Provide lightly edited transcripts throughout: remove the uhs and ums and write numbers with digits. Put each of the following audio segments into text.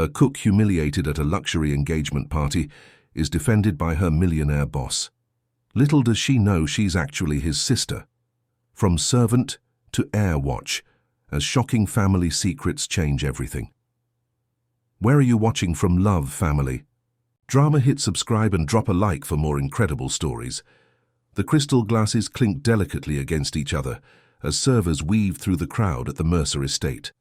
A cook humiliated at a luxury engagement party is defended by her millionaire boss. Little does she know she's actually his sister. From servant to heir watch, as shocking family secrets change everything. Where are you watching from, Love Family? Drama, hit subscribe and drop a like for more incredible stories. The crystal glasses clink delicately against each other as servers weave through the crowd at the Mercer estate.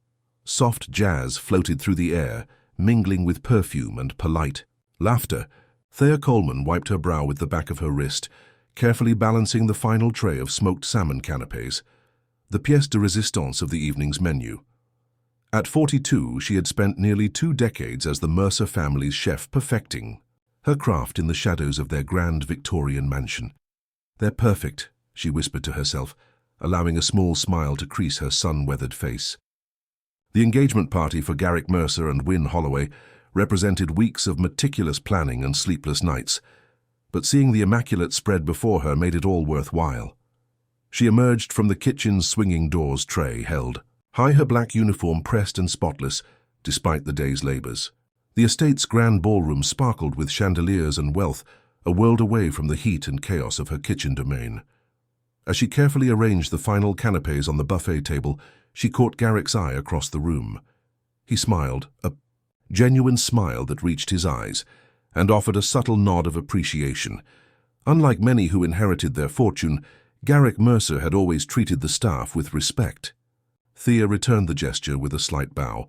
Soft jazz floated through the air, mingling with perfume and polite laughter. Thea Coleman wiped her brow with the back of her wrist, carefully balancing the final tray of smoked salmon canapés, the pièce de résistance of the evening's menu. At 42, she had spent nearly 2 decades as the Mercer family's chef, perfecting her craft in the shadows of their grand Victorian mansion. "They're perfect," she whispered to herself, allowing a small smile to crease her sun-weathered face. The engagement party for Garrick Mercer and Wynne Holloway represented weeks of meticulous planning and sleepless nights, but seeing the immaculate spread before her made it all worthwhile. She emerged from the kitchen's swinging doors, tray held high, her black uniform pressed and spotless, despite the day's labors. The estate's grand ballroom sparkled with chandeliers and wealth, a world away from the heat and chaos of her kitchen domain. As she carefully arranged the final canapés on the buffet table, she caught Garrick's eye across the room. He smiled, a genuine smile that reached his eyes, and offered a subtle nod of appreciation. Unlike many who inherited their fortune, Garrick Mercer had always treated the staff with respect. Thea returned the gesture with a slight bow,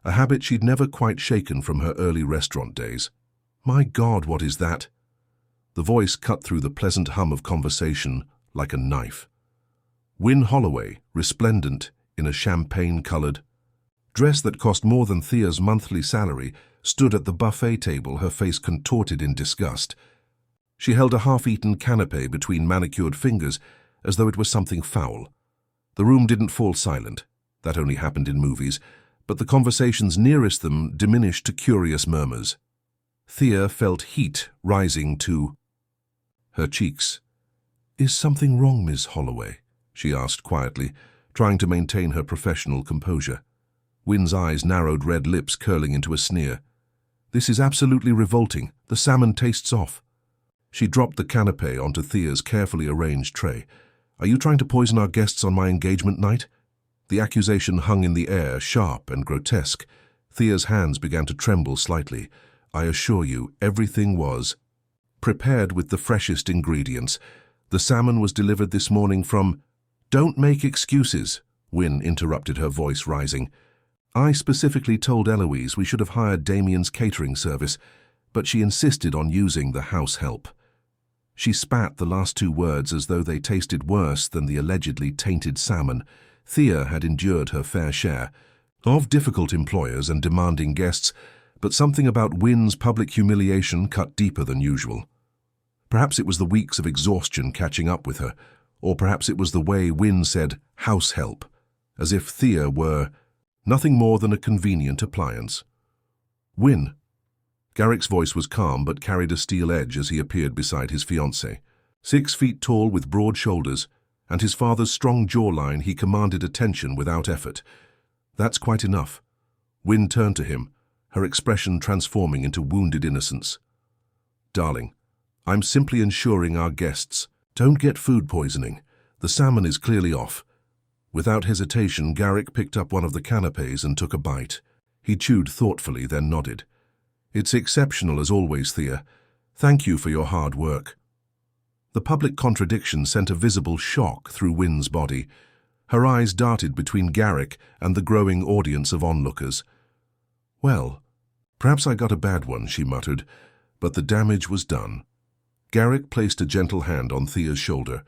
a habit she'd never quite shaken from her early restaurant days. "My God, what is that?" The voice cut through the pleasant hum of conversation like a knife. Wynne Holloway, resplendent in a champagne-colored dress that cost more than Thea's monthly salary, stood at the buffet table, her face contorted in disgust. She held a half-eaten canapé between manicured fingers as though it was something foul. The room didn't fall silent. That only happened in movies, but the conversations nearest them diminished to curious murmurs. Thea felt heat rising to her cheeks. "Is something wrong, Miss Holloway?" she asked quietly, trying to maintain her professional composure. Wynne's eyes narrowed, red lips curling into a sneer. "This is absolutely revolting. The salmon tastes off." She dropped the canapé onto Thea's carefully arranged tray. "Are you trying to poison our guests on my engagement night?" The accusation hung in the air, sharp and grotesque. Thea's hands began to tremble slightly. "I assure you, everything was prepared with the freshest ingredients. The salmon was delivered this morning from—" "Don't make excuses," Wynne interrupted, her voice rising. "I specifically told Eloise we should have hired Damien's catering service, but she insisted on using the house help." She spat the last 2 words as though they tasted worse than the allegedly tainted salmon. Thea had endured her fair share of difficult employers and demanding guests, but something about Wynne's public humiliation cut deeper than usual. Perhaps it was the weeks of exhaustion catching up with her, or perhaps it was the way Wynne said house help, as if Thea were nothing more than a convenient appliance. "Wynne." Garrick's voice was calm but carried a steel edge as he appeared beside his fiancée. 6 feet tall with broad shoulders, and his father's strong jawline, he commanded attention without effort. "That's quite enough." Wynne turned to him, her expression transforming into wounded innocence. "Darling, I'm simply ensuring our guests don't get food poisoning. The salmon is clearly off." Without hesitation, Garrick picked up one of the canapés and took a bite. He chewed thoughtfully, then nodded. "It's exceptional as always, Thea. Thank you for your hard work." The public contradiction sent a visible shock through Wynne's body. Her eyes darted between Garrick and the growing audience of onlookers. "Well, perhaps I got a bad one," she muttered, but the damage was done. Garrick placed a gentle hand on Thea's shoulder.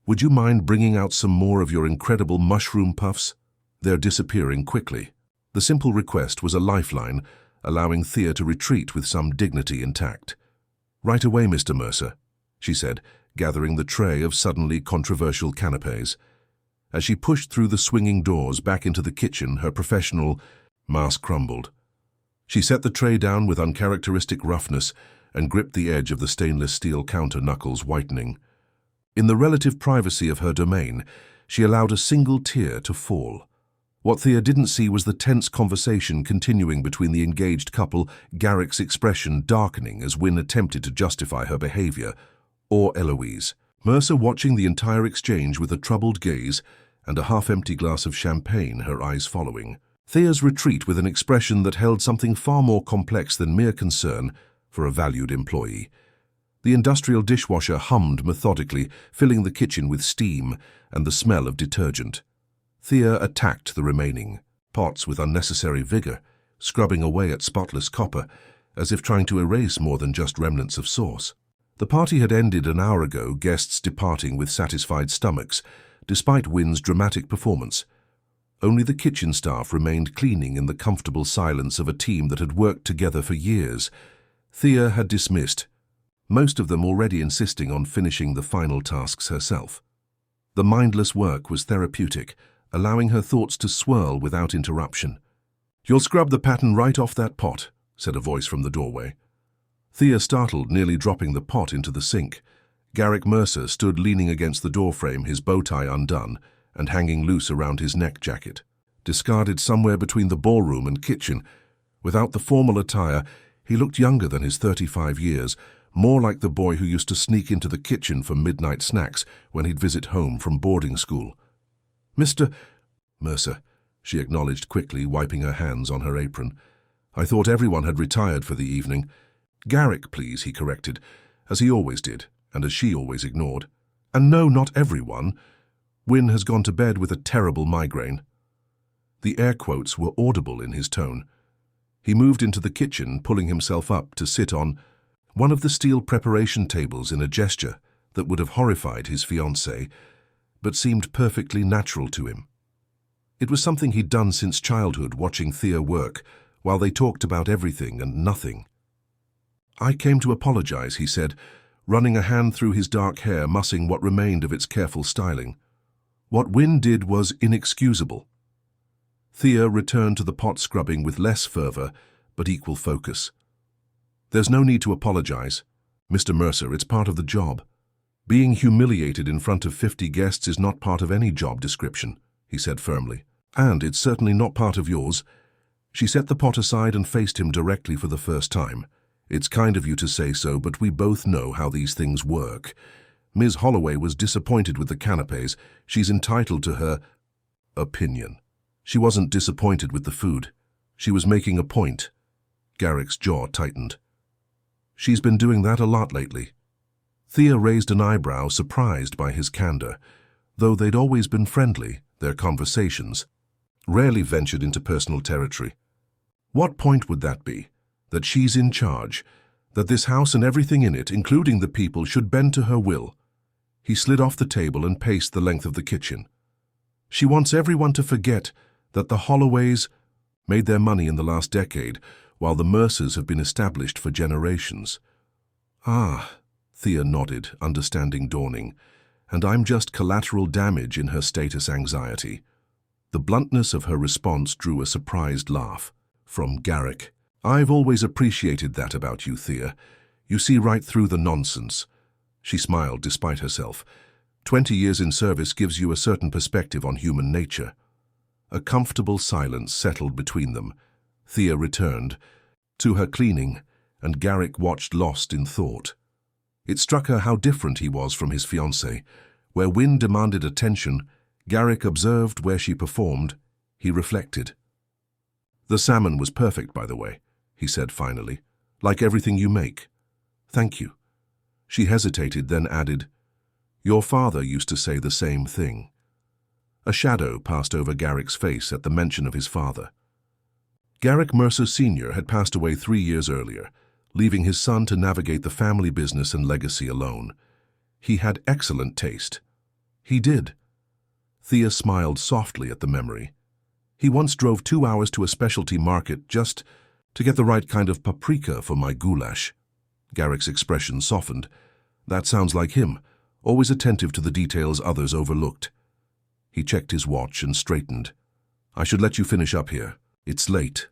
"Would you mind bringing out some more of your incredible mushroom puffs? They're disappearing quickly." The simple request was a lifeline, allowing Thea to retreat with some dignity intact. "Right away, Mr. Mercer," she said, gathering the tray of suddenly controversial canapés. As she pushed through the swinging doors back into the kitchen, her professional mask crumbled. She set the tray down with uncharacteristic roughness and gripped the edge of the stainless steel counter, knuckles whitening. In the relative privacy of her domain, she allowed a single tear to fall. What Thea didn't see was the tense conversation continuing between the engaged couple, Garrick's expression darkening as Wynne attempted to justify her behavior, or Eloise. Mercer watching the entire exchange with a troubled gaze and a half-empty glass of champagne, her eyes following. Thea's retreat with an expression that held something far more complex than mere concern for a valued employee. The industrial dishwasher hummed methodically, filling the kitchen with steam and the smell of detergent. Thea attacked the remaining pots with unnecessary vigor, scrubbing away at spotless copper, as if trying to erase more than just remnants of sauce. The party had ended an hour ago, guests departing with satisfied stomachs, despite Wynne's dramatic performance. Only the kitchen staff remained cleaning in the comfortable silence of a team that had worked together for years. Thea had dismissed, most of them already insisting on finishing the final tasks herself. The mindless work was therapeutic, allowing her thoughts to swirl without interruption. "You'll scrub the pattern right off that pot," said a voice from the doorway. Thea startled, nearly dropping the pot into the sink. Garrick Mercer stood leaning against the doorframe, his bow tie undone and hanging loose around his neck jacket. Discarded somewhere between the ballroom and kitchen, without the formal attire, he looked younger than his 35 years, more like the boy who used to sneak into the kitchen for midnight snacks when he'd visit home from boarding school. "Mr. Mercer," she acknowledged quickly, wiping her hands on her apron. "I thought everyone had retired for the evening." "Garrick, please," he corrected, as he always did, and as she always ignored. "And no, not everyone. Wynne has gone to bed with a terrible migraine." The air quotes were audible in his tone. He moved into the kitchen, pulling himself up to sit on one of the steel preparation tables in a gesture that would have horrified his fiancée, but seemed perfectly natural to him. It was something he'd done since childhood, watching Thea work, while they talked about everything and nothing. "I came to apologize," he said, running a hand through his dark hair, mussing what remained of its careful styling. "What Wynne did was inexcusable." Thea returned to the pot scrubbing with less fervor, but equal focus. "There's no need to apologize, Mr. Mercer, it's part of the job. Being humiliated in front of 50 guests is not part of any job description," he said firmly. "And it's certainly not part of yours." She set the pot aside and faced him directly for the first time. "It's kind of you to say so, but we both know how these things work. Ms. Holloway was disappointed with the canapes. She's entitled to her opinion. She wasn't disappointed with the food. She was making a point." Garrick's jaw tightened. "She's been doing that a lot lately." Thea raised an eyebrow, surprised by his candor. Though they'd always been friendly, their conversations rarely ventured into personal territory. What point would that be? That she's in charge, that this house and everything in it, including the people, should bend to her will. He slid off the table and paced the length of the kitchen. "She wants everyone to forget that the Holloways made their money in the last decade, while the Mercers have been established for generations." "Ah," Thea nodded, understanding dawning, "and I'm just collateral damage in her status anxiety." The bluntness of her response drew a surprised laugh from Garrick. "I've always appreciated that about you, Thea. You see right through the nonsense." She smiled despite herself. 20 years in service gives you a certain perspective on human nature." A comfortable silence settled between them. Thea returned to her cleaning, and Garrick watched, lost in thought. It struck her how different he was from his fiancée. Where Wynne demanded attention, Garrick observed. Where she performed, he reflected. "The salmon was perfect, by the way," he said finally. "Like everything you make." "Thank you." She hesitated, then added, "Your father used to say the same thing." A shadow passed over Garrick's face at the mention of his father. Garrick Mercer Sr. had passed away 3 years earlier, leaving his son to navigate the family business and legacy alone. He had excellent taste. He did. Thea smiled softly at the memory. "He once drove 2 hours to a specialty market just to get the right kind of paprika for my goulash." Garrick's expression softened. "That sounds like him, always attentive to the details others overlooked." He checked his watch and straightened. "I should let you finish up here. It's late.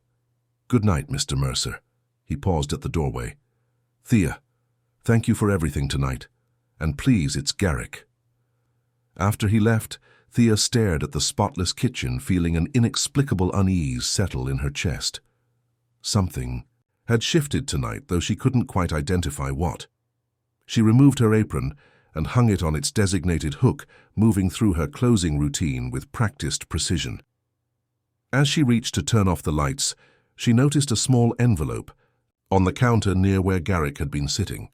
Good night, Mr. Mercer." He paused at the doorway. "Thea, thank you for everything tonight. And please, it's Garrick." After he left, Thea stared at the spotless kitchen, feeling an inexplicable unease settle in her chest. Something had shifted tonight, though she couldn't quite identify what. She removed her apron and hung it on its designated hook, moving through her closing routine with practiced precision. As she reached to turn off the lights, she noticed a small envelope on the counter near where Garrick had been sitting.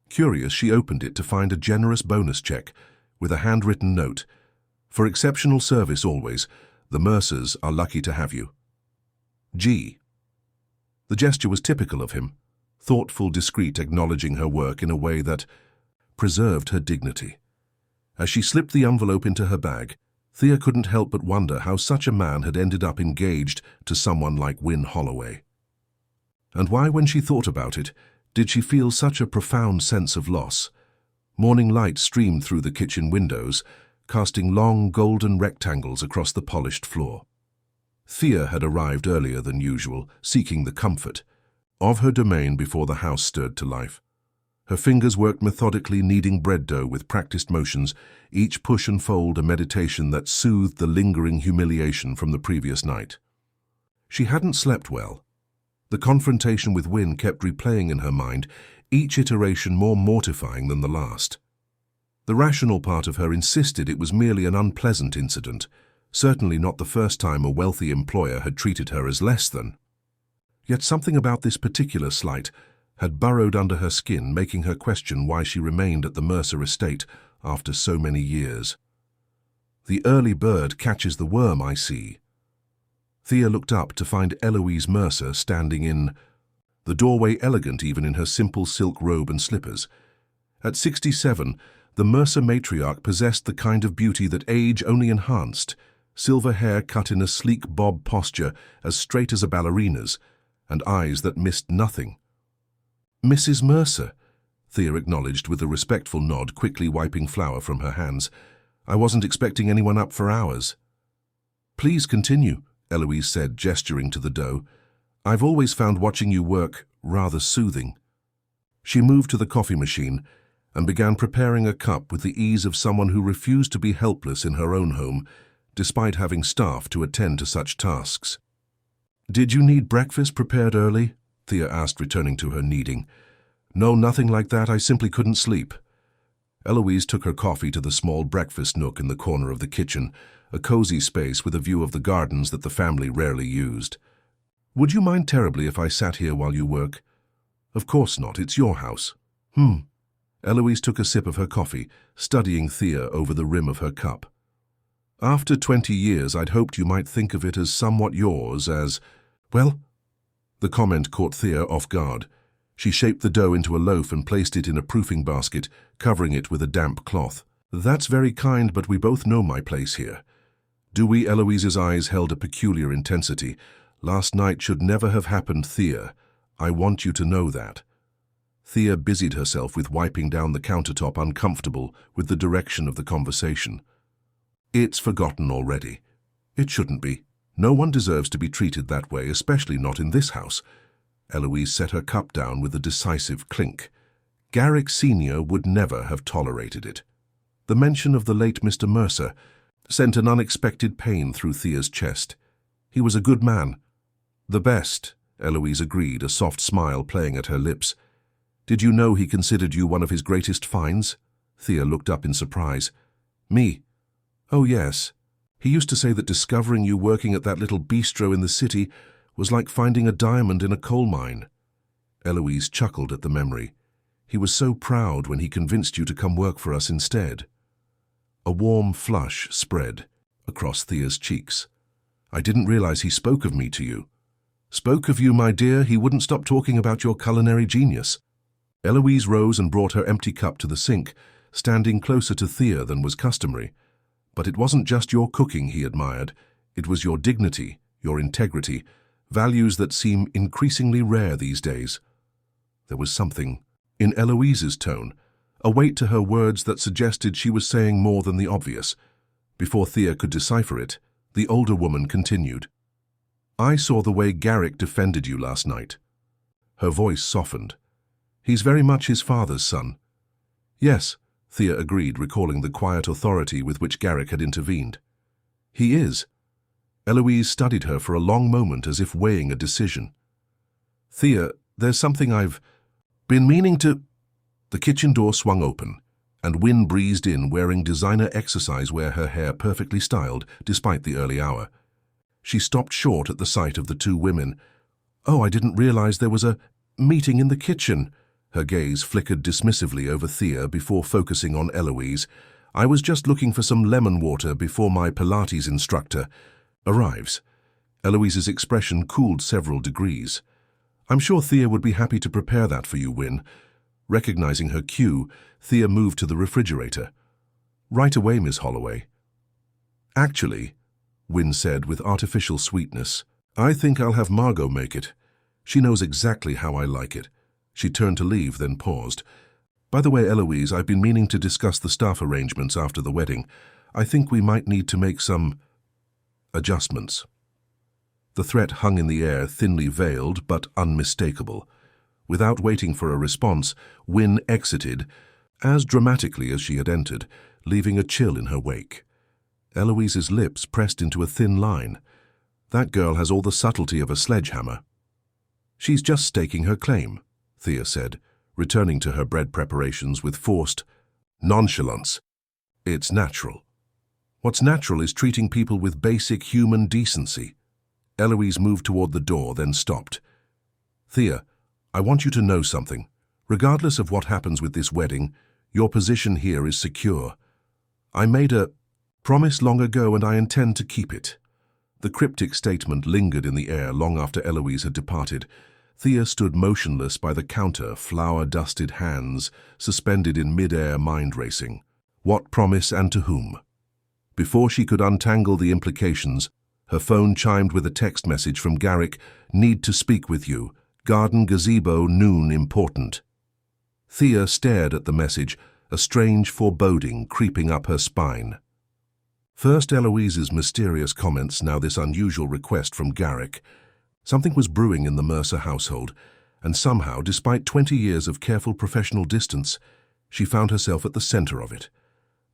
Curious, she opened it to find a generous bonus check with a handwritten note. "For exceptional service always, the Mercers are lucky to have you. G." The gesture was typical of him, thoughtful, discreet, acknowledging her work in a way that preserved her dignity. As she slipped the envelope into her bag, Thea couldn't help but wonder how such a man had ended up engaged to someone like Win Holloway. And why, when she thought about it, did she feel such a profound sense of loss? Morning light streamed through the kitchen windows, casting long golden rectangles across the polished floor. Thea had arrived earlier than usual, seeking the comfort of her domain before the house stirred to life. Her fingers worked methodically, kneading bread dough with practiced motions, each push and fold a meditation that soothed the lingering humiliation from the previous night. She hadn't slept well. The confrontation with Win kept replaying in her mind, each iteration more mortifying than the last. The rational part of her insisted it was merely an unpleasant incident, certainly not the first time a wealthy employer had treated her as less than. Yet something about this particular slight had burrowed under her skin, making her question why she remained at the Mercer estate after so many years. "The early bird catches the worm, I see." Thea looked up to find Eloise Mercer standing in the doorway, elegant even in her simple silk robe and slippers. At 67, the Mercer matriarch possessed the kind of beauty that age only enhanced, silver hair cut in a sleek bob posture as straight as a ballerina's, and eyes that missed nothing. "Mrs. Mercer," Thea acknowledged with a respectful nod, quickly wiping flour from her hands. "I wasn't expecting anyone up for hours." "Please continue," Eloise said, gesturing to the dough. "I've always found watching you work rather soothing." She moved to the coffee machine and began preparing a cup with the ease of someone who refused to be helpless in her own home, despite having staff to attend to such tasks. "Did you need breakfast prepared early?" Thea asked, returning to her kneading. "No, nothing like that. I simply couldn't sleep." Eloise took her coffee to the small breakfast nook in the corner of the kitchen, a cozy space with a view of the gardens that the family rarely used. "Would you mind terribly if I sat here while you work?" "Of course not. It's your house." Eloise took a sip of her coffee, studying Thea over the rim of her cup. "After 20 years, I'd hoped you might think of it as somewhat yours, as, well..." The comment caught Thea off guard. She shaped the dough into a loaf and placed it in a proofing basket, covering it with a damp cloth. "That's very kind, but we both know my place here." "Do we?" Eloise's eyes held a peculiar intensity. "Last night should never have happened, Thea. I want you to know that." Thea busied herself with wiping down the countertop, uncomfortable with the direction of the conversation. "It's forgotten already." "It shouldn't be. No one deserves to be treated that way, especially not in this house." Eloise set her cup down with a decisive clink. Garrick Sr. would never have tolerated it. The mention of the late Mr. Mercer sent an unexpected pain through Thea's chest. "He was a good man." "The best," Eloise agreed, a soft smile playing at her lips. "Did you know he considered you one of his greatest finds?" Thea looked up in surprise. "Me?" "Oh, yes. He used to say that discovering you working at that little bistro in the city was like finding a diamond in a coal mine." Eloise chuckled at the memory. "He was so proud when he convinced you to come work for us instead." A warm flush spread across Thea's cheeks. "I didn't realize he spoke of me to you." "Spoke of you, my dear? He wouldn't stop talking about your culinary genius." Eloise rose and brought her empty cup to the sink, standing closer to Thea than was customary. "But it wasn't just your cooking he admired. It was your dignity, your integrity, values that seem increasingly rare these days." There was something in Eloise's tone, a weight to her words that suggested she was saying more than the obvious. Before Thea could decipher it, the older woman continued. "I saw the way Garrick defended you last night." Her voice softened. "He's very much his father's son." "Yes, Thea agreed, recalling the quiet authority with which Garrick had intervened. He is. Eloise studied her for a long moment as if weighing a decision. Thea, there's something I've been meaning to... The kitchen door swung open, and Wynne breezed in wearing designer exercise wear, her hair perfectly styled despite the early hour. She stopped short at the sight of the two women. "Oh, I didn't realize there was a meeting in the kitchen." Her gaze flickered dismissively over Thea before focusing on Eloise. "I was just looking for some lemon water before my Pilates instructor arrives." Eloise's expression cooled several degrees. "I'm sure Thea would be happy to prepare that for you, Wynne." Recognizing her cue, Thea moved to the refrigerator. "Right away, Miss Holloway." "Actually," Wynne said with artificial sweetness, "I think I'll have Margot make it. She knows exactly how I like it." She turned to leave, then paused. "By the way, Eloise, I've been meaning to discuss the staff arrangements after the wedding. I think we might need to make some adjustments." The threat hung in the air, thinly veiled but unmistakable. Without waiting for a response, Wynne exited, as dramatically as she had entered, leaving a chill in her wake. Eloise's lips pressed into a thin line. That girl has all the subtlety of a sledgehammer. "She's just staking her claim," Thea said, returning to her bread preparations with forced nonchalance. "It's natural. What's natural is treating people with basic human decency." Eloise moved toward the door, then stopped. "Thea, I want you to know something. Regardless of what happens with this wedding, your position here is secure. I made a promise long ago and I intend to keep it." The cryptic statement lingered in the air long after Eloise had departed. Thea stood motionless by the counter, flour-dusted hands suspended in mid-air, mind-racing. What promise and to whom? Before she could untangle the implications, her phone chimed with a text message from Garrick. "Need to speak with you. Garden gazebo, noon important." Thea stared at the message, a strange foreboding creeping up her spine. First Eloise's mysterious comments, now this unusual request from Garrick. Something was brewing in the Mercer household, and somehow, despite 20 years of careful professional distance, she found herself at the center of it.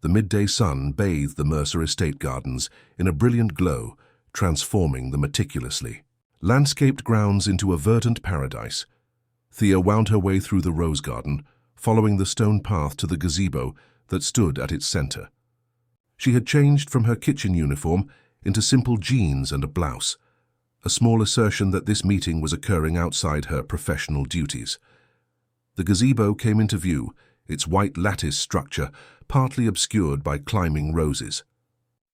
The midday sun bathed the Mercer estate gardens in a brilliant glow, transforming them meticulously. Landscaped grounds into a verdant paradise. Thea wound her way through the rose garden, following the stone path to the gazebo that stood at its center. She had changed from her kitchen uniform into simple jeans and a blouse, a small assertion that this meeting was occurring outside her professional duties. The gazebo came into view, its white lattice structure partly obscured by climbing roses.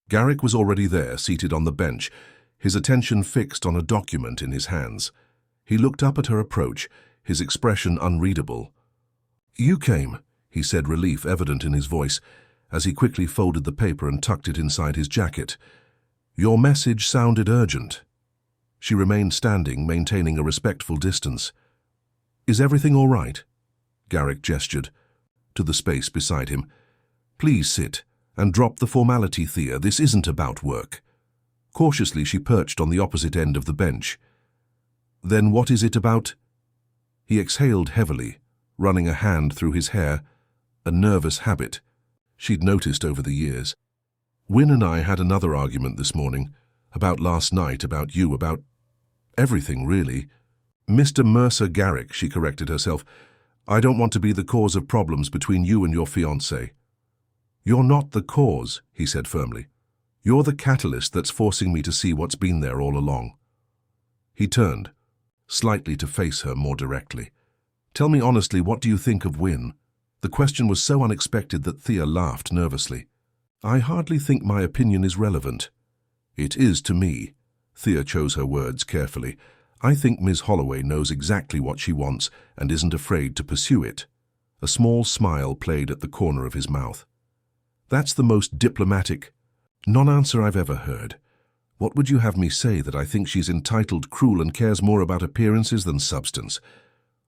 Garrick was already there, seated on the bench, his attention fixed on a document in his hands. He looked up at her approach, his expression unreadable. "You came," he said, relief evident in his voice, as he quickly folded the paper and tucked it inside his jacket. "Your message sounded urgent." She remained standing, maintaining a respectful distance. "Is everything all right?" Garrick gestured to the space beside him. "Please sit, and drop the formality, Thea. This isn't about work." Cautiously, she perched on the opposite end of the bench. "Then what is it about?" He exhaled heavily, running a hand through his hair, a nervous habit she'd noticed over the years. "Wynne and I had another argument this morning, about last night, about you, about everything, really." "Mr. Mercer Garrick," she corrected herself. "I don't want to be the cause of problems between you and your fiancé." "You're not the cause," he said firmly. "You're the catalyst that's forcing me to see what's been there all along." He turned, slightly to face her more directly. "Tell me honestly, what do you think of Wynne?" The question was so unexpected that Thea laughed nervously. "I hardly think my opinion is relevant." "It is to me." Thea chose her words carefully. "I think Ms. Holloway knows exactly what she wants and isn't afraid to pursue it." A small smile played at the corner of his mouth. "That's the most diplomatic non-answer I've ever heard. What would you have me say, that I think she's entitled, cruel, and cares more about appearances than substance?"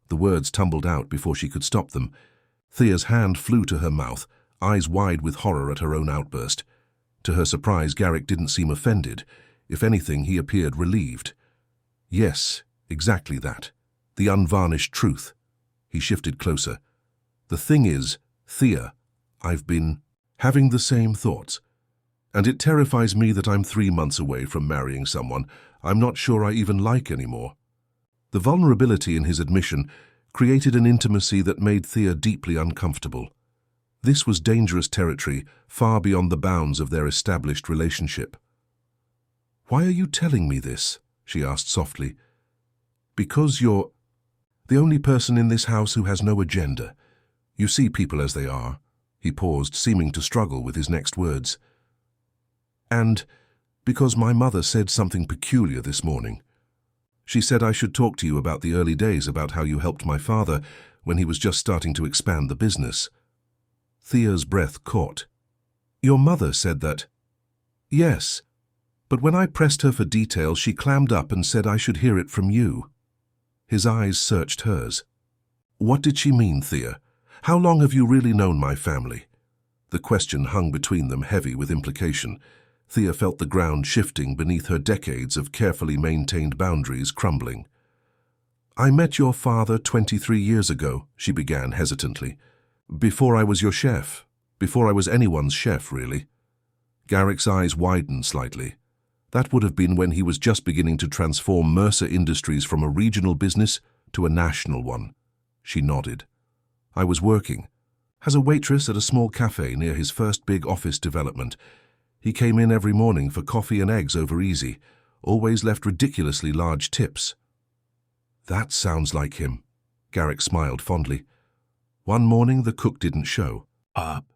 The words tumbled out before she could stop them. Thea's hand flew to her mouth, eyes wide with horror at her own outburst. To her surprise, Garrick didn't seem offended. If anything, he appeared relieved. "Yes, exactly that. The unvarnished truth." He shifted closer. "The thing is, Thea, I've been having the same thoughts. And it terrifies me that I'm 3 months away from marrying someone I'm not sure I even like anymore. The vulnerability in his admission created an intimacy that made Thea deeply uncomfortable. This was dangerous territory, far beyond the bounds of their established relationship. "Why are you telling me this?" she asked softly. "Because you're the only person in this house who has no agenda. You see people as they are." He paused, seeming to struggle with his next words. "And because my mother said something peculiar this morning. She said I should talk to you about the early days, about how you helped my father when he was just starting to expand the business." Thea's breath caught. "Your mother said that?" "Yes, but when I pressed her for details, she clammed up and said I should hear it from you." His eyes searched hers. "What did she mean, Thea? How long have you really known my family?" The question hung between them, heavy with implication. Thea felt the ground shifting beneath her, decades of carefully maintained boundaries crumbling. "I met your father 23 years ago," she began hesitantly. "Before I was your chef. Before I was anyone's chef, really." Garrick's eyes widened slightly. That would have been when he was just beginning to transform Mercer Industries from a regional business to a national one. She nodded. "I was working as a waitress at a small cafe near his first big office development. He came in every morning for coffee and eggs over easy, always left ridiculously large tips." "That sounds like him." Garrick smiled fondly. "One morning the cook didn't show up.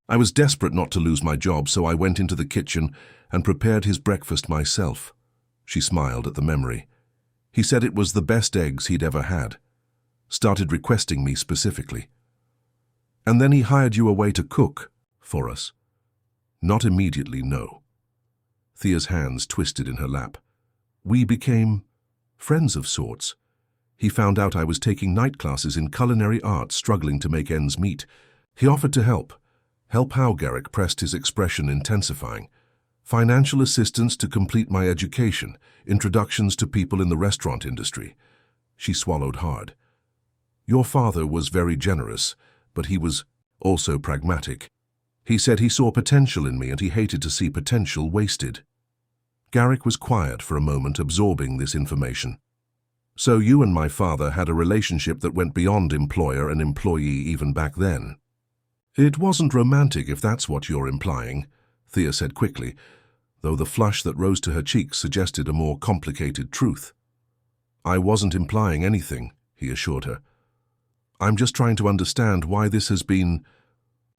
I was desperate not to lose my job, so I went into the kitchen and prepared his breakfast myself." She smiled at the memory. "He said it was the best eggs he'd ever had. Started requesting me specifically. And then he hired you away to cook for us." "Not immediately, no." Thea's hands twisted in her lap. "We became friends of sorts. He found out I was taking night classes in culinary arts, struggling to make ends meet. He offered to help. Help how?" Garrick pressed, his expression intensifying. "Financial assistance to complete my education, introductions to people in the restaurant industry." She swallowed hard. "Your father was very generous, but he was also pragmatic. He said he saw potential in me and he hated to see potential wasted." Garrick was quiet for a moment, absorbing this information. "So you and my father had a relationship that went beyond employer and employee even back then?" "It wasn't romantic, if that's what you're implying," Thea said quickly, though the flush that rose to her cheeks suggested a more complicated truth. "I wasn't implying anything," he assured her. "I'm just trying to understand why this has been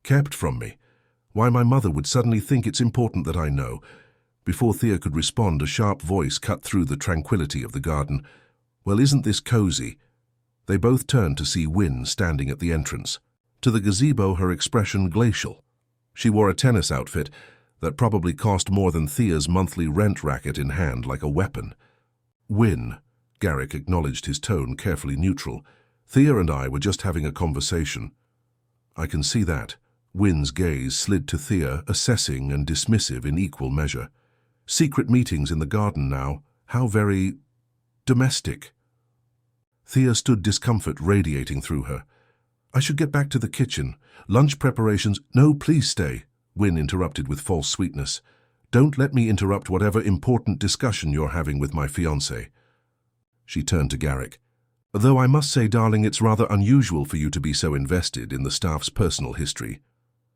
kept from me, why my mother would suddenly think it's important that I know." Before Thea could respond, a sharp voice cut through the tranquility of the garden. "Well, isn't this cozy?" They both turned to see Wynne standing at the entrance. To the gazebo, her expression glacial. She wore a tennis outfit that probably cost more than Thea's monthly rent, racket in hand like a weapon. "Wynne," Garrick acknowledged, his tone carefully neutral. "Thea and I were just having a conversation." "I can see that." Wynne's gaze slid to Thea, assessing and dismissive in equal measure. "Secret meetings in the garden now. How very domestic." Thea stood, discomfort radiating through her. "I should get back to the kitchen. Lunch preparations—" "No, please stay," Wynne interrupted with false sweetness. "Don't let me interrupt whatever important discussion you're having with my fiancé." She turned to Garrick. "Though I must say, darling, it's rather unusual for you to be so invested in the staff's personal history."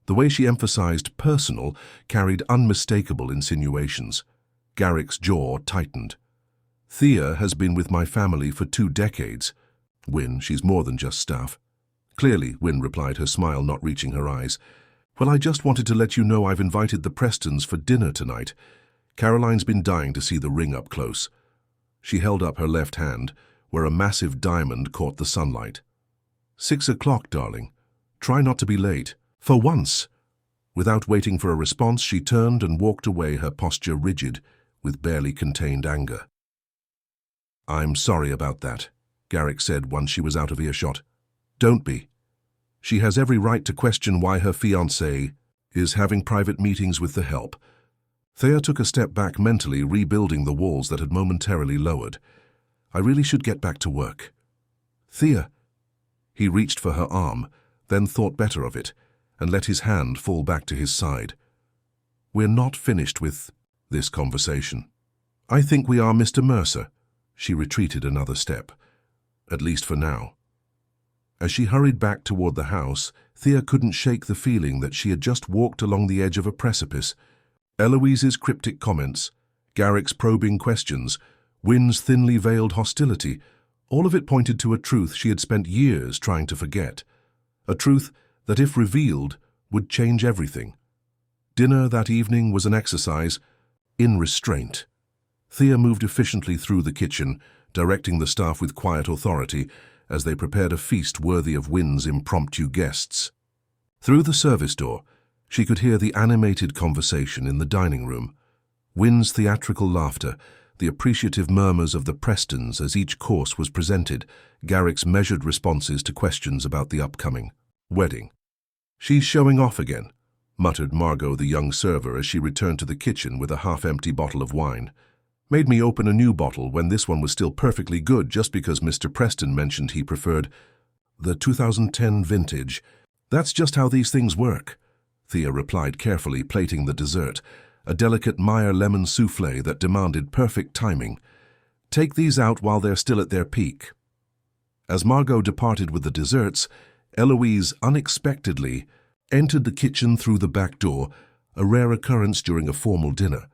The way she emphasized personal carried unmistakable insinuations. Garrick's jaw tightened. "Thea has been with my family for 2 decades. Wynne, she's more than just staff." "Clearly," Wynne replied, her smile not reaching her eyes. "Well, I just wanted to let you know I've invited the Prestons for dinner tonight. Caroline's been dying to see the ring up close." She held up her left hand, where a massive diamond caught the sunlight. 6 o'clock, darling. Try not to be late. For once." Without waiting for a response, she turned and walked away, her posture rigid, with barely contained anger. "I'm sorry about that," Garrick said once she was out of earshot. "Don't be. She has every right to question why her fiancé is having private meetings with the help." Thea took a step back, mentally rebuilding the walls that had momentarily lowered. "I really should get back to work." "Thea." He reached for her arm, then thought better of it. and let his hand fall back to his side. "We're not finished with this conversation." "I think we are, Mr. Mercer." She retreated another step, at least for now. As she hurried back toward the house, Thea couldn't shake the feeling that she had just walked along the edge of a precipice. Eloise's cryptic comments, Garrick's probing questions, Wynn's thinly veiled hostility, all of it pointed to a truth she had spent years trying to forget. A truth that, if revealed, would change everything. Dinner that evening was an exercise in restraint. Thea moved efficiently through the kitchen, directing the staff with quiet authority as they prepared a feast worthy of Wynn's impromptu guests. Through the service door, she could hear the animated conversation in the dining room, Wynn's theatrical laughter, the appreciative murmurs of the Prestons as each course was presented, Garrick's measured responses to questions about the upcoming wedding. "She's showing off again," muttered Margot, the young server, as she returned to the kitchen with a half-empty bottle of wine. "Made me open a new bottle when this one was still perfectly good just because Mr. Preston mentioned he preferred the 2010 vintage. That's just how these things work," Thea replied, carefully plating the dessert, a delicate Meyer lemon soufflé that demanded perfect timing. "Take these out while they're still at their peak." As Margot departed with the desserts, Eloise unexpectedly entered the kitchen through the back door, a rare occurrence during a formal dinner.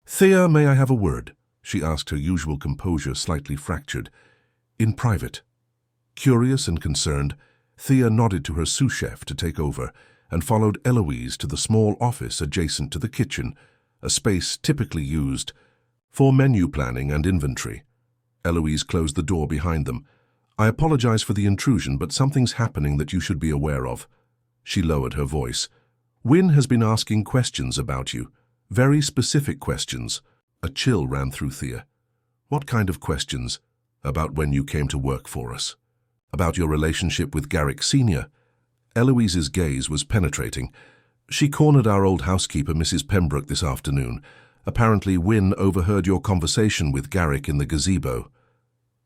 "Thea, may I have a word?" she asked, her usual composure slightly fractured. "In private." Curious and concerned, Thea nodded to her sous chef to take over and followed Eloise to the small office adjacent to the kitchen, a space typically used for menu planning and inventory. Eloise closed the door behind them. "I apologize for the intrusion, but something's happening that you should be aware of." She lowered her voice. "Wynn has been asking questions about you. Very specific questions." A chill ran through Thea. "What kind of questions? About when you came to work for us? About your relationship with Garrick Sr.?" Eloise's gaze was penetrating. "She cornered our old housekeeper, Mrs. Pembroke, this afternoon. Apparently Wynn overheard your conversation with Garrick in the gazebo."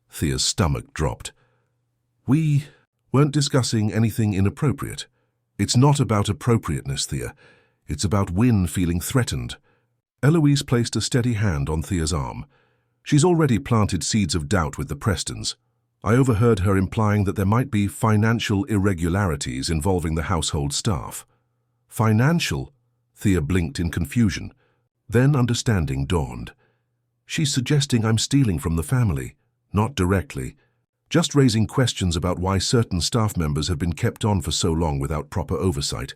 Thea's stomach dropped. "We weren't discussing anything inappropriate. It's not about appropriateness, Thea. It's about Wynn feeling threatened." Eloise placed a steady hand on Thea's arm. "She's already planted seeds of doubt with the Prestons. I overheard her implying that there might be financial irregularities involving the household staff." "Financial?" Thea blinked in confusion. Then understanding dawned. "She's suggesting I'm stealing from the family." "Not directly. Just raising questions about why certain staff members have been kept on for so long without proper oversight."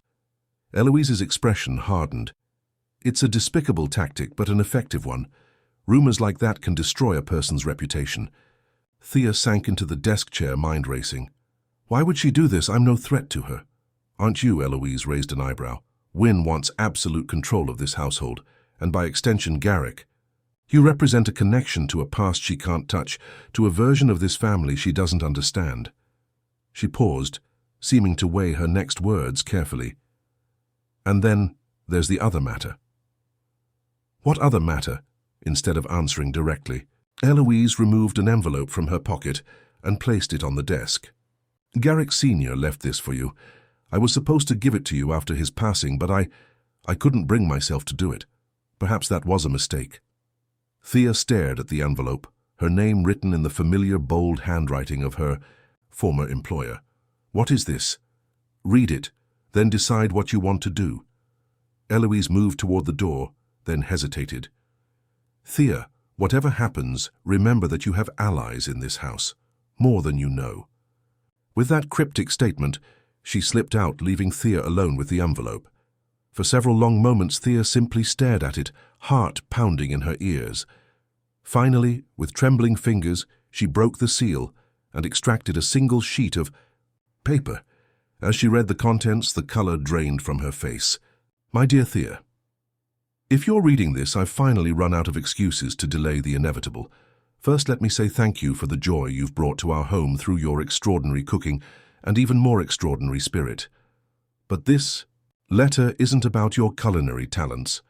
Eloise's expression hardened. "It's a despicable tactic, but an effective one. Rumors like that can destroy a person's reputation." Thea sank into the desk chair, mind racing. "Why would she do this? I'm no threat to her." "Aren't you?" Eloise raised an eyebrow. "Wynn wants absolute control of this household, and by extension Garrick. You represent a connection to a past she can't touch, to a version of this family she doesn't understand." She paused, seeming to weigh her next words carefully. "And then there's the other matter." "What other matter?" Instead of answering directly, Eloise removed an envelope from her pocket and placed it on the desk. "Garrick Sr. left this for you. I was supposed to give it to you after his passing, but I couldn't bring myself to do it. Perhaps that was a mistake." Thea stared at the envelope, her name written in the familiar bold handwriting of her former employer. "What is this?" "Read it, then decide what you want to do." Eloise moved toward the door, then hesitated. "Thea, whatever happens, remember that you have allies in this house, more than you know." With that cryptic statement, she slipped out, leaving Thea alone with the envelope. For several long moments, Thea simply stared at it, heart pounding in her ears. Finally, with trembling fingers, she broke the seal and extracted a single sheet of paper. As she read the contents, the color drained from her face. "My dear Thea, if you're reading this, I've finally run out of excuses to delay the inevitable. First, let me say thank you for the joy you've brought to our home through your extraordinary cooking and even more extraordinary spirit. But this letter isn't about your culinary talents.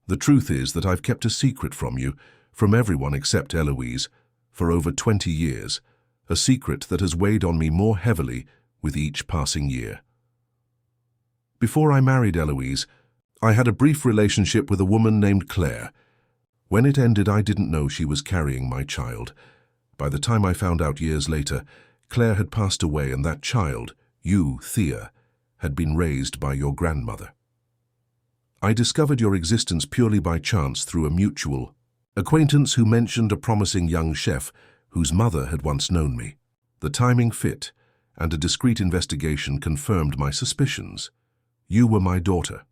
The truth is that I've kept a secret from you, from everyone except Eloise, for over 20 years, a secret that has weighed on me more heavily with each passing year." Before I married Eloise, I had a brief relationship with a woman named Claire. When it ended, I didn't know she was carrying my child. By the time I found out years later, Claire had passed away, and that child, you, Thea, had been raised by your grandmother. I discovered your existence purely by chance through a mutual acquaintance who mentioned a promising young chef whose mother had once known me. The timing fit, and a discreet investigation confirmed my suspicions. You were my daughter.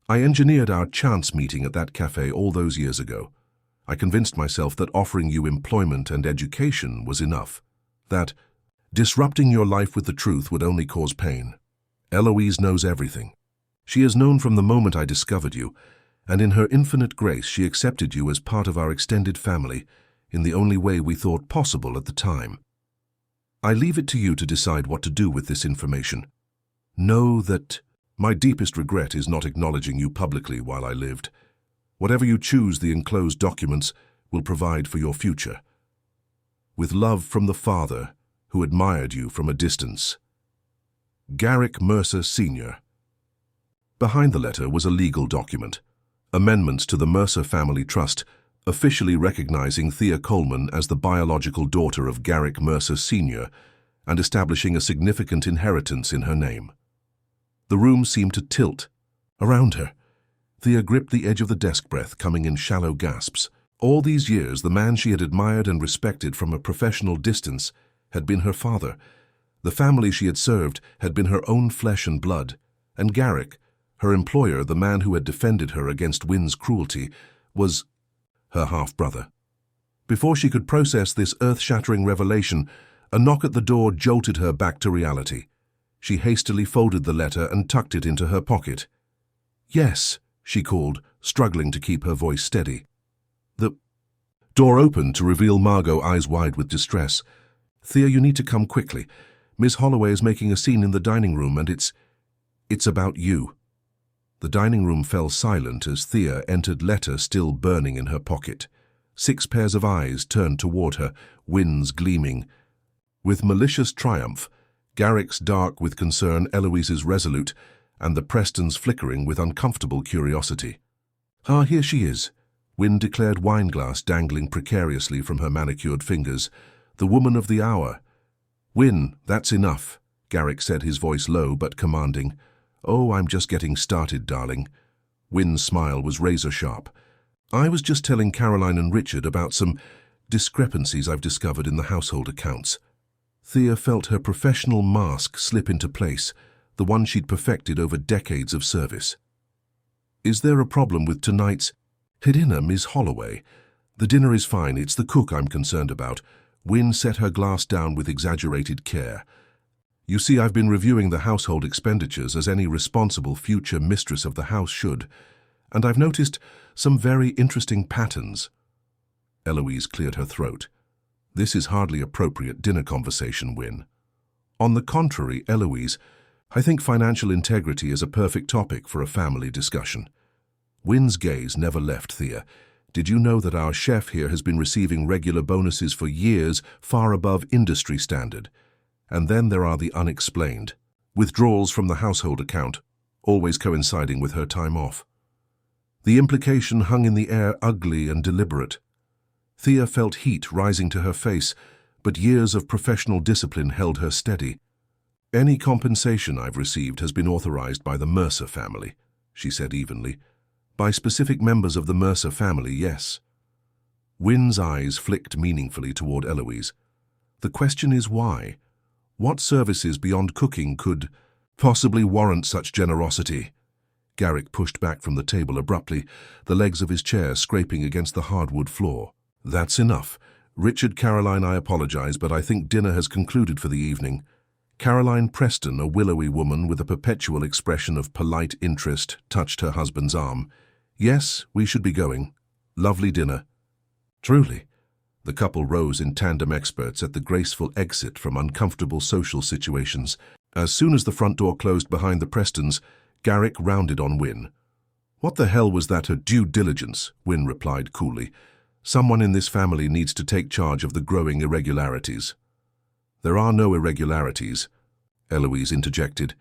I engineered our chance meeting at that cafe all those years ago. I convinced myself that offering you employment and education was enough, that disrupting your life with the truth would only cause pain. Eloise knows everything. She has known from the moment I discovered you, and in her infinite grace she accepted you as part of our extended family in the only way we thought possible at the time. I leave it to you to decide what to do with this information. Know that my deepest regret is not acknowledging you publicly while I lived. Whatever you choose, the enclosed documents will provide for your future. With love from the father who admired you from a distance. Garrick Mercer Sr. Behind the letter was a legal document, amendments to the Mercer Family Trust, officially recognizing Thea Coleman as the biological daughter of Garrick Mercer Sr. and establishing a significant inheritance in her name. The room seemed to tilt around her. Thea gripped the edge of the desk, breath coming in shallow gasps. All these years, the man she had admired and respected from a professional distance had been her father. The family she had served had been her own flesh and blood, and Garrick, her employer, the man who had defended her against Wynn's cruelty, was her half-brother. Before she could process this earth-shattering revelation, a knock at the door jolted her back to reality. She hastily folded the letter and tucked it into her pocket. "Yes," she called, struggling to keep her voice steady. The door opened to reveal Margot, eyes wide with distress. "Thea, you need to come quickly. Miss Holloway is making a scene in the dining room, and it's about you." The dining room fell silent as Thea entered, letter still burning in her pocket. 6 pairs of eyes turned toward her, Wynn's gleaming with malicious triumph, Garrick's dark with concern, Eloise's resolute, and the Prestons flickering with uncomfortable curiosity. "Ah, here she is," Wynn declared, wineglass dangling precariously from her manicured fingers. "The woman of the hour." "Wynn, that's enough," Garrick said, his voice low but commanding. "Oh, I'm just getting started, darling." Wynn's smile was razor-sharp. "I was just telling Caroline and Richard about some discrepancies I've discovered in the household accounts." Thea felt her professional mask slip into place, the one she'd perfected over decades of service. "Is there a problem with tonight's dinner, Miss Holloway?" "The dinner is fine, it's the cook I'm concerned about." Wynn set her glass down with exaggerated care. "You see, I've been reviewing the household expenditures as any responsible future mistress of the house should, and I've noticed some very interesting patterns." Eloise cleared her throat. "This is hardly appropriate dinner conversation, Wynn." "On the contrary, Eloise, I think financial integrity is a perfect topic for a family discussion." Wynn's gaze never left Thea. "Did you know that our chef here has been receiving regular bonuses for years, far above industry standard? And then there are the unexplained withdrawals from the household account, always coinciding with her time off." The implication hung in the air, ugly and deliberate. Thea felt heat rising to her face, but years of professional discipline held her steady. "Any compensation I've received has been authorized by the Mercer family," she said evenly. "By specific members of the Mercer family, yes." Wynn's eyes flicked meaningfully toward Eloise. "The question is why? What services beyond cooking could possibly warrant such generosity?" Garrick pushed back from the table abruptly, the legs of his chair scraping against the hardwood floor. "That's enough. Richard, Caroline, I apologize, but I think dinner has concluded for the evening." Caroline Preston, a willowy woman with a perpetual expression of polite interest, touched her husband's arm. "Yes, we should be going. Lovely dinner." "Truly." The couple rose in tandem, experts at the graceful exit from uncomfortable social situations. As soon as the front door closed behind the Prestons, Garrick rounded on Wynn. "What the hell was that, her due diligence?" Wynn replied coolly. "Someone in this family needs to take charge of the growing irregularities." "There are no irregularities," Eloise interjected.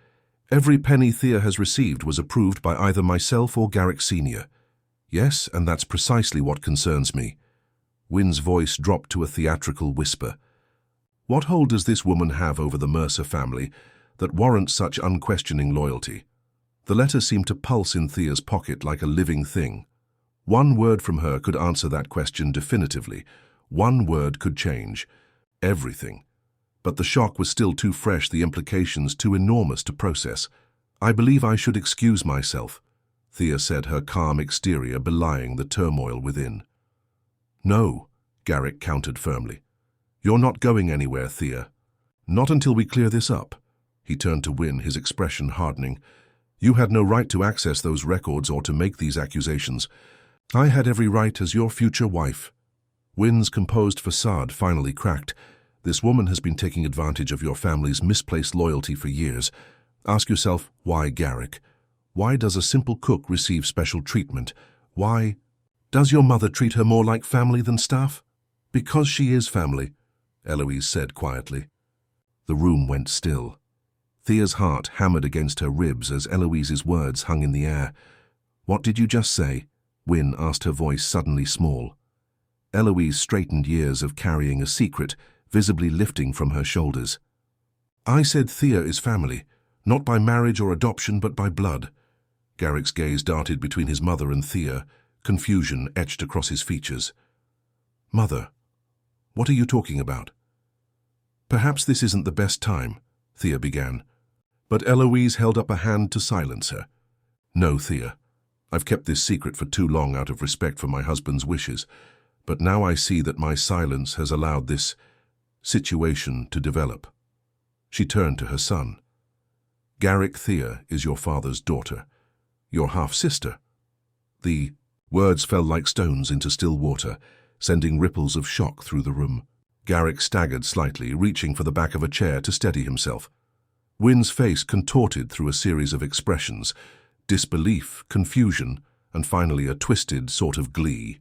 Every penny Thea has received was approved by either myself or Garrick Sr. Yes, and that's precisely what concerns me. Wynne's voice dropped to a theatrical whisper. What hold does this woman have over the Mercer family that warrants such unquestioning loyalty? The letter seemed to pulse in Thea's pocket like a living thing. One word from her could answer that question definitively. One word could change everything. But the shock was still too fresh, the implications too enormous to process. I believe I should excuse myself, Thea said, her calm exterior belying the turmoil within. No, Garrick countered firmly. You're not going anywhere, Thea. Not until we clear this up. He turned to Wynne, his expression hardening. You had no right to access those records or to make these accusations. I had every right as your future wife. Wynne's composed facade finally cracked. This woman has been taking advantage of your family's misplaced loyalty for years. Ask yourself, why Garrick? Why does a simple cook receive special treatment? Why? Does your mother treat her more like family than staff? Because she is family, Eloise said quietly. The room went still. Thea's heart hammered against her ribs as Eloise's words hung in the air. What did you just say? Wynne asked, her voice suddenly small. Eloise straightened, years of carrying a secret visibly lifting from her shoulders. I said Thea is family, not by marriage or adoption, but by blood. Garrick's gaze darted between his mother and Thea, confusion etched across his features. Mother, what are you talking about? Perhaps this isn't the best time, Thea began, but Eloise held up a hand to silence her. No, Thea. I've kept this secret for too long out of respect for my husband's wishes, but now I see that my silence has allowed this situation to develop. She turned to her son. Garrick, Thea is your father's daughter, your half-sister. The words fell like stones into still water, sending ripples of shock through the room. Garrick staggered slightly, reaching for the back of a chair to steady himself. Wynne's face contorted through a series of expressions, disbelief, confusion, and finally a twisted sort of glee.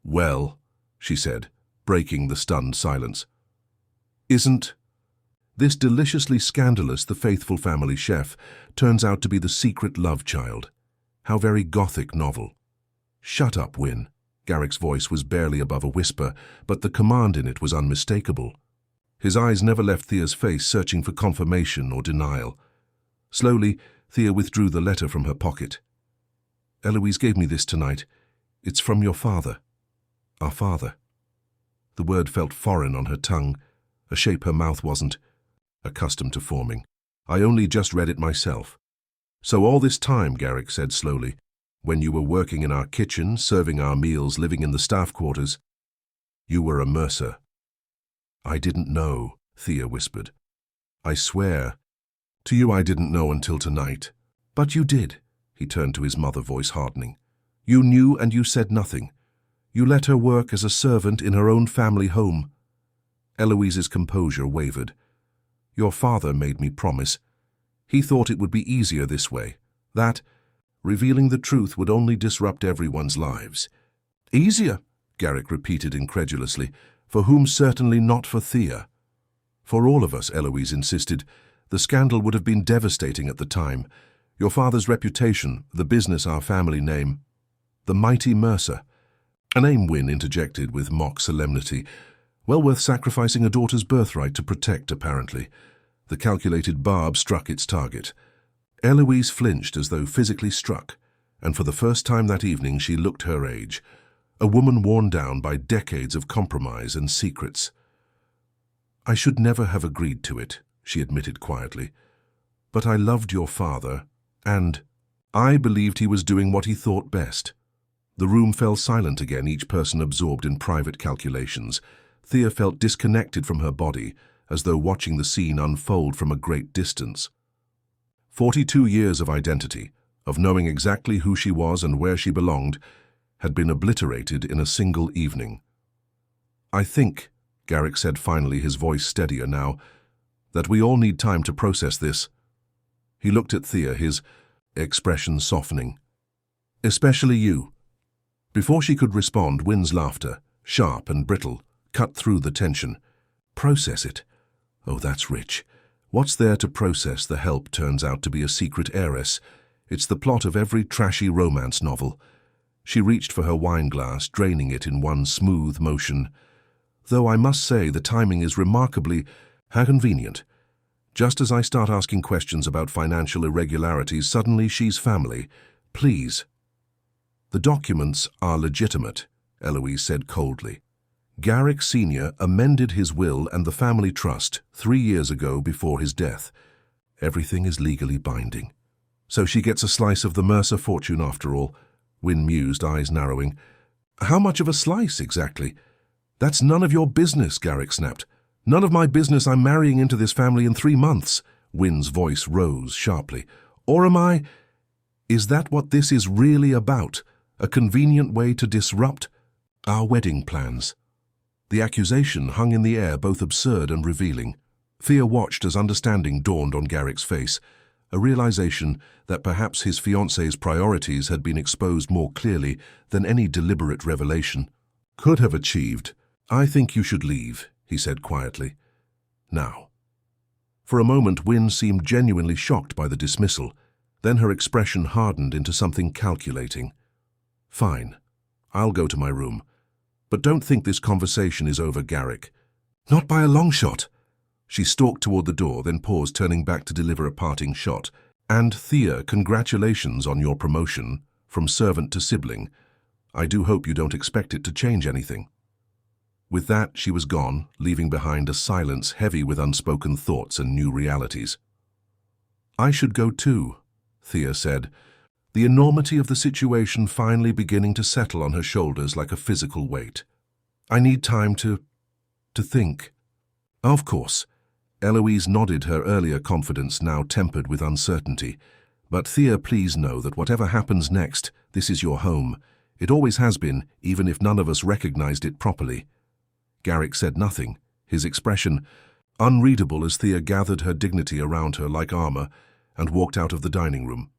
Well, she said, breaking the stunned silence. Isn't this deliciously scandalous? The faithful family chef turns out to be the secret love child. How very Gothic novel. Shut up, Wynne. Garrick's voice was barely above a whisper, but the command in it was unmistakable. His eyes never left Thea's face, searching for confirmation or denial. Slowly, Thea withdrew the letter from her pocket. Eloise gave me this tonight. It's from your father. Our father. The word felt foreign on her tongue, a shape her mouth wasn't accustomed to forming. I only just read it myself. So all this time, Garrick said slowly, when you were working in our kitchen, serving our meals, living in the staff quarters, you were a Mercer. I didn't know, Thea whispered. I swear to you I didn't know until tonight. But you did, he turned to his mother, voice hardening. You knew and you said nothing. You let her work as a servant in her own family home. Eloise's composure wavered. Your father made me promise. He thought it would be easier this way, that revealing the truth would only disrupt everyone's lives. Easier, Garrick repeated incredulously. For whom? Certainly not for Thea. For all of us, Eloise insisted. The scandal would have been devastating at the time. Your father's reputation, the business, our family name. The mighty Mercer. A name, Wynne interjected with mock solemnity. Well worth sacrificing a daughter's birthright to protect, apparently. The calculated barb struck its target. Eloise flinched as though physically struck, and for the first time that evening she looked her age, a woman worn down by decades of compromise and secrets. I should never have agreed to it, she admitted quietly. But I loved your father, and I believed he was doing what he thought best. The room fell silent again, each person absorbed in private calculations. Thea felt disconnected from her body, as though watching the scene unfold from a great distance. 42 years of identity, of knowing exactly who she was and where she belonged, had been obliterated in a single evening. I think, Garrick said finally, his voice steadier now, that we all need time to process this. He looked at Thea, his expression softening. Especially you. Before she could respond, Wynne's laughter, sharp and brittle, cut through the tension. Process it. Oh, that's rich. What's there to process? The help turns out to be a secret heiress. It's the plot of every trashy romance novel. She reached for her wine glass, draining it in one smooth motion. Though I must say the timing is remarkably convenient. Just as I start asking questions about financial irregularities, suddenly she's family. Please. The documents are legitimate, Eloise said coldly. Garrick Sr. amended his will and the family trust 3 years ago before his death. Everything is legally binding. So she gets a slice of the Mercer fortune after all, Wynne mused, eyes narrowing. How much of a slice, exactly? That's none of your business, Garrick snapped. None of my business. I'm marrying into this family in 3 months. Wynne's voice rose sharply. Or am I? Is that what this is really about? A convenient way to disrupt our wedding plans? The accusation hung in the air, both absurd and revealing. Thea watched as understanding dawned on Garrick's face, a realization that perhaps his fiancée's priorities had been exposed more clearly than any deliberate revelation could have achieved. I think you should leave, he said quietly. Now. For a moment, Wynne seemed genuinely shocked by the dismissal. Then her expression hardened into something calculating. Fine. I'll go to my room. But don't think this conversation is over, Garrick. Not by a long shot. She stalked toward the door, then paused, turning back to deliver a parting shot. And Thea, congratulations on your promotion, from servant to sibling. I do hope you don't expect it to change anything. With that, she was gone, leaving behind a silence heavy with unspoken thoughts and new realities. I should go too, Thea said, the enormity of the situation finally beginning to settle on her shoulders like a physical weight. I need time to think. Of course. Eloise nodded, her earlier confidence now tempered with uncertainty. But Thea, please know that whatever happens next, this is your home. It always has been, even if none of us recognized it properly. Garrick said nothing, his expression unreadable as Thea gathered her dignity around her like armor and walked out of the dining room.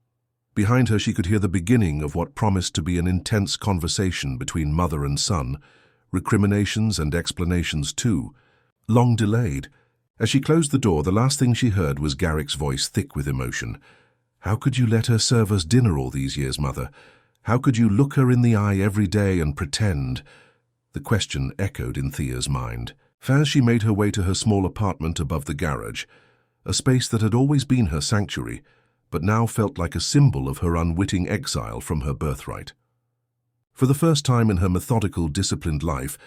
Behind her she could hear the beginning of what promised to be an intense conversation between mother and son, recriminations and explanations too, long delayed. As she closed the door, the last thing she heard was Garrick's voice, thick with emotion. How could you let her serve us dinner all these years, Mother? How could you look her in the eye every day and pretend? The question echoed in Thea's mind. As she made her way to her small apartment above the garage, a space that had always been her sanctuary, but now felt like a symbol of her unwitting exile from her birthright. For the first time in her methodical, disciplined life,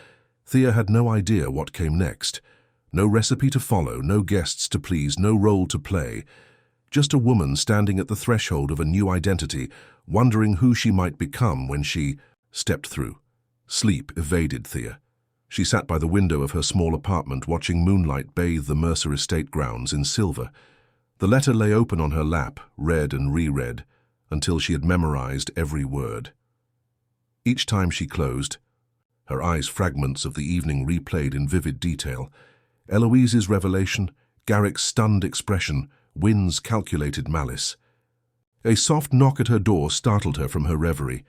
Thea had no idea what came next. No recipe to follow, no guests to please, no role to play. Just a woman standing at the threshold of a new identity, wondering who she might become when she stepped through. Sleep evaded Thea. She sat by the window of her small apartment, watching moonlight bathe the Mercer estate grounds in silver. The letter lay open on her lap, read and reread, until she had memorized every word. Each time she closed, her eyes fragments of the evening replayed in vivid detail. Eloise's revelation, Garrick's stunned expression, Wynne's calculated malice. A soft knock at her door startled her from her reverie.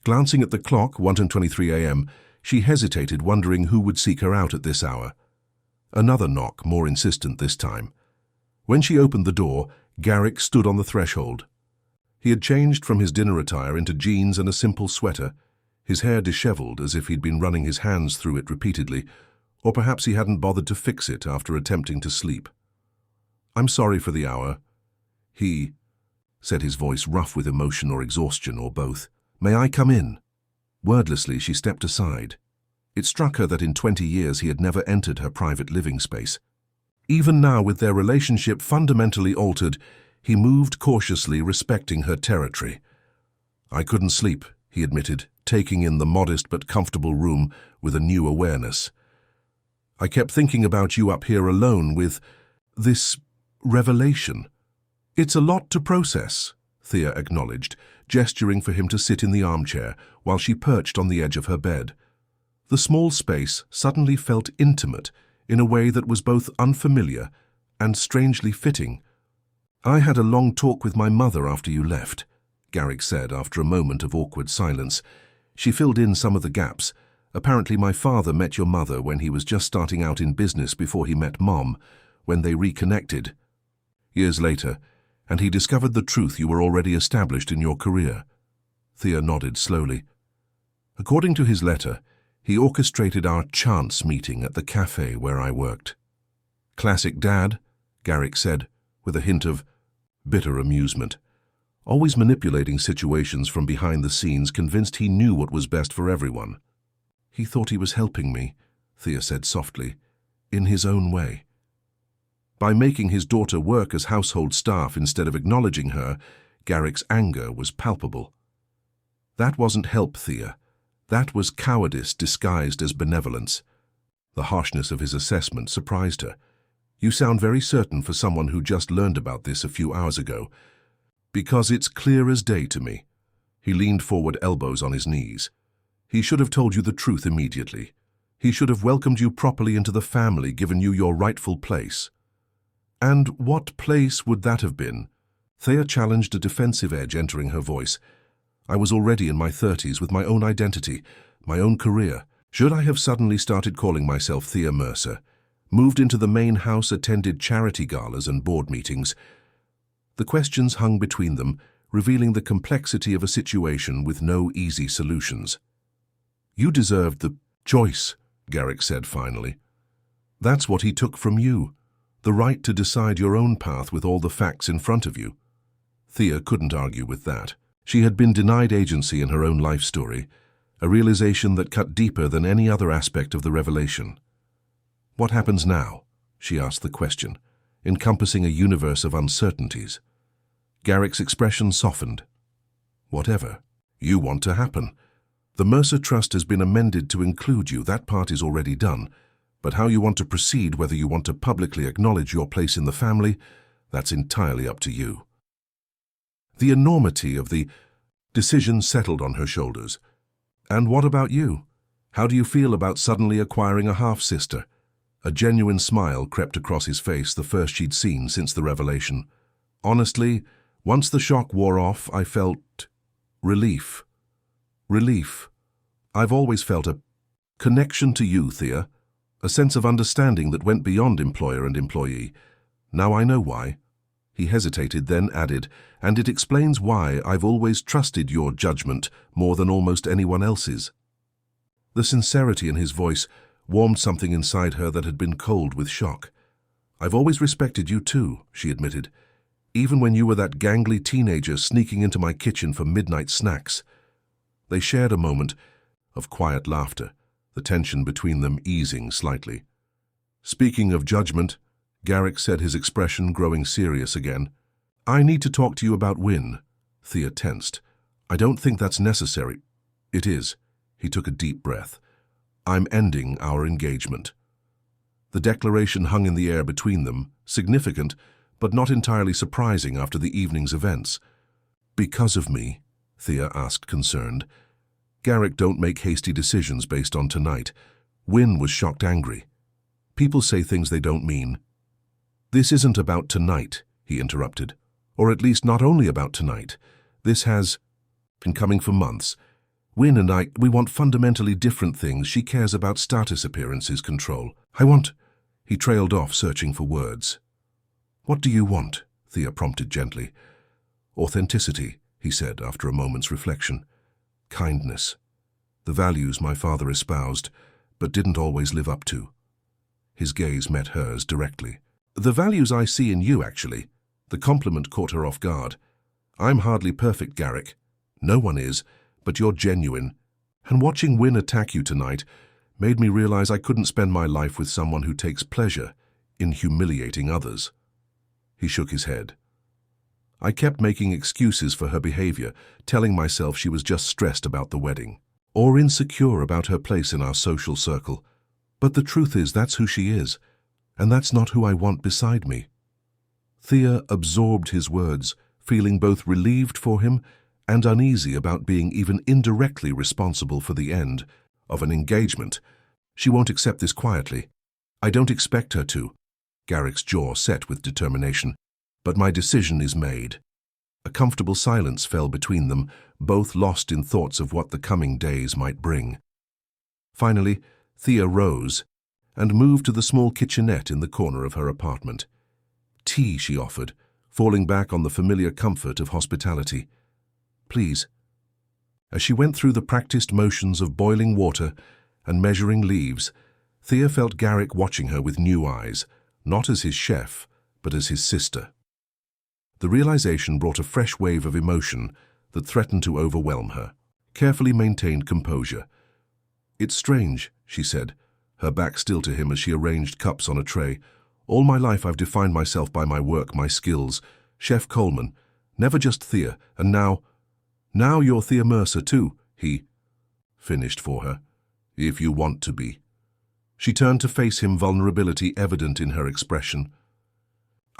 Glancing at the clock, 1:23 a.m., she hesitated, wondering who would seek her out at this hour. Another knock, more insistent this time. When she opened the door, Garrick stood on the threshold. He had changed from his dinner attire into jeans and a simple sweater, his hair disheveled as if he'd been running his hands through it repeatedly, or perhaps he hadn't bothered to fix it after attempting to sleep. I'm sorry for the hour. He said, his voice rough with emotion or exhaustion or both. May I come in? Wordlessly, she stepped aside. It struck her that in 20 years he had never entered her private living space. Even now, with their relationship fundamentally altered, he moved cautiously, respecting her territory. I couldn't sleep, he admitted, taking in the modest but comfortable room with a new awareness. I kept thinking about you up here alone with this revelation. It's a lot to process, Thea acknowledged, gesturing for him to sit in the armchair while she perched on the edge of her bed. The small space suddenly felt intimate in a way that was both unfamiliar and strangely fitting. I had a long talk with my mother after you left, Garrick said after a moment of awkward silence. She filled in some of the gaps. Apparently my father met your mother when he was just starting out in business before he met Mom. When they reconnected, Years later, and he discovered the truth you were already established in your career. Thea nodded slowly. According to his letter, he orchestrated our chance meeting at the cafe where I worked. Classic dad, Garrick said, with a hint of bitter amusement. Always manipulating situations from behind the scenes, convinced he knew what was best for everyone. He thought he was helping me, Thea said softly, in his own way. By making his daughter work as household staff instead of acknowledging her, Garrick's anger was palpable. That wasn't help, Thea. That was cowardice disguised as benevolence. The harshness of his assessment surprised her. You sound very certain for someone who just learned about this a few hours ago. Because it's clear as day to me. He leaned forward, elbows on his knees. He should have told you the truth immediately. He should have welcomed you properly into the family, given you your rightful place. And what place would that have been? Thea challenged, a defensive edge entering her voice. I was already in my 30s with my own identity, my own career. Should I have suddenly started calling myself Thea Mercer, moved into the main house, attended charity galas and board meetings? The questions hung between them, revealing the complexity of a situation with no easy solutions. You deserved the choice, Garrick said finally. That's what he took from you, the right to decide your own path with all the facts in front of you. Thea couldn't argue with that. She had been denied agency in her own life story, a realization that cut deeper than any other aspect of the revelation. What happens now? She asked the question, encompassing a universe of uncertainties. Garrick's expression softened. Whatever you want to happen. The Mercer Trust has been amended to include you. That part is already done. But how you want to proceed, whether you want to publicly acknowledge your place in the family, that's entirely up to you. The enormity of the decision settled on her shoulders. And what about you? How do you feel about suddenly acquiring a half-sister? A genuine smile crept across his face, the first she'd seen since the revelation. Honestly, once the shock wore off, I felt relief. Relief. I've always felt a connection to you, Thea, a sense of understanding that went beyond employer and employee. Now I know why. He hesitated, then added, and it explains why I've always trusted your judgment more than almost anyone else's. The sincerity in his voice warmed something inside her that had been cold with shock. I've always respected you too, she admitted, even when you were that gangly teenager sneaking into my kitchen for midnight snacks. They shared a moment of quiet laughter, the tension between them easing slightly. Speaking of judgment, Garrick said, his expression growing serious again. I need to talk to you about Wynne. Thea tensed. I don't think that's necessary. It is. He took a deep breath. I'm ending our engagement. The declaration hung in the air between them, significant, but not entirely surprising after the evening's events. Because of me? Thea asked, concerned. Garrick, don't make hasty decisions based on tonight. Wynne was shocked, angry. People say things they don't mean. This isn't about tonight, he interrupted. Or at least not only about tonight. This has been coming for months. Wynne and I, we want fundamentally different things. She cares about status appearances, control. I want... He trailed off, searching for words. What do you want? Thea prompted gently. Authenticity, he said after a moment's reflection. Kindness. The values my father espoused, but didn't always live up to. His gaze met hers directly. The values I see in you, actually. The compliment caught her off guard. I'm hardly perfect, Garrick. No one is, but you're genuine. And watching Wynne attack you tonight made me realize I couldn't spend my life with someone who takes pleasure in humiliating others. He shook his head. I kept making excuses for her behavior, telling myself she was just stressed about the wedding, or insecure about her place in our social circle. But the truth is, that's who she is. And that's not who I want beside me. Thea absorbed his words, feeling both relieved for him and uneasy about being even indirectly responsible for the end of an engagement. She won't accept this quietly. I don't expect her to. Garrick's jaw set with determination. But my decision is made. A comfortable silence fell between them, both lost in thoughts of what the coming days might bring. Finally, Thea rose and moved to the small kitchenette in the corner of her apartment. Tea, she offered, falling back on the familiar comfort of hospitality. "Please." As she went through the practiced motions of boiling water and measuring leaves, Thea felt Garrick watching her with new eyes, not as his chef, but as his sister. The realization brought a fresh wave of emotion that threatened to overwhelm her. Carefully maintained composure. "It's strange," she said, her back still to him as she arranged cups on a tray. "All my life I've defined myself by my work, my skills. Chef Coleman, never just Thea, and now you're Thea Mercer too," he finished for her. "If you want to be." She turned to face him, vulnerability evident in her expression.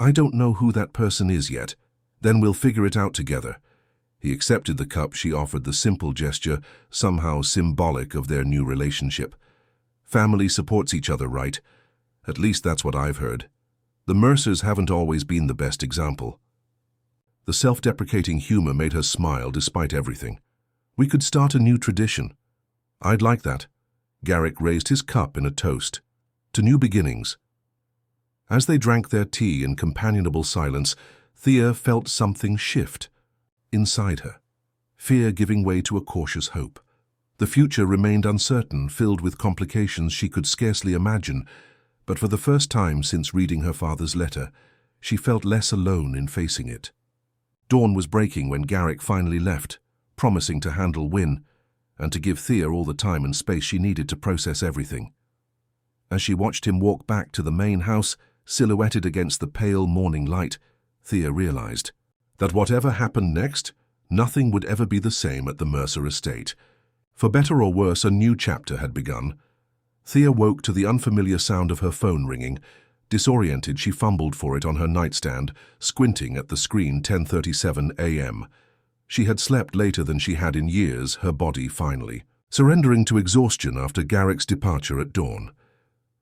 "I don't know who that person is yet. Then we'll figure it out together." He accepted the cup she offered, the simple gesture, somehow symbolic of their new relationship. Family supports each other, right? At least that's what I've heard. The Mercers haven't always been the best example. The self-deprecating humor made her smile despite everything. "We could start a new tradition." "I'd like that." Garrick raised his cup in a toast. "To new beginnings." As they drank their tea in companionable silence, Thea felt something shift inside her, fear giving way to a cautious hope. The future remained uncertain, filled with complications she could scarcely imagine, but for the first time since reading her father's letter, she felt less alone in facing it. Dawn was breaking when Garrick finally left, promising to handle Wynne and to give Thea all the time and space she needed to process everything. As she watched him walk back to the main house, silhouetted against the pale morning light, Thea realized that whatever happened next, nothing would ever be the same at the Mercer estate. For better or worse, a new chapter had begun. Thea woke to the unfamiliar sound of her phone ringing. Disoriented, she fumbled for it on her nightstand, squinting at the screen. 10:37 a.m. She had slept later than she had in years, her body finally surrendering to exhaustion after Garrick's departure at dawn.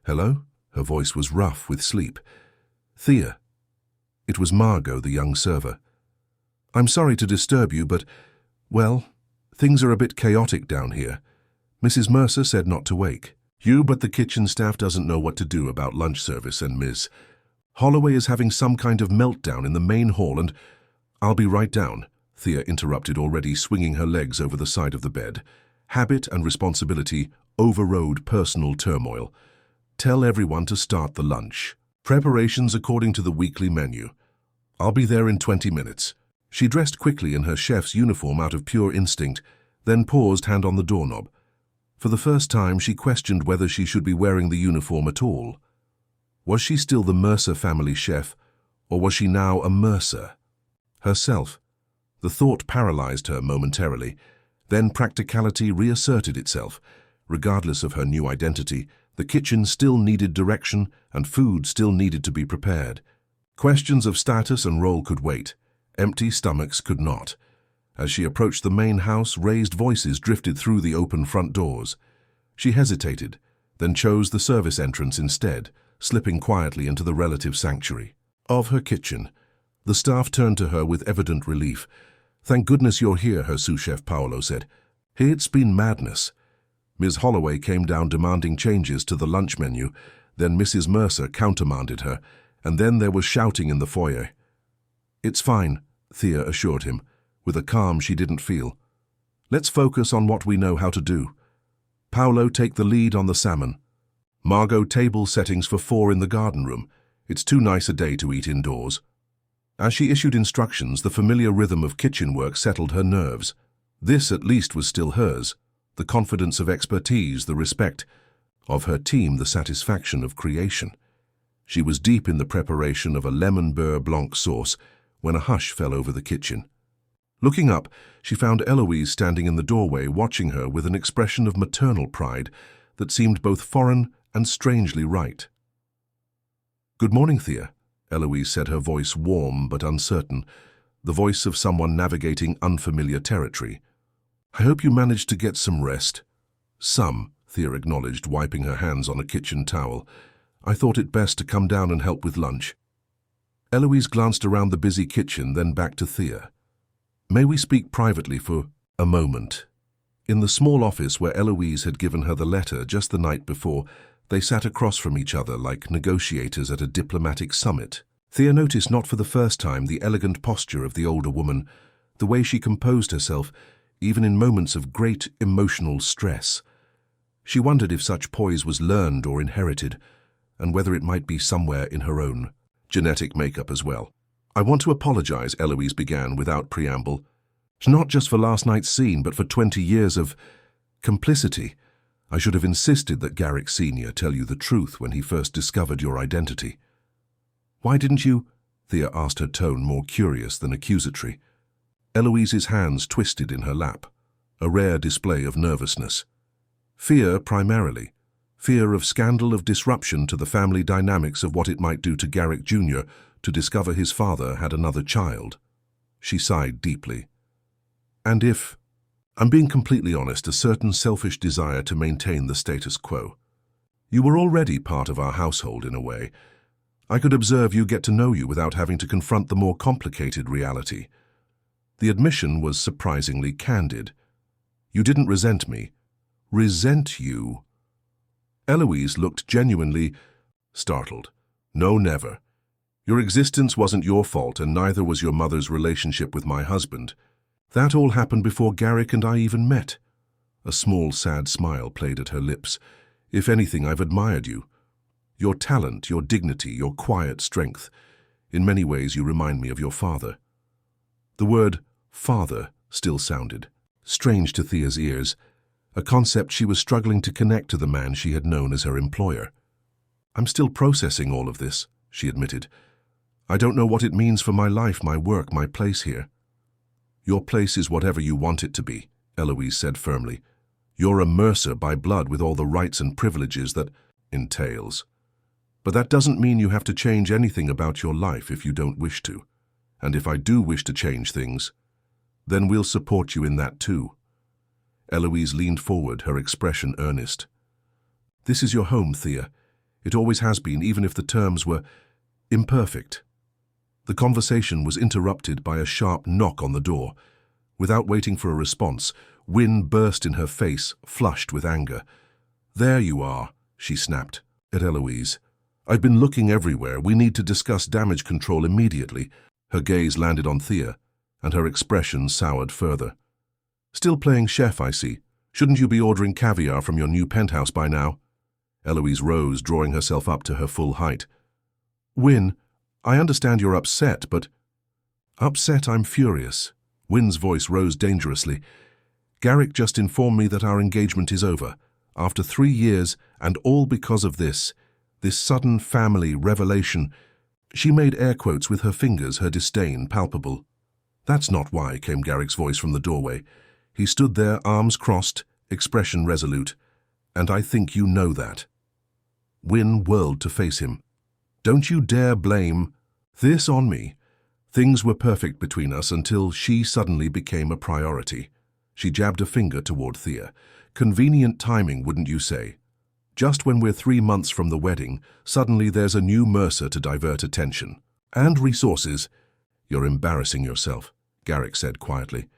"Hello?" Her voice was rough with sleep. "Thea." It was Margot, the young server. "I'm sorry to disturb you, but, well, things are a bit chaotic down here. Mrs. Mercer said not to wake you, but the kitchen staff doesn't know what to do about lunch service, and Ms. Holloway is having some kind of meltdown in the main hall, and—" "I'll be right down," Thea interrupted, already swinging her legs over the side of the bed. Habit and responsibility overrode personal turmoil. "Tell everyone to start the lunch. Preparations according to the weekly menu. I'll be there in 20 minutes. She dressed quickly in her chef's uniform out of pure instinct, then paused, hand on the doorknob. For the first time, she questioned whether she should be wearing the uniform at all. Was she still the Mercer family chef, or was she now a Mercer herself? The thought paralyzed her momentarily. Then practicality reasserted itself. Regardless of her new identity, the kitchen still needed direction, and food still needed to be prepared. Questions of status and role could wait. Empty stomachs could not. As she approached the main house, raised voices drifted through the open front doors. She hesitated, then chose the service entrance instead, slipping quietly into the relative sanctuary of her kitchen. The staff turned to her with evident relief. "Thank goodness you're here," her sous chef Paolo said. "It's been madness." Ms. Holloway came down demanding changes to the lunch menu, then Mrs. Mercer countermanded her, and then there was shouting in the foyer. "It's fine," Thea assured him, with a calm she didn't feel. "Let's focus on what we know how to do. Paolo, take the lead on the salmon. Margot, table settings for 4 in the garden room. It's too nice a day to eat indoors." As she issued instructions, the familiar rhythm of kitchen work settled her nerves. This at least was still hers. The confidence of expertise, the respect of her team, the satisfaction of creation. She was deep in the preparation of a lemon beurre blanc sauce when a hush fell over the kitchen. Looking up, she found Eloise standing in the doorway, watching her with an expression of maternal pride that seemed both foreign and strangely right. "Good morning, Thea," Eloise said, her voice warm but uncertain, the voice of someone navigating unfamiliar territory. "I hope you managed to get some rest." "Some," Thea acknowledged, wiping her hands on a kitchen towel. "I thought it best to come down and help with lunch." Eloise glanced around the busy kitchen, then back to Thea. "May we speak privately for a moment?" In the small office where Eloise had given her the letter just the night before, they sat across from each other like negotiators at a diplomatic summit. Thea noticed not for the first time the elegant posture of the older woman, the way she composed herself, even in moments of great emotional stress. She wondered if such poise was learned or inherited, and whether it might be somewhere in her own genetic makeup as well. "I want to apologize," Eloise began without preamble. "Not just for last night's scene, but for 20 years of complicity. I should have insisted that Garrick Sr. tell you the truth when he first discovered your identity." "Why didn't you?" Thea asked, her tone more curious than accusatory. Eloise's hands twisted in her lap, a rare display of nervousness. Fear, primarily. Fear of scandal, of disruption to the family dynamics, of what it might do to Garrick Jr. to discover his father had another child. She sighed deeply. "And if, I'm being completely honest, a certain selfish desire to maintain the status quo. You were already part of our household in a way. I could observe you, get to know you without having to confront the more complicated reality." The admission was surprisingly candid. "You didn't resent me." "Resent you?" Eloise looked genuinely startled. "No, never. Your existence wasn't your fault, and neither was your mother's relationship with my husband. That all happened before Garrick and I even met." A small, sad smile played at her lips. "If anything, I've admired you. Your talent, your dignity, your quiet strength. In many ways, you remind me of your father." The word father still sounded strange to Thea's ears, a concept she was struggling to connect to the man she had known as her employer. "I'm still processing all of this," she admitted. "I don't know what it means for my life, my work, my place here." "Your place is whatever you want it to be," Eloise said firmly. "You're a Mercer by blood with all the rights and privileges that entails. But that doesn't mean you have to change anything about your life if you don't wish to. And if I do wish to change things, then we'll support you in that too." Eloise leaned forward, her expression earnest. "This is your home, Thea. It always has been, even if the terms were imperfect." The conversation was interrupted by a sharp knock on the door. Without waiting for a response, Wynne burst in her face, flushed with anger. "There you are," she snapped at Eloise. "I've been looking everywhere. We need to discuss damage control immediately." Her gaze landed on Thea, and her expression soured further. "Still playing chef, I see. Shouldn't you be ordering caviar from your new penthouse by now?" Eloise rose, drawing herself up to her full height. "Wynne, I understand you're upset, but—" "Upset, I'm furious." Wynne's voice rose dangerously. "Garrick just informed me that our engagement is over, after 3 years, and all because of this sudden family revelation." She made air quotes with her fingers, her disdain palpable. "That's not why," came Garrick's voice from the doorway. He stood there, arms crossed, expression resolute. "And I think you know that." Wynne whirled to face him. "Don't you dare blame this on me. Things were perfect between us until she suddenly became a priority." She jabbed a finger toward Thea. "Convenient timing, wouldn't you say? Just when we're 3 months from the wedding, suddenly there's a new Mercer to divert attention. And resources." "You're embarrassing yourself," Garrick said quietly.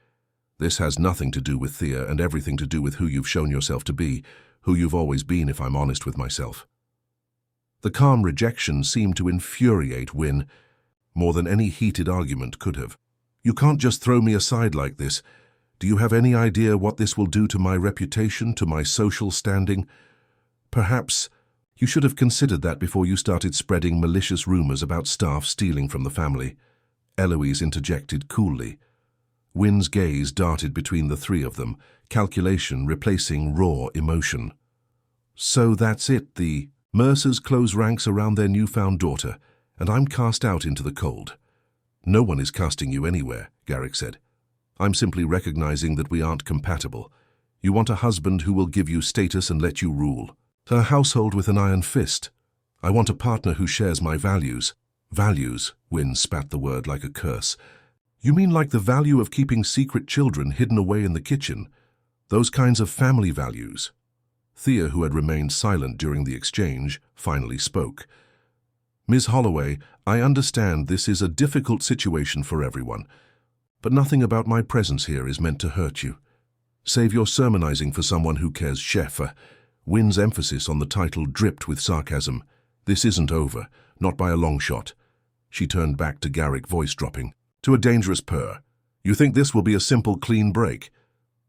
"This has nothing to do with Thea and everything to do with who you've shown yourself to be, who you've always been, if I'm honest with myself." The calm rejection seemed to infuriate Wynne, more than any heated argument could have. "You can't just throw me aside like this. Do you have any idea what this will do to my reputation, to my social standing? Perhaps you should have considered that before you started spreading malicious rumors about staff stealing from the family," Eloise interjected coolly. Wynne's gaze darted between the three of them, calculation replacing raw emotion. "So that's it, the Mercers close ranks around their newfound daughter, and I'm cast out into the cold." "No one is casting you anywhere," Garrick said. "I'm simply recognizing that we aren't compatible. You want a husband who will give you status and let you rule. A household with an iron fist. I want a partner who shares my values." "Values," Wynne spat the word like a curse. "You mean like the value of keeping secret children hidden away in the kitchen? Those kinds of family values?" Thea, who had remained silent during the exchange, finally spoke. "Ms. Holloway, I understand this is a difficult situation for everyone, but nothing about my presence here is meant to hurt you. Save your sermonizing for someone who cares, chef." Wynne's emphasis on the title dripped with sarcasm. "This isn't over, not by a long shot." She turned back to Garrick, voice dropping. To a dangerous purr. You think this will be a simple, clean break?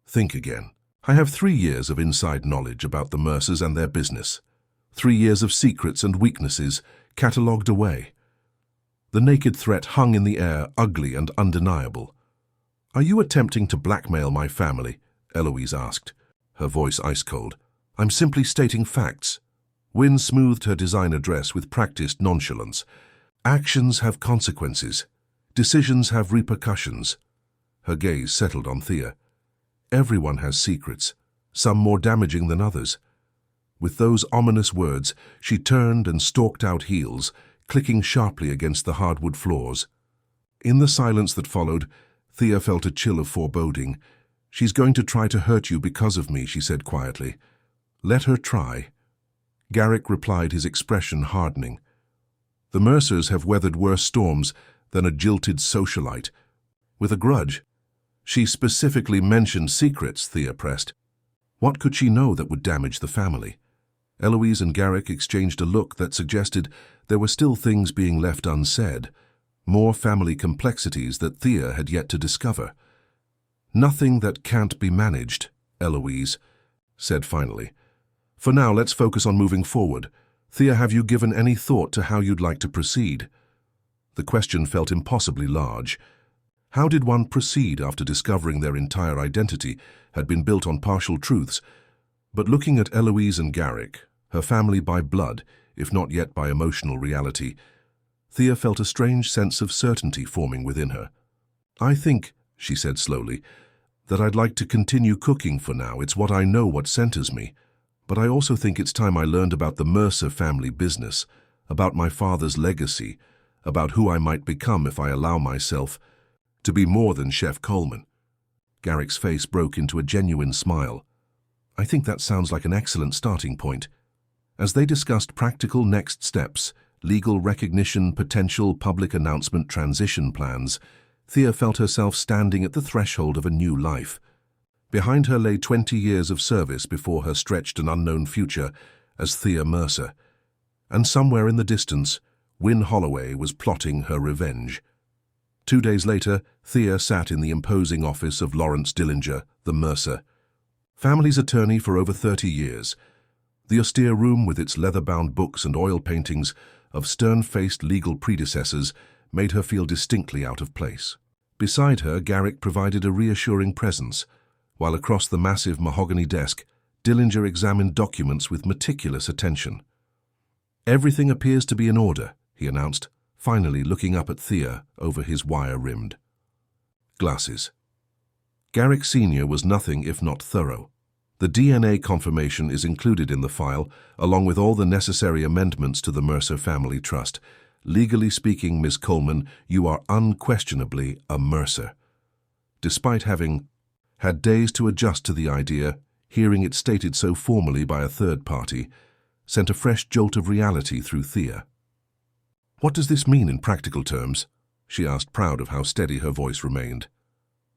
Think again. I have 3 years of inside knowledge about the Mercers and their business. 3 years of secrets and weaknesses catalogued away. The naked threat hung in the air, ugly and undeniable. Are you attempting to blackmail my family? Eloise asked, her voice ice-cold. I'm simply stating facts. Wynne smoothed her designer dress with practiced nonchalance. Actions have consequences. Decisions have repercussions. Her gaze settled on Thea. Everyone has secrets, some more damaging than others. With those ominous words, she turned and stalked out heels, clicking sharply against the hardwood floors. In the silence that followed, Thea felt a chill of foreboding. She's going to try to hurt you because of me, she said quietly. Let her try. Garrick replied, his expression hardening. The Mercers have weathered worse storms than a jilted socialite. With a grudge. She specifically mentioned secrets, Thea pressed. What could she know that would damage the family? Eloise and Garrick exchanged a look that suggested there were still things being left unsaid, more family complexities that Thea had yet to discover. Nothing that can't be managed, Eloise said finally. For now, let's focus on moving forward. Thea, have you given any thought to how you'd like to proceed? The question felt impossibly large. How did one proceed after discovering their entire identity had been built on partial truths? But looking at Eloise and Garrick, her family by blood, if not yet by emotional reality, Thea felt a strange sense of certainty forming within her. I think, she said slowly, that I'd like to continue cooking for now. It's what I know, what centers me. But I also think it's time I learned about the Mercer family business, about my father's legacy, about who I might become if I allow myself to be more than Chef Coleman. Garrick's face broke into a genuine smile. I think that sounds like an excellent starting point. As they discussed practical next steps, legal recognition, potential public announcement, transition plans, Thea felt herself standing at the threshold of a new life. Behind her lay 20 years of service, before her stretched an unknown future as Thea Mercer. And somewhere in the distance, Wynne Holloway was plotting her revenge. 2 days later, Thea sat in the imposing office of Lawrence Dillinger, the Mercer, family's attorney for over 30 years. The austere room, with its leather-bound books and oil paintings of stern-faced legal predecessors, made her feel distinctly out of place. Beside her, Garrick provided a reassuring presence, while across the massive mahogany desk, Dillinger examined documents with meticulous attention. Everything appears to be in order, he announced, finally looking up at Thea over his wire-rimmed glasses. Garrick Sr. was nothing if not thorough. The DNA confirmation is included in the file, along with all the necessary amendments to the Mercer Family Trust. Legally speaking, Ms. Coleman, you are unquestionably a Mercer. Despite having had days to adjust to the idea, hearing it stated so formally by a third party sent a fresh jolt of reality through Thea. What does this mean in practical terms? She asked, proud of how steady her voice remained.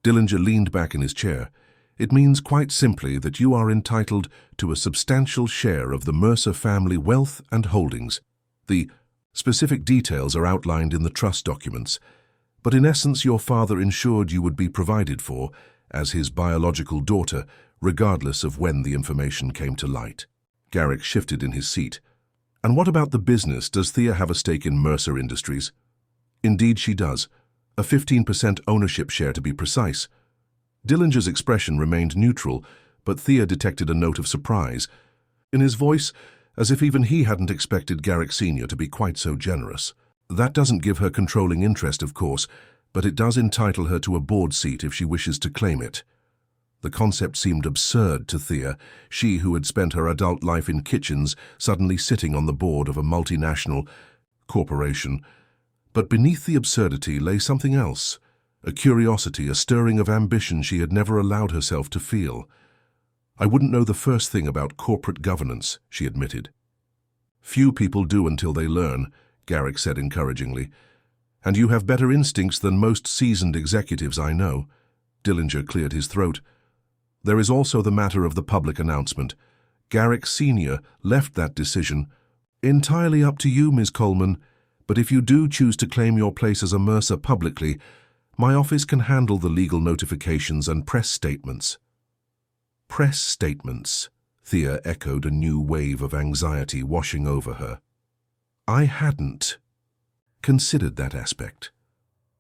Dillinger leaned back in his chair. It means quite simply that you are entitled to a substantial share of the Mercer family wealth and holdings. The specific details are outlined in the trust documents, but in essence your father ensured you would be provided for as his biological daughter, regardless of when the information came to light. Garrick shifted in his seat. And what about the business? Does Thea have a stake in Mercer Industries? Indeed she does. A 15% ownership share, to be precise. Dillinger's expression remained neutral, but Thea detected a note of surprise in his voice, as if even he hadn't expected Garrick Sr. to be quite so generous. That doesn't give her controlling interest, of course, but it does entitle her to a board seat if she wishes to claim it. The concept seemed absurd to Thea, she who had spent her adult life in kitchens, suddenly sitting on the board of a multinational corporation. But beneath the absurdity lay something else, a curiosity, a stirring of ambition she had never allowed herself to feel. I wouldn't know the first thing about corporate governance, she admitted. Few people do until they learn, Garrick said encouragingly. And you have better instincts than most seasoned executives I know. Dillinger cleared his throat. There is also the matter of the public announcement. Garrick Sr. left that decision entirely up to you, Ms. Coleman. But if you do choose to claim your place as a mercer publicly, my office can handle the legal notifications and press statements." "Press statements," Thea echoed, a new wave of anxiety washing over her. "I hadn't considered that aspect."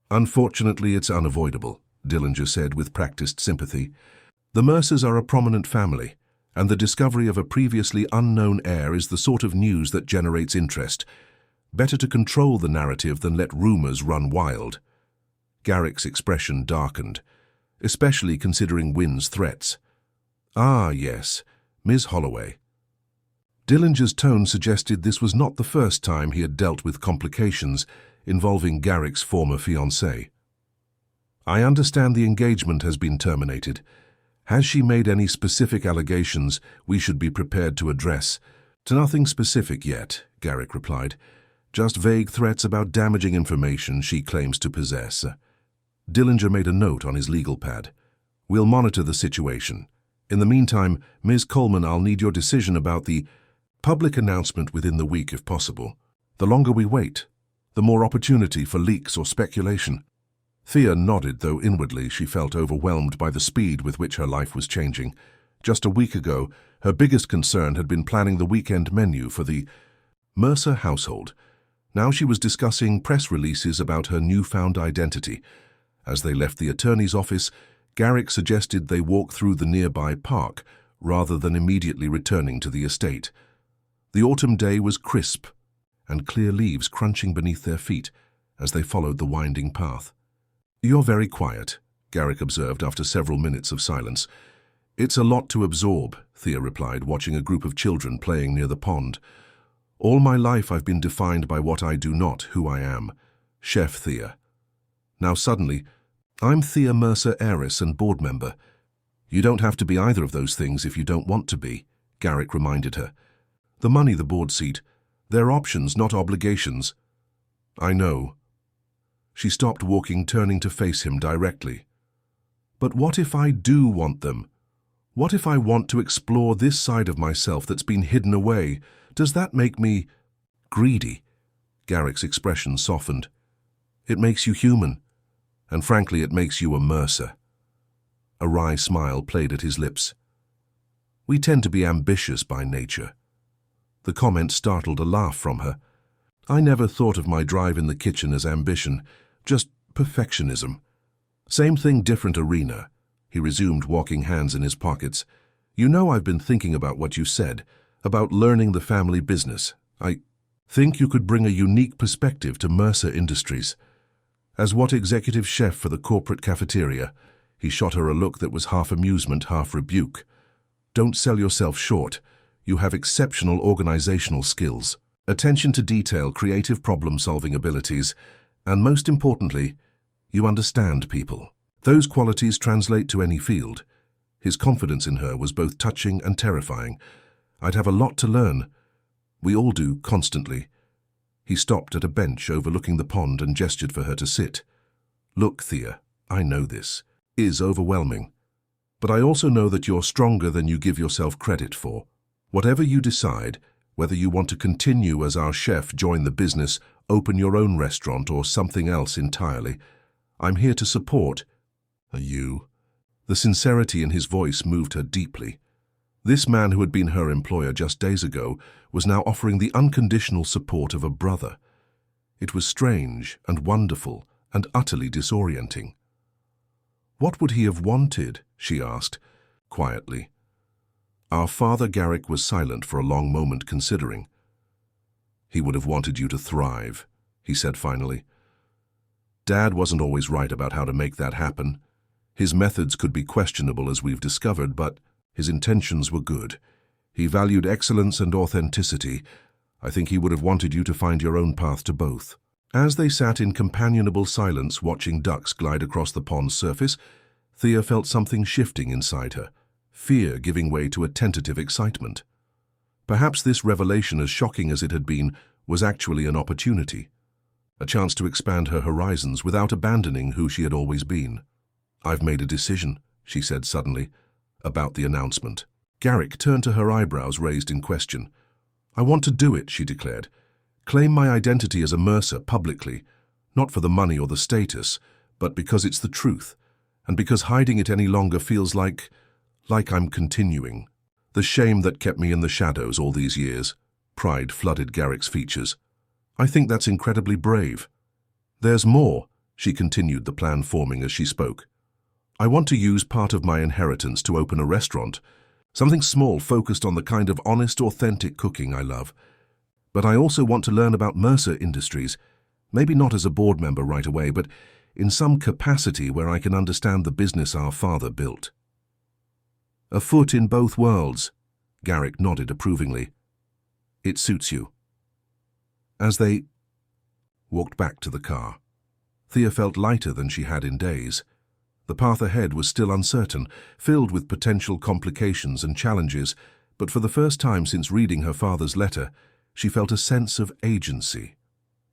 "Unfortunately, it's unavoidable," Dillinger said with practiced sympathy. "The Mercers are a prominent family, and the discovery of a previously unknown heir is the sort of news that generates interest. Better to control the narrative than let rumors run wild." Garrick's expression darkened, especially considering Wynn's threats. "Ah, yes, Ms. Holloway." Dillinger's tone suggested this was not the first time he had dealt with complications involving Garrick's former fiancée. "I understand the engagement has been terminated. Has she made any specific allegations we should be prepared to address?" "Nothing specific yet," Garrick replied. "Just vague threats about damaging information she claims to possess." Dillinger made a note on his legal pad. "We'll monitor the situation. In the meantime, Ms. Coleman, I'll need your decision about the public announcement within the week if possible. The longer we wait, the more opportunity for leaks or speculation." Thea nodded, though inwardly she felt overwhelmed by the speed with which her life was changing. Just a week ago, her biggest concern had been planning the weekend menu for the Mercer household. Now she was discussing press releases about her newfound identity. As they left the attorney's office, Garrick suggested they walk through the nearby park rather than immediately returning to the estate. The autumn day was crisp, and clear leaves crunching beneath their feet as they followed the winding path. "You're very quiet," Garrick observed after several minutes of silence. "It's a lot to absorb," Thea replied, watching a group of children playing near the pond. "All my life I've been defined by what I do, not who I am. Chef Thea. Now suddenly, I'm Thea Mercer, heiress and board member. You don't have to be either of those things if you don't want to be," Garrick reminded her. "The money, the board seat, they're options, not obligations." "I know." She stopped walking, turning to face him directly. "But what if I do want them? What if I want to explore this side of myself that's been hidden away? Does that make me greedy?" Garrick's expression softened. "It makes you human, and frankly it makes you a Mercer." A wry smile played at his lips. "We tend to be ambitious by nature." The comment startled a laugh from her. "I never thought of my drive in the kitchen as ambition, just perfectionism." "Same thing, different arena," he resumed, walking hands in his pockets. "You know I've been thinking about what you said, about learning the family business. I think you could bring a unique perspective to Mercer Industries. As what executive chef for the corporate cafeteria?" He shot her a look that was half amusement, half rebuke. "Don't sell yourself short. You have exceptional organizational skills, attention to detail, creative problem-solving abilities, and most importantly, you understand people. Those qualities translate to any field." His confidence in her was both touching and terrifying. "I'd have a lot to learn. We all do, constantly." He stopped at a bench overlooking the pond and gestured for her to sit. "Look, Thea, I know this is overwhelming, but I also know that you're stronger than you give yourself credit for. Whatever you decide, whether you want to continue as our chef, join the business, open your own restaurant, or something else entirely, I'm here to support you." The sincerity in his voice moved her deeply. This man who had been her employer just days ago was now offering the unconditional support of a brother. It was strange and wonderful and utterly disorienting. "What would he have wanted?" she asked, quietly. Our father Garrick was silent for a long moment, considering. "He would have wanted you to thrive," he said finally. "Dad wasn't always right about how to make that happen. His methods could be questionable, as we've discovered, but his intentions were good. He valued excellence and authenticity. I think he would have wanted you to find your own path to both." As they sat in companionable silence watching ducks glide across the pond's surface, Thea felt something shifting inside her, fear giving way to a tentative excitement. Perhaps this revelation, as shocking as it had been, was actually an opportunity, a chance to expand her horizons without abandoning who she had always been. "I've made a decision," she said suddenly, "about the announcement." Garrick turned to her, eyebrows raised in question. "I want to do it," she declared, Claim my identity as a Mercer publicly, not for the money or the status, but because it's the truth, and because hiding it any longer feels like I'm continuing. The shame that kept me in the shadows all these years. Pride flooded Garrick's features. I think that's incredibly brave. There's more, she continued, the plan forming as she spoke. I want to use part of my inheritance to open a restaurant, something small focused on the kind of honest, authentic cooking I love. But I also want to learn about Mercer Industries, maybe not as a board member right away, but in some capacity where I can understand the business our father built. A foot in both worlds, Garrick nodded approvingly. It suits you. As they walked back to the car, Thea felt lighter than she had in days. The path ahead was still uncertain, filled with potential complications and challenges, but for the first time since reading her father's letter, she felt a sense of agency,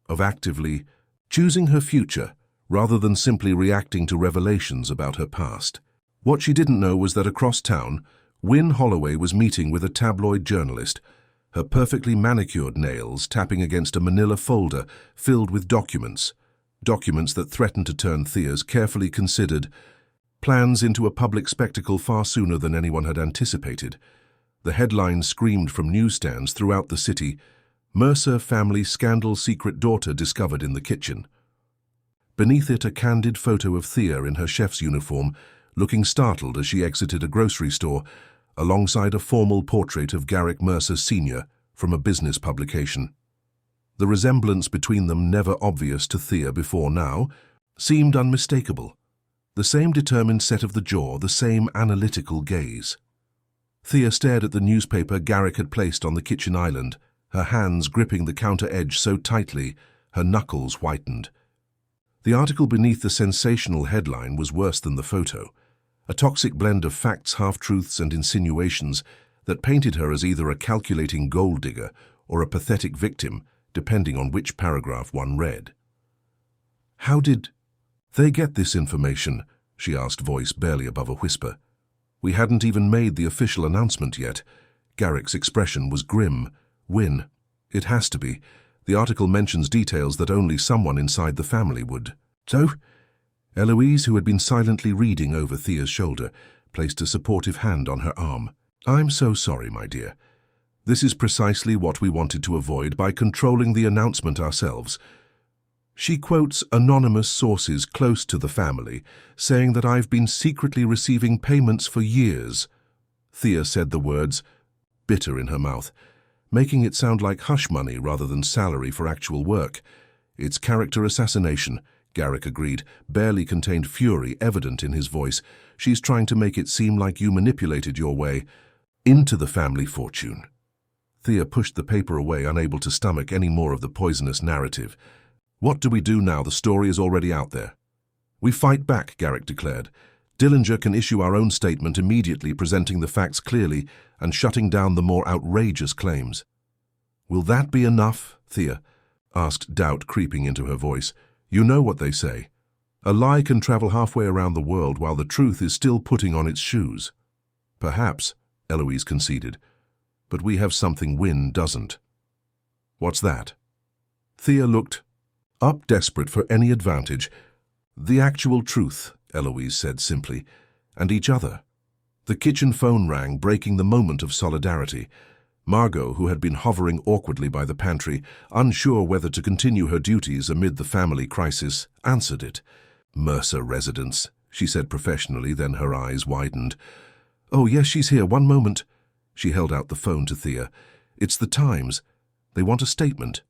of actively choosing her future rather than simply reacting to revelations about her past. What she didn't know was that across town, Wynne Holloway was meeting with a tabloid journalist, her perfectly manicured nails tapping against a manila folder filled with documents that threatened to turn Thea's carefully considered plans into a public spectacle far sooner than anyone had anticipated. The headlines screamed from newsstands throughout the city, Mercer family scandal, secret daughter discovered in the kitchen. Beneath it, a candid photo of Thea in her chef's uniform, looking startled as she exited a grocery store, alongside a formal portrait of Garrick Mercer Sr. from a business publication. The resemblance between them, never obvious to Thea before now, seemed unmistakable. The same determined set of the jaw, the same analytical gaze. Thea stared at the newspaper Garrick had placed on the kitchen island, her hands gripping the counter edge so tightly, her knuckles whitened. The article beneath the sensational headline was worse than the photo, a toxic blend of facts, half-truths, and insinuations that painted her as either a calculating gold digger or a pathetic victim, depending on which paragraph one read. How did they get this information? She asked, voice barely above a whisper. We hadn't even made the official announcement yet. Garrick's expression was grim. Wynne, it has to be. The article mentions details that only someone inside the family would. So? Eloise, who had been silently reading over Thea's shoulder, placed a supportive hand on her arm. I'm so sorry, my dear. This is precisely what we wanted to avoid by controlling the announcement ourselves. She quotes anonymous sources close to the family, saying that I've been secretly receiving payments for years. Thea said the words, bitter in her mouth, making it sound like hush money rather than salary for actual work. It's character assassination, Garrick agreed, barely contained fury evident in his voice. She's trying to make it seem like you manipulated your way into the family fortune. Thea pushed the paper away, unable to stomach any more of the poisonous narrative. What do we do now? The story is already out there. We fight back, Garrick declared. Dillinger can issue our own statement immediately, presenting the facts clearly and shutting down the more outrageous claims. Will that be enough? Thea asked, doubt creeping into her voice. You know what they say. A lie can travel halfway around the world while the truth is still putting on its shoes. Perhaps, Eloise conceded, but we have something Wynne doesn't. What's that? Thea looked up, desperate for any advantage. The actual truth, Eloise said simply, and each other. The kitchen phone rang, breaking the moment of solidarity. Margot, who had been hovering awkwardly by the pantry, unsure whether to continue her duties amid the family crisis, answered it. Mercer residence, she said professionally, then her eyes widened. Oh, yes, she's here. One moment. She held out the phone to Thea. It's the Times. They want a statement.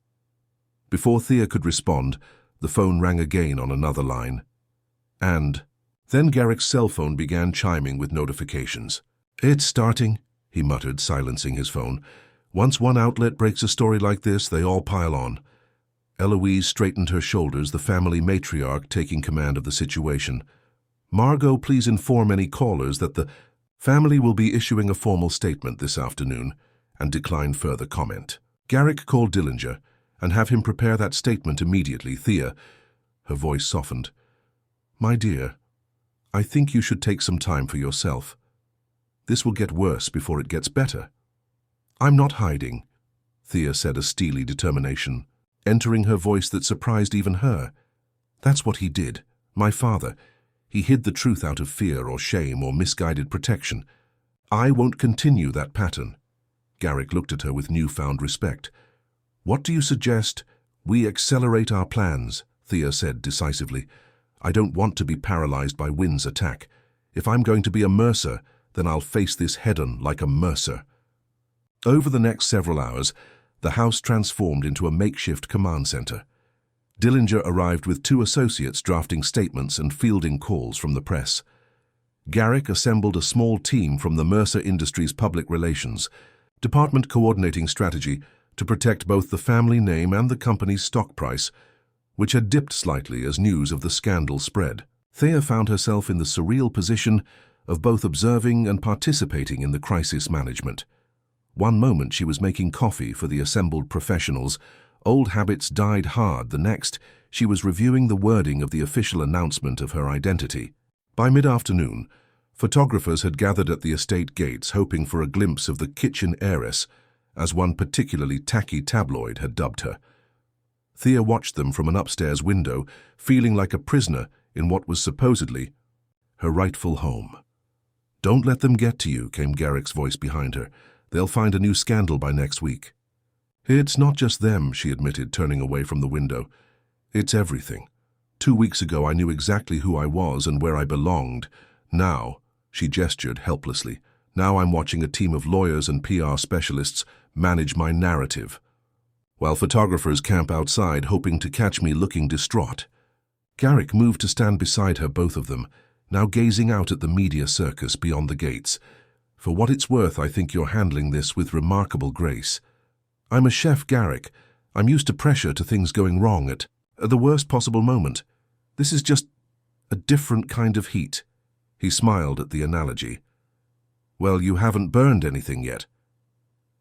Before Thea could respond, the phone rang again on another line. And then Garrick's cell phone began chiming with notifications. It's starting, he muttered, silencing his phone. Once one outlet breaks a story like this, they all pile on. Eloise straightened her shoulders, the family matriarch taking command of the situation. Margot, please inform any callers that the family will be issuing a formal statement this afternoon, and declined further comment. Garrick called Dillinger, and have him prepare that statement immediately. Thea, her voice softened. My dear, I think you should take some time for yourself. This will get worse before it gets better. I'm not hiding, Thea said, a steely determination. entering her voice that surprised even her. That's what he did, my father. He hid the truth out of fear or shame or misguided protection. I won't continue that pattern. Garrick looked at her with newfound respect. What do you suggest? We accelerate our plans, Thea said decisively. I don't want to be paralyzed by Wynn's attack. If I'm going to be a mercer, then I'll face this head-on like a mercer. Over the next several hours, the house transformed into a makeshift command center. Dillinger arrived with 2 associates drafting statements and fielding calls from the press. Garrick assembled a small team from the Mercer Industries Public Relations Department coordinating strategy to protect both the family name and the company's stock price, which had dipped slightly as news of the scandal spread. Thea found herself in the surreal position of both observing and participating in the crisis management. One moment she was making coffee for the assembled professionals, old habits died hard. The next, she was reviewing the wording of the official announcement of her identity. By mid-afternoon, photographers had gathered at the estate gates hoping for a glimpse of the kitchen heiress, as one particularly tacky tabloid had dubbed her. Thea watched them from an upstairs window, feeling like a prisoner in what was supposedly her rightful home. Don't let them get to you, came Garrick's voice behind her. They'll find a new scandal by next week. It's not just them, she admitted, turning away from the window. It's everything. 2 weeks ago I knew exactly who I was and where I belonged. Now, she gestured helplessly, now I'm watching a team of lawyers and PR specialists manage my narrative, while photographers camp outside hoping to catch me looking distraught. Garrick moved to stand beside her, both of them, now gazing out at the media circus beyond the gates. For what it's worth, I think you're handling this with remarkable grace. I'm a chef, Garrick. I'm used to pressure, to things going wrong at the worst possible moment. This is just a different kind of heat. He smiled at the analogy. Well, you haven't burned anything yet.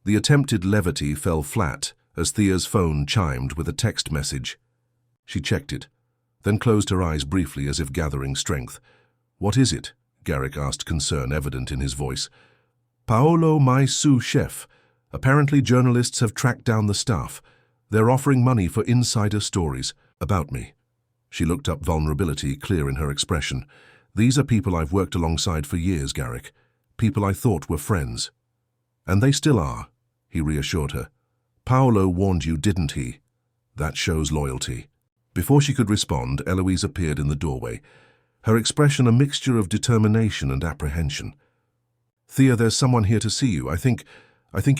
The attempted levity fell flat as Thea's phone chimed with a text message. She checked it, then closed her eyes briefly as if gathering strength. What is it? Garrick asked, concern evident in his voice. Paolo, my sous chef. Apparently journalists have tracked down the staff. They're offering money for insider stories about me. She looked up, vulnerability clear in her expression. These are people I've worked alongside for years, Garrick. People I thought were friends. And they still are, he reassured her. Paolo warned you, didn't he? That shows loyalty. Before she could respond, Eloise appeared in the doorway, her expression a mixture of determination and apprehension. Thea, there's someone here to see you. I think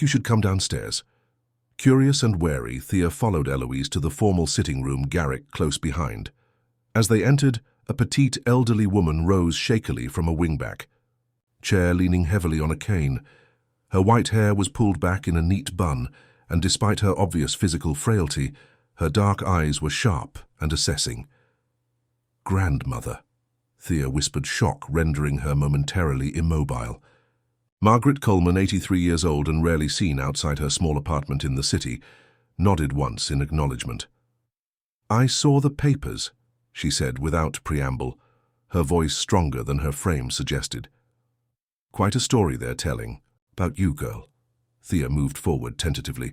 you should come downstairs. Curious and wary, Thea followed Eloise to the formal sitting room, Garrick close behind. As they entered, a petite elderly woman rose shakily from a wingback chair, leaning heavily on a cane. Her white hair was pulled back in a neat bun, and despite her obvious physical frailty, her dark eyes were sharp and assessing. Grandmother, Thea whispered, shock rendering her momentarily immobile. Margaret Coleman, 83 years old and rarely seen outside her small apartment in the city, nodded once in acknowledgement. I saw the papers, she said without preamble, her voice stronger than her frame suggested. Quite a story they're telling. About you, girl. Thea moved forward tentatively.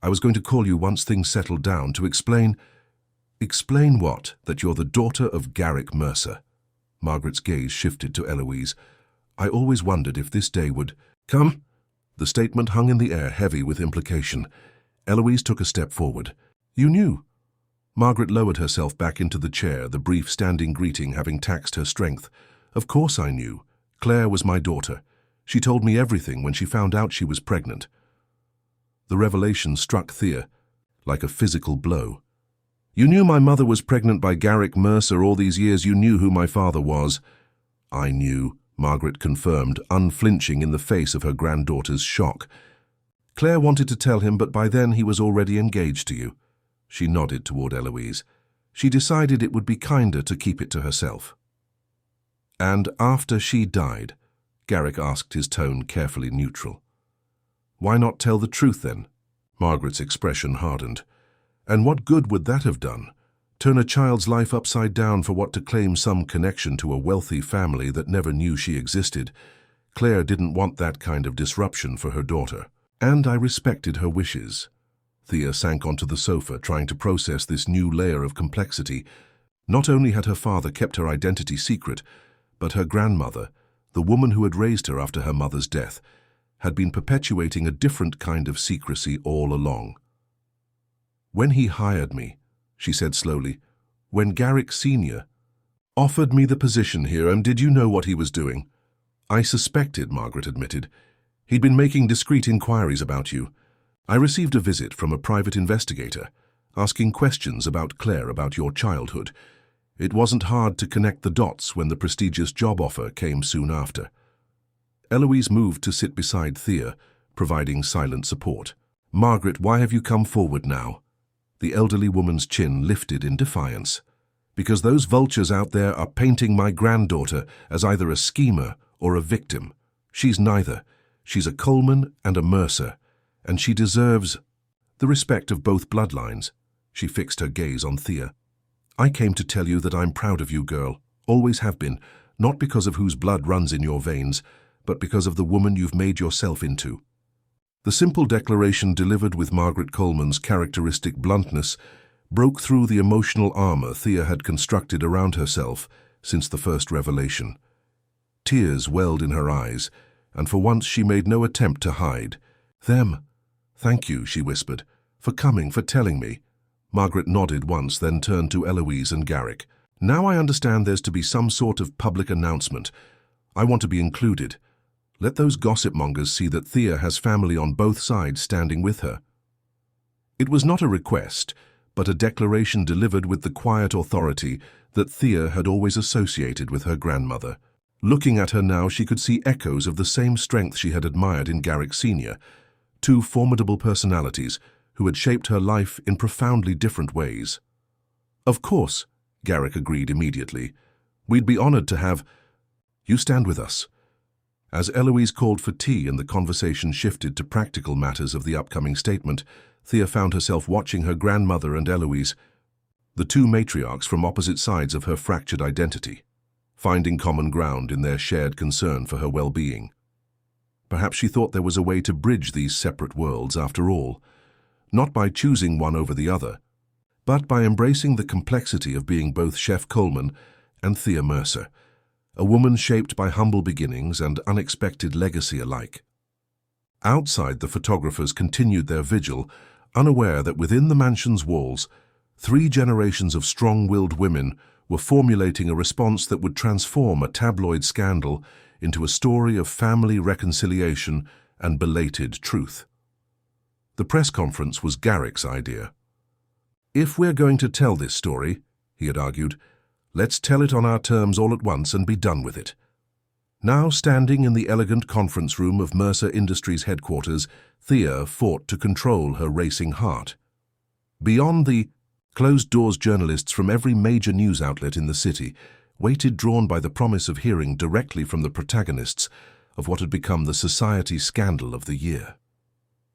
I was going to call you once things settled down to explain... Explain what? That you're the daughter of Garrick Mercer. Margaret's gaze shifted to Eloise. I always wondered if this day would... Come? The statement hung in the air, heavy with implication. Eloise took a step forward. You knew? Margaret lowered herself back into the chair, the brief standing greeting having taxed her strength. Of course I knew. Claire was my daughter. She told me everything when she found out she was pregnant. The revelation struck Thea like a physical blow. You knew my mother was pregnant by Garrick Mercer all these years. You knew who my father was. I knew, Margaret confirmed, unflinching in the face of her granddaughter's shock. Claire wanted to tell him, but by then he was already engaged to you. She nodded toward Eloise. She decided it would be kinder to keep it to herself. And after she died, Garrick asked, his tone carefully neutral. Why not tell the truth then? Margaret's expression hardened. And what good would that have done? Turn a child's life upside down for what, to claim some connection to a wealthy family that never knew she existed. Claire didn't want that kind of disruption for her daughter. And I respected her wishes. Thea sank onto the sofa, trying to process this new layer of complexity. Not only had her father kept her identity secret, but her grandmother, the woman who had raised her after her mother's death, had been perpetuating a different kind of secrecy all along. "When he hired me," she said slowly, "when Garrick Sr. offered me the position here, and did you know what he was doing?" "I suspected," Margaret admitted. "He'd been making discreet inquiries about you. I received a visit from a private investigator, asking questions about Claire, about your childhood. It wasn't hard to connect the dots when the prestigious job offer came soon after." Eloise moved to sit beside Thea, providing silent support. "Margaret, why have you come forward now?" The elderly woman's chin lifted in defiance. "Because those vultures out there are painting my granddaughter as either a schemer or a victim. She's neither. She's a Coleman and a Mercer, and she deserves the respect of both bloodlines." She fixed her gaze on Thea. "I came to tell you that I'm proud of you, girl. Always have been, not because of whose blood runs in your veins, but because of the woman you've made yourself into." The simple declaration, delivered with Margaret Coleman's characteristic bluntness, broke through the emotional armor Thea had constructed around herself since the first revelation. Tears welled in her eyes, and for once she made no attempt to hide. "Them. Thank you," she whispered, "for coming, for telling me." Margaret nodded once, then turned to Eloise and Garrick. "Now I understand there's to be some sort of public announcement. I want to be included. Let those gossip mongers see that Thea has family on both sides standing with her." It was not a request, but a declaration delivered with the quiet authority that Thea had always associated with her grandmother. Looking at her now, she could see echoes of the same strength she had admired in Garrick Sr., two formidable personalities who had shaped her life in profoundly different ways. "Of course," Garrick agreed immediately. "We'd be honored to have you stand with us." As Eloise called for tea and the conversation shifted to practical matters of the upcoming statement, Thea found herself watching her grandmother and Eloise, the two matriarchs from opposite sides of her fractured identity, finding common ground in their shared concern for her well-being. Perhaps she thought there was a way to bridge these separate worlds after all, not by choosing one over the other, but by embracing the complexity of being both Chef Coleman and Thea Mercer, a woman shaped by humble beginnings and unexpected legacy alike. Outside, the photographers continued their vigil, unaware that within the mansion's walls, 3 generations of strong-willed women were formulating a response that would transform a tabloid scandal into a story of family reconciliation and belated truth. The press conference was Garrick's idea. "If we're going to tell this story," he had argued, "let's tell it on our terms all at once and be done with it." Now, standing in the elegant conference room of Mercer Industries headquarters, Thea fought to control her racing heart. Beyond the closed-doors, journalists from every major news outlet in the city waited, drawn by the promise of hearing directly from the protagonists of what had become the society scandal of the year.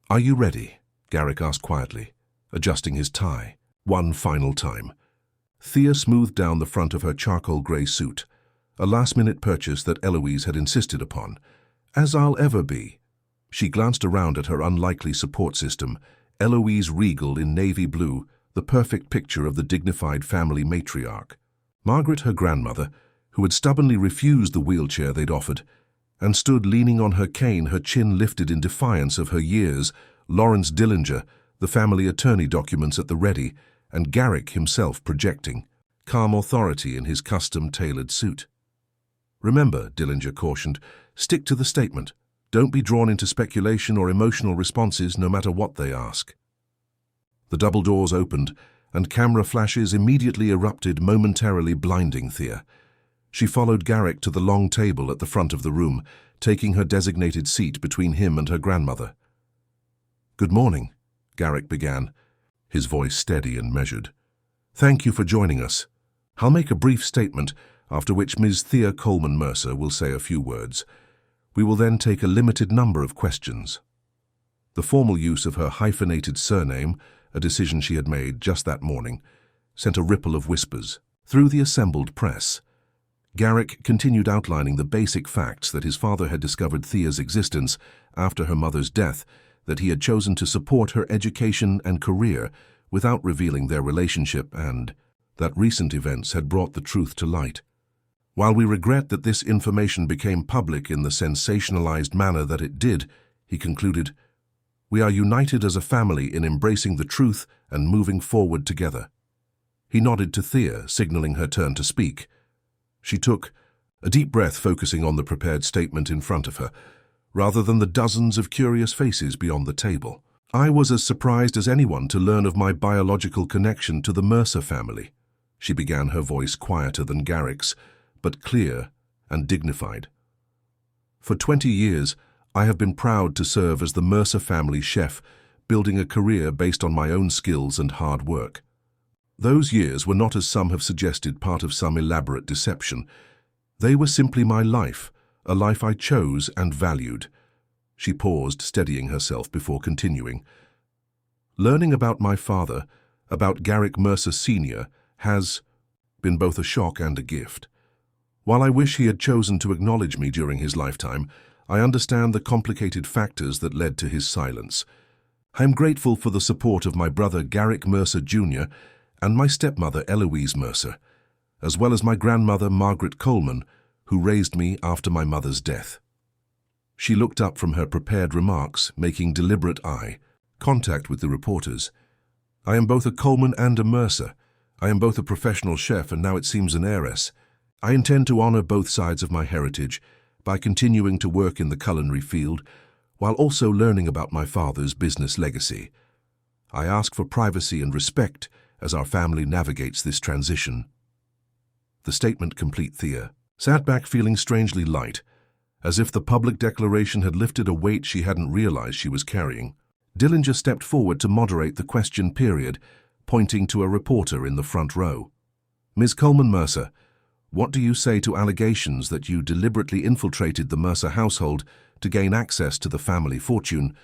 "Are you ready?" Garrick asked quietly, adjusting his tie one final time. Thea smoothed down the front of her charcoal grey suit, a last-minute purchase that Eloise had insisted upon. "As I'll ever be." She glanced around at her unlikely support system, Eloise regal in navy blue, the perfect picture of the dignified family matriarch. Margaret, her grandmother, who had stubbornly refused the wheelchair they'd offered, and stood leaning on her cane, her chin lifted in defiance of her years, Lawrence Dillinger, the family attorney documents at the ready, and Garrick himself projecting calm authority in his custom-tailored suit. "Remember," Dillinger cautioned, "stick to the statement. Don't be drawn into speculation or emotional responses, no matter what they ask." The double doors opened, and camera flashes immediately erupted, momentarily blinding Thea. She followed Garrick to the long table at the front of the room, taking her designated seat between him and her grandmother. "Good morning," Garrick began, his voice steady and measured. "Thank you for joining us. I'll make a brief statement, after which Ms. Thea Coleman Mercer will say a few words. We will then take a limited number of questions." The formal use of her hyphenated surname, a decision she had made just that morning, sent a ripple of whispers through the assembled press. Garrick continued outlining the basic facts that his father had discovered Thea's existence after her mother's death, that he had chosen to support her education and career without revealing their relationship, and that recent events had brought the truth to light. While we regret that this information became public in the sensationalized manner that it did, he concluded, we are united as a family in embracing the truth and moving forward together. He nodded to Thea, signaling her turn to speak. She took a deep breath, focusing on the prepared statement in front of her, rather than the dozens of curious faces beyond the table. I was as surprised as anyone to learn of my biological connection to the Mercer family. She began, her voice quieter than Garrick's, but clear and dignified. For 20 years, I have been proud to serve as the Mercer family chef, building a career based on my own skills and hard work. Those years were not, as some have suggested, part of some elaborate deception. They were simply my life, a life I chose and valued. She paused, steadying herself before continuing. Learning about my father, about Garrick Mercer Sr., has been both a shock and a gift. While I wish he had chosen to acknowledge me during his lifetime, I understand the complicated factors that led to his silence. I am grateful for the support of my brother Garrick Mercer Jr. and my stepmother Eloise Mercer, as well as my grandmother Margaret Coleman, who raised me after my mother's death. She looked up from her prepared remarks, making deliberate eye contact with the reporters. I am both a Coleman and a Mercer. I am both a professional chef and now it seems an heiress. I intend to honor both sides of my heritage by continuing to work in the culinary field while also learning about my father's business legacy. I ask for privacy and respect as our family navigates this transition. The statement complete, Thea sat back feeling strangely light, as if the public declaration had lifted a weight she hadn't realized she was carrying. Dillinger stepped forward to moderate the question period, pointing to a reporter in the front row. Ms. Coleman Mercer, what do you say to allegations that you deliberately infiltrated the Mercer household to gain access to the family fortune?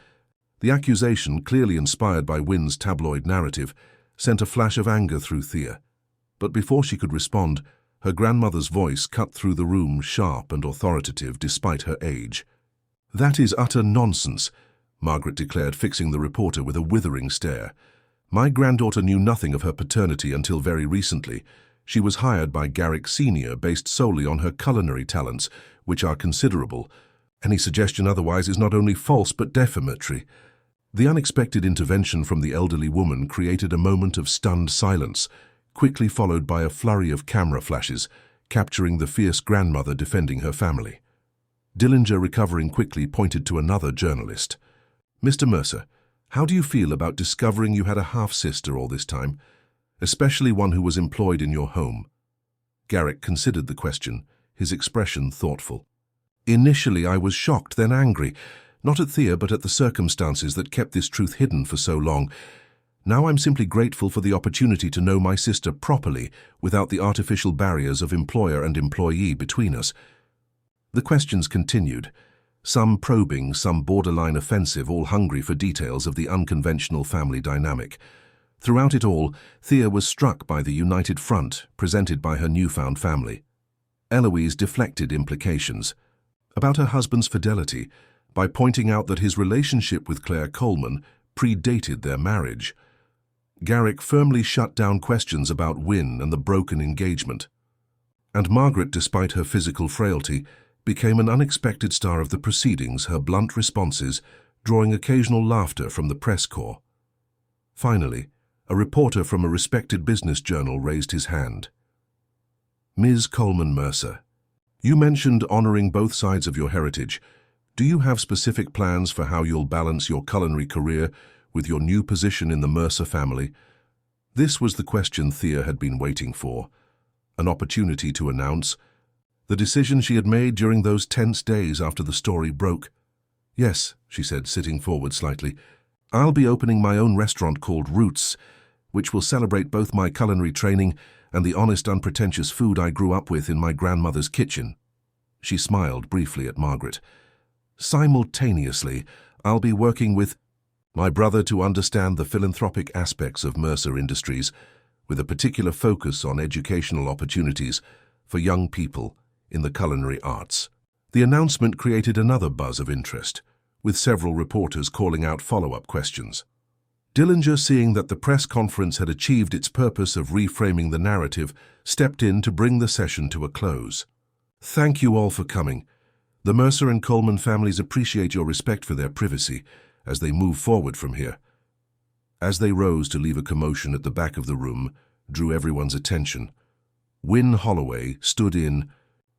The accusation, clearly inspired by Wynn's tabloid narrative, sent a flash of anger through Thea. But before she could respond, her grandmother's voice cut through the room, sharp and authoritative despite her age. That is utter nonsense, Margaret declared, fixing the reporter with a withering stare. My granddaughter knew nothing of her paternity until very recently. She was hired by Garrick Sr. based solely on her culinary talents, which are considerable. Any suggestion otherwise is not only false but defamatory. The unexpected intervention from the elderly woman created a moment of stunned silence, quickly followed by a flurry of camera flashes, capturing the fierce grandmother defending her family. Dillinger, recovering quickly, pointed to another journalist. Mr. Mercer, how do you feel about discovering you had a half-sister all this time, especially one who was employed in your home? Garrick considered the question, his expression thoughtful. Initially I was shocked, then angry, not at Thea but at the circumstances that kept this truth hidden for so long. Now I'm simply grateful for the opportunity to know my sister properly without the artificial barriers of employer and employee between us. The questions continued, some probing, some borderline offensive, all hungry for details of the unconventional family dynamic. Throughout it all, Thea was struck by the united front presented by her newfound family. Eloise deflected implications about her husband's fidelity by pointing out that his relationship with Claire Coleman predated their marriage. Garrick firmly shut down questions about Wynn and the broken engagement. And Margaret, despite her physical frailty, became an unexpected star of the proceedings, her blunt responses drawing occasional laughter from the press corps. Finally, a reporter from a respected business journal raised his hand. Ms. Coleman Mercer, you mentioned honoring both sides of your heritage. Do you have specific plans for how you'll balance your culinary career with your new position in the Mercer family? This was the question Thea had been waiting for, an opportunity to announce the decision she had made during those tense days after the story broke. Yes, she said, sitting forward slightly. I'll be opening my own restaurant called Roots, which will celebrate both my culinary training and the honest, unpretentious food I grew up with in my grandmother's kitchen. She smiled briefly at Margaret. Simultaneously, I'll be working with my brother to understand the philanthropic aspects of Mercer Industries, with a particular focus on educational opportunities for young people in the culinary arts. The announcement created another buzz of interest, with several reporters calling out follow-up questions. Dillinger, seeing that the press conference had achieved its purpose of reframing the narrative, stepped in to bring the session to a close. "Thank you all for coming. The Mercer and Coleman families appreciate your respect for their privacy as they move forward from here." As they rose to leave, a commotion at the back of the room drew everyone's attention. Wynne Holloway stood in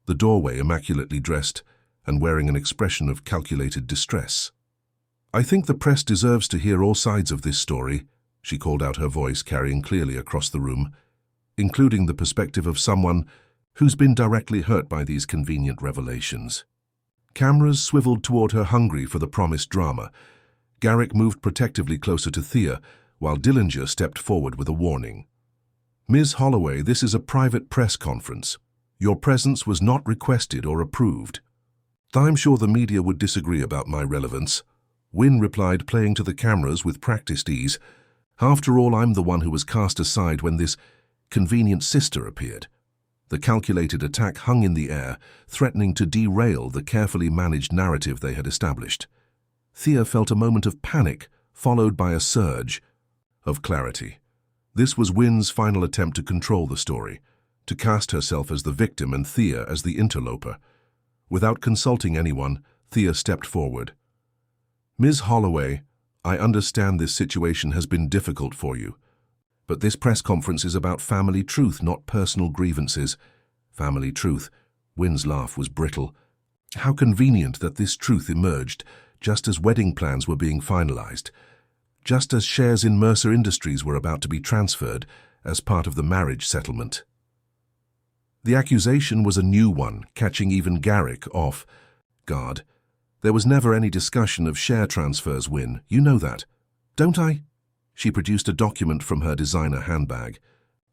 the doorway, immaculately dressed and wearing an expression of calculated distress. "I think the press deserves to hear all sides of this story," she called out, her voice carrying clearly across the room, "including the perspective of someone who's been directly hurt by these convenient revelations." Cameras swiveled toward her, hungry for the promised drama. Garrick moved protectively closer to Thea, while Dillinger stepped forward with a warning. "Ms. Holloway, this is a private press conference. Your presence was not requested or approved." "I'm sure the media would disagree about my relevance," Wynne replied, playing to the cameras with practiced ease. "After all, I'm the one who was cast aside when this convenient sister appeared." The calculated attack hung in the air, threatening to derail the carefully managed narrative they had established. Thea felt a moment of panic, followed by a surge of clarity. This was Wynne's final attempt to control the story, to cast herself as the victim and Thea as the interloper. Without consulting anyone, Thea stepped forward. "Ms. Holloway, I understand this situation has been difficult for you. But this press conference is about family truth, not personal grievances." "Family truth?" Wynne's laugh was brittle. "How convenient that this truth emerged just as wedding plans were being finalized, just as shares in Mercer Industries were about to be transferred as part of the marriage settlement." The accusation was a new one, catching even Garrick off guard. "There was never any discussion of share transfers, Wynne. You know that, don't I?" She produced a document from her designer handbag.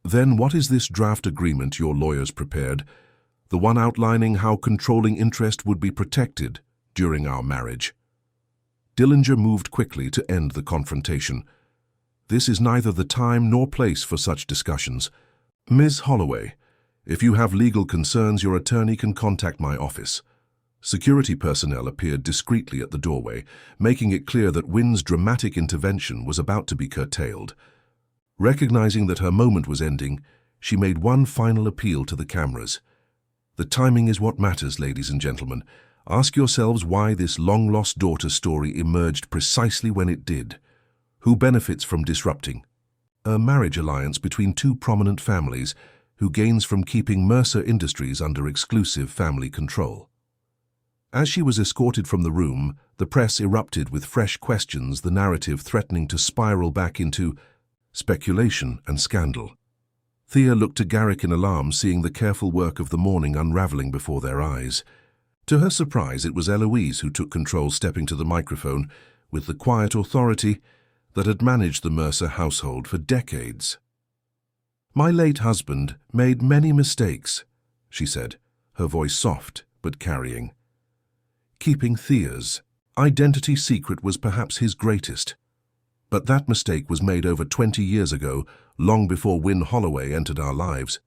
"Then what is this draft agreement your lawyers prepared? The one outlining how controlling interest would be protected during our marriage?" Dillinger moved quickly to end the confrontation. "This is neither the time nor place for such discussions. Ms. Holloway, if you have legal concerns, your attorney can contact my office." Security personnel appeared discreetly at the doorway, making it clear that Wynne's dramatic intervention was about to be curtailed. Recognizing that her moment was ending, she made one final appeal to the cameras. "The timing is what matters, ladies and gentlemen. Ask yourselves why this long-lost daughter story emerged precisely when it did. Who benefits from disrupting a marriage alliance between two prominent families? Who gains from keeping Mercer Industries under exclusive family control?" As she was escorted from the room, the press erupted with fresh questions, the narrative threatening to spiral back into speculation and scandal. Thea looked to Garrick in alarm, seeing the careful work of the morning unraveling before their eyes. To her surprise, it was Eloise who took control, stepping to the microphone with the quiet authority that had managed the Mercer household for decades. "My late husband made many mistakes," she said, her voice soft but carrying. Keeping Thea's identity secret was perhaps his greatest. But that mistake was made over 20 years ago, long before Wynne Holloway entered our lives.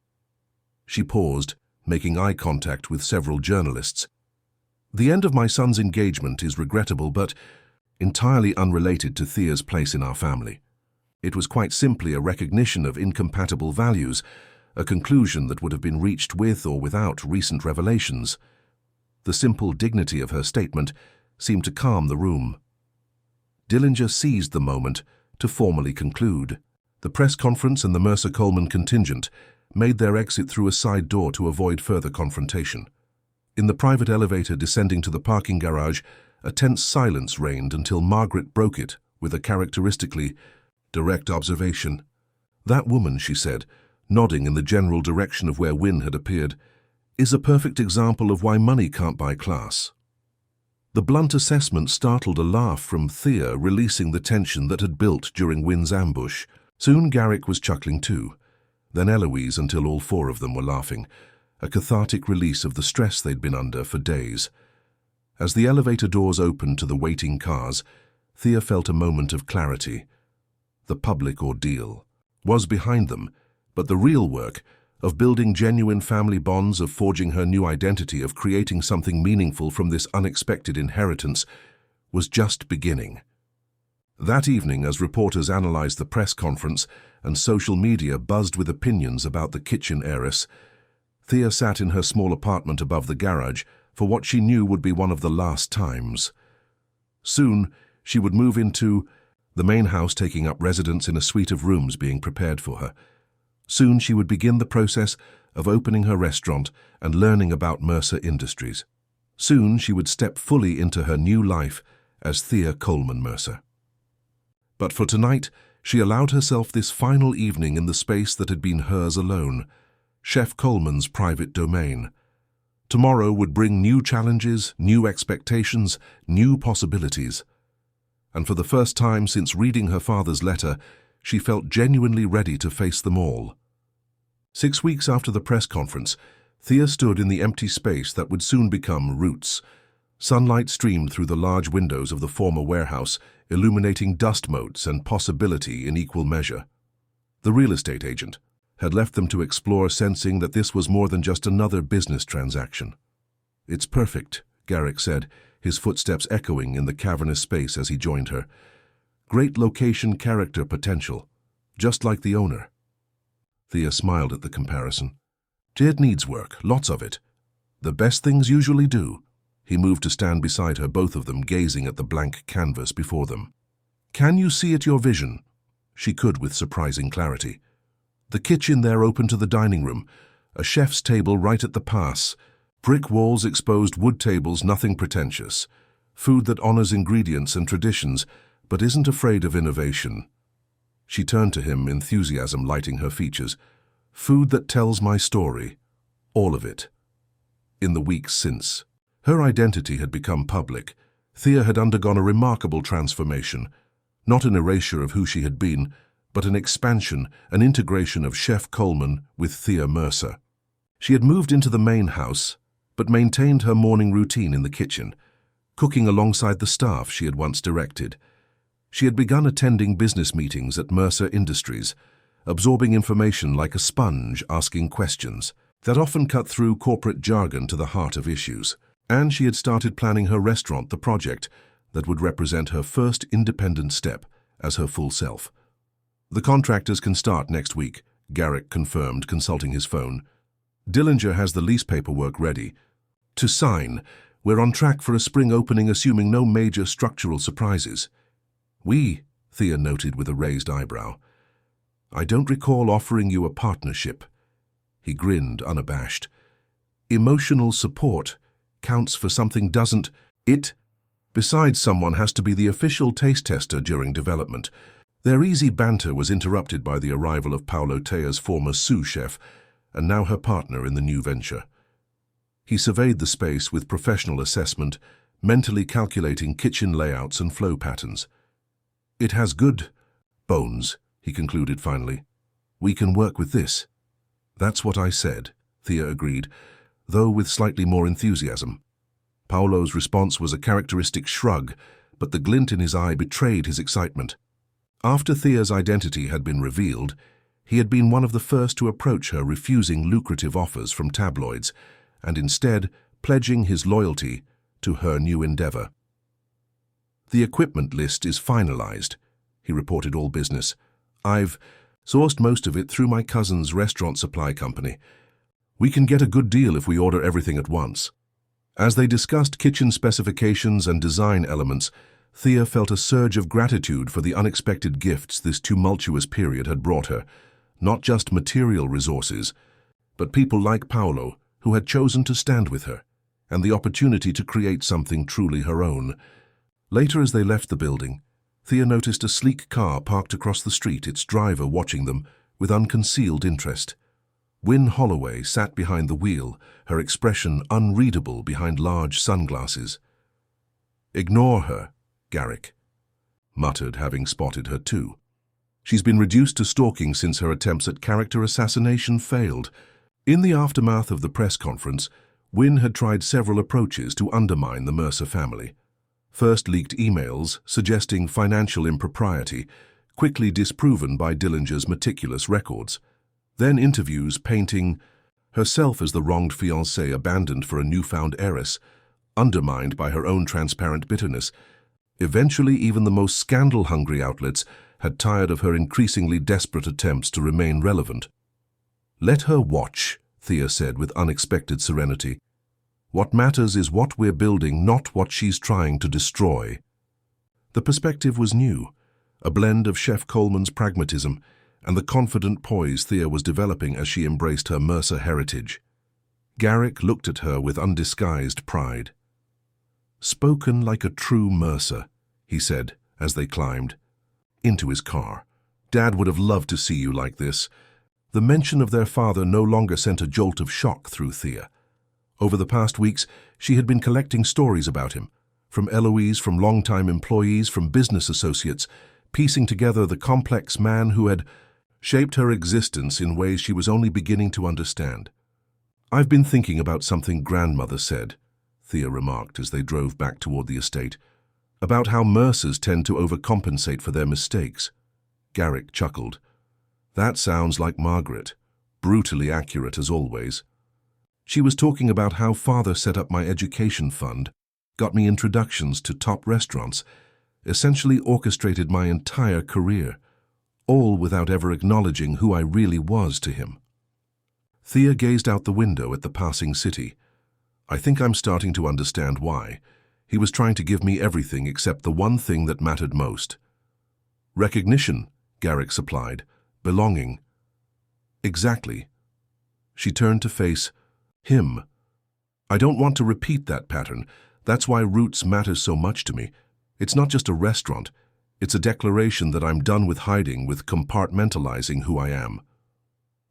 She paused, making eye contact with several journalists. "The end of my son's engagement is regrettable, but entirely unrelated to Thea's place in our family. It was quite simply a recognition of incompatible values, a conclusion that would have been reached with or without recent revelations." The simple dignity of her statement seemed to calm the room. Dillinger seized the moment to formally conclude. The press conference and the Mercer-Coleman contingent made their exit through a side door to avoid further confrontation. In the private elevator descending to the parking garage, a tense silence reigned until Margaret broke it with a characteristically direct observation. "That woman," she said, nodding in the general direction of where Wynne had appeared, "is a perfect example of why money can't buy class." The blunt assessment startled a laugh from Thea, releasing the tension that had built during Wynne's ambush. Soon Garrick was chuckling too, then Eloise, until all four of them were laughing, a cathartic release of the stress they'd been under for days. As the elevator doors opened to the waiting cars, Thea felt a moment of clarity. The public ordeal was behind them, but the real work of building genuine family bonds, of forging her new identity, of creating something meaningful from this unexpected inheritance, was just beginning. That evening, as reporters analyzed the press conference and social media buzzed with opinions about the kitchen heiress, Thea sat in her small apartment above the garage for what she knew would be one of the last times. Soon, she would move into the main house, taking up residence in a suite of rooms being prepared for her. Soon she would begin the process of opening her restaurant and learning about Mercer Industries. Soon she would step fully into her new life as Thea Coleman Mercer. But for tonight, she allowed herself this final evening in the space that had been hers alone, Chef Coleman's private domain. Tomorrow would bring new challenges, new expectations, new possibilities. And for the first time since reading her father's letter, she felt genuinely ready to face them all. 6 weeks after the press conference, Thea stood in the empty space that would soon become Roots. Sunlight streamed through the large windows of the former warehouse, illuminating dust motes and possibility in equal measure. The real estate agent had left them to explore, sensing that this was more than just another business transaction. "It's perfect," Garrick said, his footsteps echoing in the cavernous space as he joined her. "Great location, character, potential, just like the owner." Thea smiled at the comparison. "It needs work, lots of it. The best things usually do." He moved to stand beside her, both of them gazing at the blank canvas before them. "Can you see it, your vision?" She could with surprising clarity. The kitchen there opened to the dining room, a chef's table right at the pass, brick walls, exposed wood tables, nothing pretentious. Food that honors ingredients and traditions, but isn't afraid of innovation. She turned to him, enthusiasm lighting her features. "Food that tells my story. All of it." In the weeks since, her identity had become public. Thea had undergone a remarkable transformation, not an erasure of who she had been, but an expansion, an integration of Chef Coleman with Thea Mercer. She had moved into the main house, but maintained her morning routine in the kitchen, cooking alongside the staff she had once directed. She had begun attending business meetings at Mercer Industries, absorbing information like a sponge, asking questions that often cut through corporate jargon to the heart of issues. And she had started planning her restaurant, the project that would represent her first independent step as her full self. "The contractors can start next week," Garrick confirmed, consulting his phone. "Dillinger has the lease paperwork ready to sign. We're on track for a spring opening, assuming no major structural surprises." Thea noted with a raised eyebrow. "I don't recall offering you a partnership." He grinned, unabashed. "Emotional support counts for something, doesn't it? Besides, someone has to be the official taste tester during development." Their easy banter was interrupted by the arrival of Paulo Tea's former sous chef, and now her partner in the new venture. He surveyed the space with professional assessment, mentally calculating kitchen layouts and flow patterns. "It has good bones," he concluded finally. "We can work with this." "That's what I said," Thea agreed, though with slightly more enthusiasm. Paulo's response was a characteristic shrug, but the glint in his eye betrayed his excitement. After Thea's identity had been revealed, he had been one of the first to approach her, refusing lucrative offers from tabloids, and instead pledging his loyalty to her new endeavor. "The equipment list is finalized," he reported all business. "I've sourced most of it through my cousin's restaurant supply company. We can get a good deal if we order everything at once." As they discussed kitchen specifications and design elements, Thea felt a surge of gratitude for the unexpected gifts this tumultuous period had brought her, not just material resources, but people like Paulo who had chosen to stand with her, and the opportunity to create something truly her own. Later, as they left the building, Thea noticed a sleek car parked across the street, its driver watching them with unconcealed interest. Wynne Holloway sat behind the wheel, her expression unreadable behind large sunglasses. "Ignore her," Garrick muttered, having spotted her too. "She's been reduced to stalking since her attempts at character assassination failed." In the aftermath of the press conference, Wynne had tried several approaches to undermine the Mercer family. First, leaked emails suggesting financial impropriety, quickly disproven by Dillinger's meticulous records. Then interviews painting herself as the wronged fiancée abandoned for a newfound heiress, undermined by her own transparent bitterness. Eventually, even the most scandal-hungry outlets had tired of her increasingly desperate attempts to remain relevant. "Let her watch," Thea said with unexpected serenity. "What matters is what we're building, not what she's trying to destroy." The perspective was new, a blend of Chef Coleman's pragmatism and the confident poise Thea was developing as she embraced her Mercer heritage. Garrick looked at her with undisguised pride. "Spoken like a true Mercer," he said as they climbed into his car. "Dad would have loved to see you like this." The mention of their father no longer sent a jolt of shock through Thea. Over the past weeks, she had been collecting stories about him, from Eloise, from longtime employees, from business associates, piecing together the complex man who had shaped her existence in ways she was only beginning to understand. "I've been thinking about something Grandmother said," Thea remarked as they drove back toward the estate, "about how Mercers tend to overcompensate for their mistakes." Garrick chuckled. "That sounds like Margaret, brutally accurate as always. She was talking about how Father set up my education fund, got me introductions to top restaurants, essentially orchestrated my entire career, all without ever acknowledging who I really was to him." Thea gazed out the window at the passing city. "I think I'm starting to understand why. He was trying to give me everything except the one thing that mattered most." "Recognition," Garrick supplied. "Belonging." "Exactly." She turned to face him. "I don't want to repeat that pattern. That's why Roots matters so much to me. It's not just a restaurant. It's a declaration that I'm done with hiding, with compartmentalizing who I am."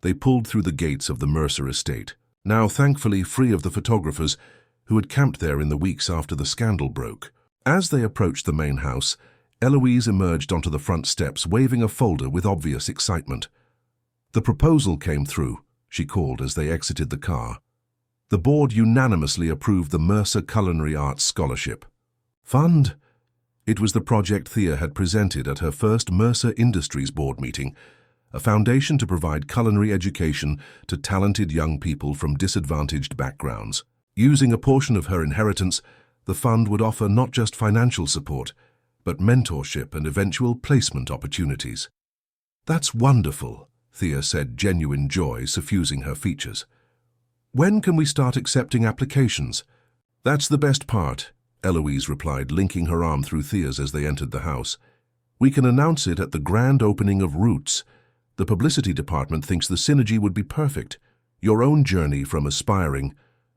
They pulled through the gates of the Mercer estate, now thankfully free of the photographers who had camped there in the weeks after the scandal broke. As they approached the main house, Eloise emerged onto the front steps, waving a folder with obvious excitement. "The proposal came through," she called as they exited the car. "The board unanimously approved the Mercer Culinary Arts Scholarship Fund." It was the project Thea had presented at her first Mercer Industries Board meeting, a foundation to provide culinary education to talented young people from disadvantaged backgrounds. Using a portion of her inheritance, the fund would offer not just financial support, but mentorship and eventual placement opportunities. "That's wonderful," Thea said, genuine joy suffusing her features. "When can we start accepting applications?" "That's the best part," Eloise replied, linking her arm through Thea's as they entered the house. "We can announce it at the grand opening of Roots. The publicity department thinks the synergy would be perfect. Your own journey from aspiring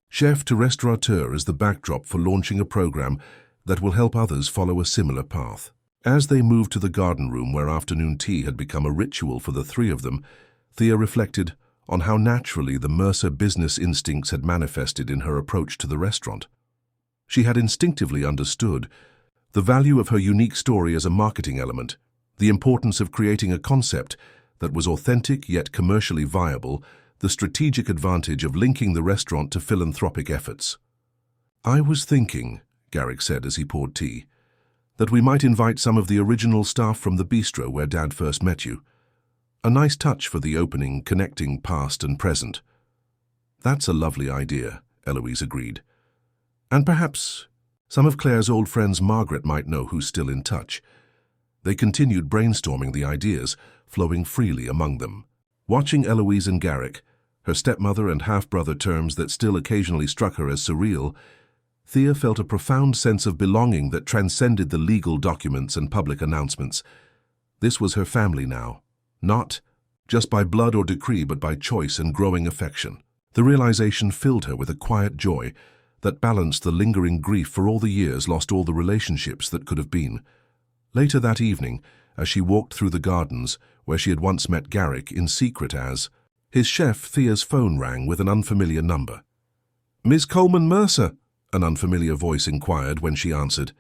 chef to restaurateur is the backdrop for launching a program that will help others follow a similar path." As they moved to the garden room where afternoon tea had become a ritual for the three of them, Thea reflected on how naturally the Mercer business instincts had manifested in her approach to the restaurant. She had instinctively understood the value of her unique story as a marketing element, the importance of creating a concept that was authentic yet commercially viable, the strategic advantage of linking the restaurant to philanthropic efforts. "I was thinking," Garrick said as he poured tea, "that we might invite some of the original staff from the bistro where Dad first met you. A nice touch for the opening, connecting past and present." "That's a lovely idea," Eloise agreed. "And perhaps some of Claire's old friends Margaret might know who's still in touch." They continued brainstorming the ideas, flowing freely among them. Watching Eloise and Garrick, her stepmother and half-brother terms that still occasionally struck her as surreal, Thea felt a profound sense of belonging that transcended the legal documents and public announcements. This was her family now, not just by blood or decree, but by choice and growing affection. The realization filled her with a quiet joy that balanced the lingering grief for all the years lost, all the relationships that could have been. Later that evening, as she walked through the gardens, where she had once met Garrick in secret as his chef, Thea's phone rang with an unfamiliar number. "Miss Coleman Mercer?" an unfamiliar voice inquired when she answered.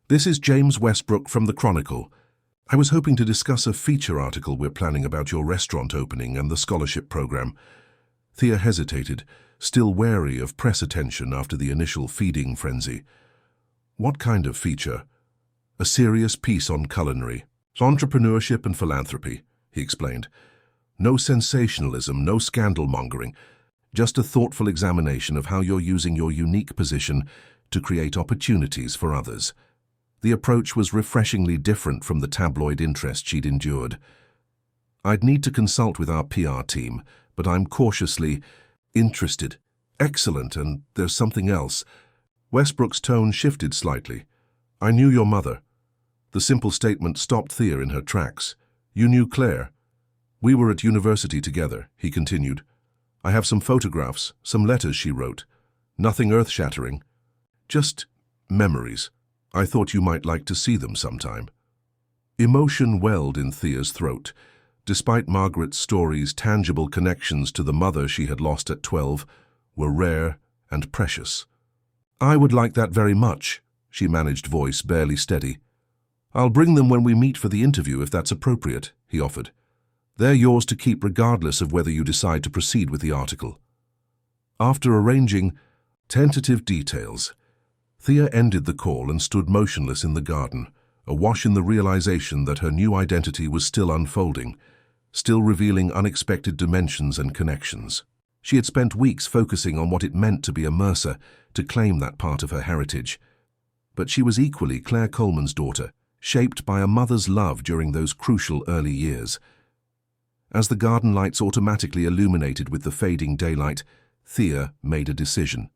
"This is James Westbrook from the Chronicle. I was hoping to discuss a feature article we're planning about your restaurant opening and the scholarship program." Thea hesitated, still wary of press attention after the initial feeding frenzy. "What kind of feature?" "A serious piece on culinary, entrepreneurship and philanthropy," he explained. "No sensationalism, no scandal-mongering, just a thoughtful examination of how you're using your unique position to create opportunities for others." The approach was refreshingly different from the tabloid interest she'd endured. "I'd need to consult with our PR team, but I'm cautiously interested." "Excellent, and there's something else." Westbrook's tone shifted slightly. "I knew your mother." The simple statement stopped Thea in her tracks. "You knew Claire?" "We were at university together," he continued. "I have some photographs, some letters she wrote. Nothing earth-shattering. Just memories. I thought you might like to see them sometime." Emotion welled in Thea's throat. Despite Margaret's story's tangible connections to the mother she had lost at 12 were rare and precious. "I would like that very much," she managed, voice barely steady. "I'll bring them when we meet for the interview if that's appropriate," he offered. "They're yours to keep regardless of whether you decide to proceed with the article." After arranging tentative details, Thea ended the call and stood motionless in the garden, awash in the realization that her new identity was still unfolding, still revealing unexpected dimensions and connections. She had spent weeks focusing on what it meant to be a Mercer, to claim that part of her heritage. But she was equally Claire Coleman's daughter, shaped by a mother's love during those crucial early years. As the garden lights automatically illuminated with the fading daylight, Thea made a decision.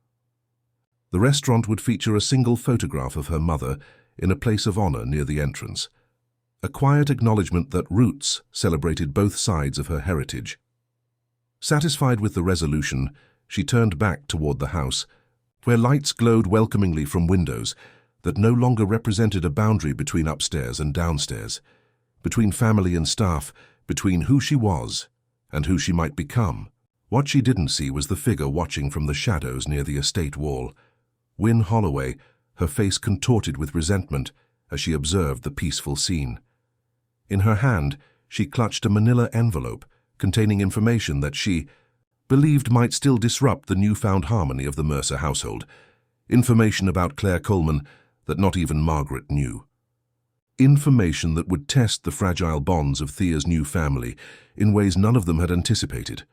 The restaurant would feature a single photograph of her mother in a place of honor near the entrance, a quiet acknowledgement that roots celebrated both sides of her heritage. Satisfied with the resolution, she turned back toward the house, where lights glowed welcomingly from windows that no longer represented a boundary between upstairs and downstairs, between family and staff, between who she was and who she might become. What she didn't see was the figure watching from the shadows near the estate wall. Wynne Holloway, her face contorted with resentment as she observed the peaceful scene. In her hand, she clutched a manila envelope containing information that she believed might still disrupt the newfound harmony of the Mercer household, information about Claire Coleman that not even Margaret knew. Information that would test the fragile bonds of Thea's new family in ways none of them had anticipated.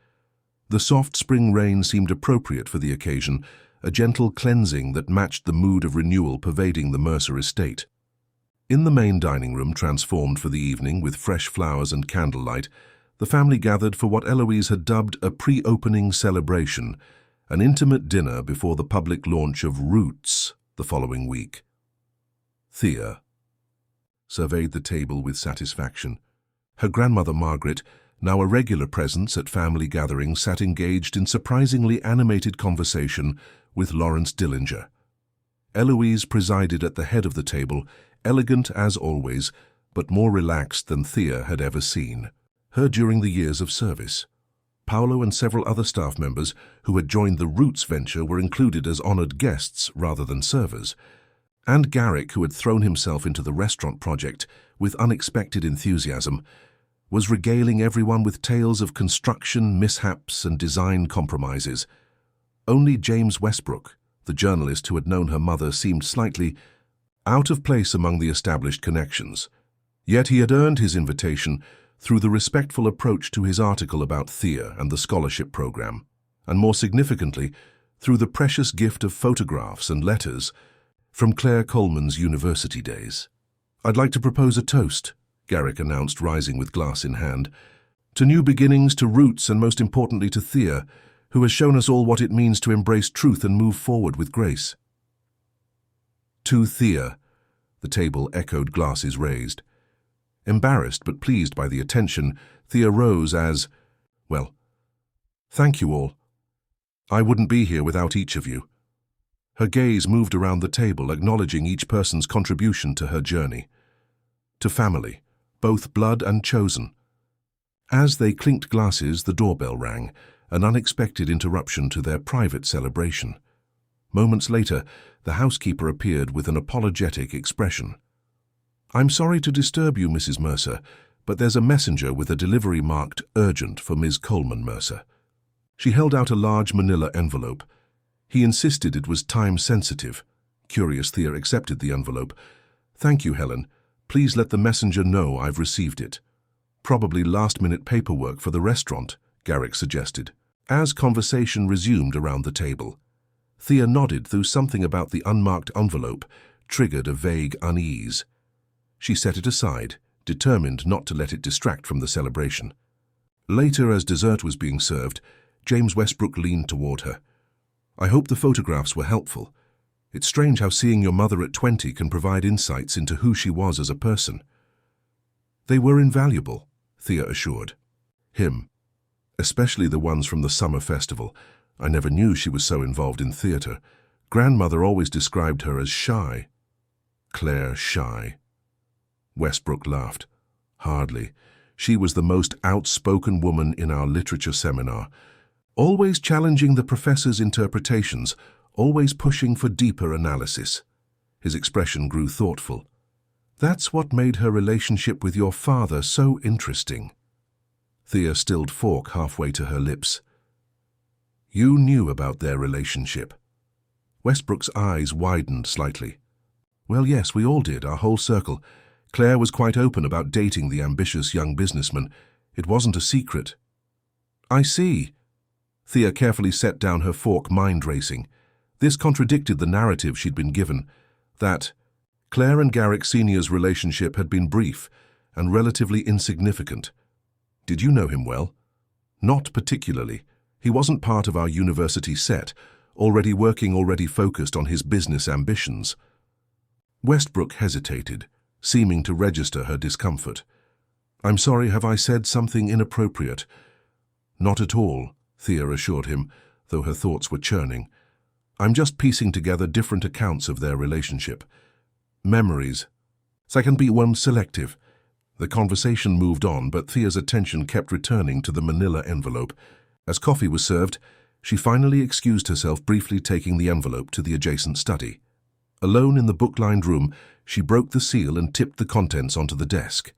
The soft spring rain seemed appropriate for the occasion, a gentle cleansing that matched the mood of renewal pervading the Mercer estate. In the main dining room, transformed for the evening with fresh flowers and candlelight, the family gathered for what Eloise had dubbed a pre-opening celebration, an intimate dinner before the public launch of Roots the following week. Thea surveyed the table with satisfaction. Her grandmother Margaret, now a regular presence at family gatherings, sat engaged in surprisingly animated conversation with Lawrence Dillinger. Eloise presided at the head of the table, elegant as always, but more relaxed than Thea had ever seen her during the years of service. Paolo and several other staff members who had joined the Roots venture were included as honored guests rather than servers, and Garrick, who had thrown himself into the restaurant project with unexpected enthusiasm, was regaling everyone with tales of construction mishaps and design compromises. Only James Westbrook, the journalist who had known her mother, seemed slightly out of place among the established connections. Yet he had earned his invitation through the respectful approach to his article about Thea and the scholarship program, and more significantly, through the precious gift of photographs and letters from Claire Coleman's university days. "I'd like to propose a toast," Garrick announced, rising with glass in hand. "To new beginnings, to Roots, and most importantly to Thea, who has shown us all what it means to embrace truth and move forward with grace." "To Thea," the table echoed, glasses raised. Embarrassed but pleased by the attention, Thea rose as, "Well, thank you all. I wouldn't be here without each of you." Her gaze moved around the table, acknowledging each person's contribution to her journey. To family, both blood and chosen. As they clinked glasses, the doorbell rang, an unexpected interruption to their private celebration. Moments later, the housekeeper appeared with an apologetic expression. "I'm sorry to disturb you, Mrs. Mercer, but there's a messenger with a delivery marked urgent for Ms. Coleman Mercer." She held out a large manila envelope. He insisted it was time-sensitive. Curious, Thea accepted the envelope. "Thank you, Helen. Please let the messenger know I've received it." "Probably last-minute paperwork for the restaurant," Garrick suggested. As conversation resumed around the table, Thea nodded through something about the unmarked envelope, triggered a vague unease. She set it aside, determined not to let it distract from the celebration. Later, as dessert was being served, James Westbrook leaned toward her. "I hope the photographs were helpful. It's strange how seeing your mother at 20 can provide insights into who she was as a person." "They were invaluable," Thea assured him, "especially the ones from the summer festival. I never knew she was so involved in theater. Grandmother always described her as shy." "Claire shy?" Westbrook laughed. "Hardly. She was the most outspoken woman in our literature seminar, always challenging the professor's interpretations, always pushing for deeper analysis." His expression grew thoughtful. "That's what made her relationship with your father so interesting." Thea stilled fork halfway to her lips. "You knew about their relationship?" Westbrook's eyes widened slightly. "Well, yes, we all did, our whole circle. Claire was quite open about dating the ambitious young businessman. It wasn't a secret." "I see." Thea carefully set down her fork, mind-racing. This contradicted the narrative she'd been given, that Claire and Garrick Sr.'s relationship had been brief and relatively insignificant. "Did you know him well?" "Not particularly. He wasn't part of our university set, already working, already focused on his business ambitions." Westbrook hesitated, seeming to register her discomfort. "I'm sorry, have I said something inappropriate?" "Not at all," Thea assured him, though her thoughts were churning. "I'm just piecing together different accounts of their relationship. Memories. So I can be one selective." The conversation moved on, but Thea's attention kept returning to the manila envelope. As coffee was served, she finally excused herself, briefly taking the envelope to the adjacent study. Alone in the book-lined room, she broke the seal and tipped the contents onto the desk.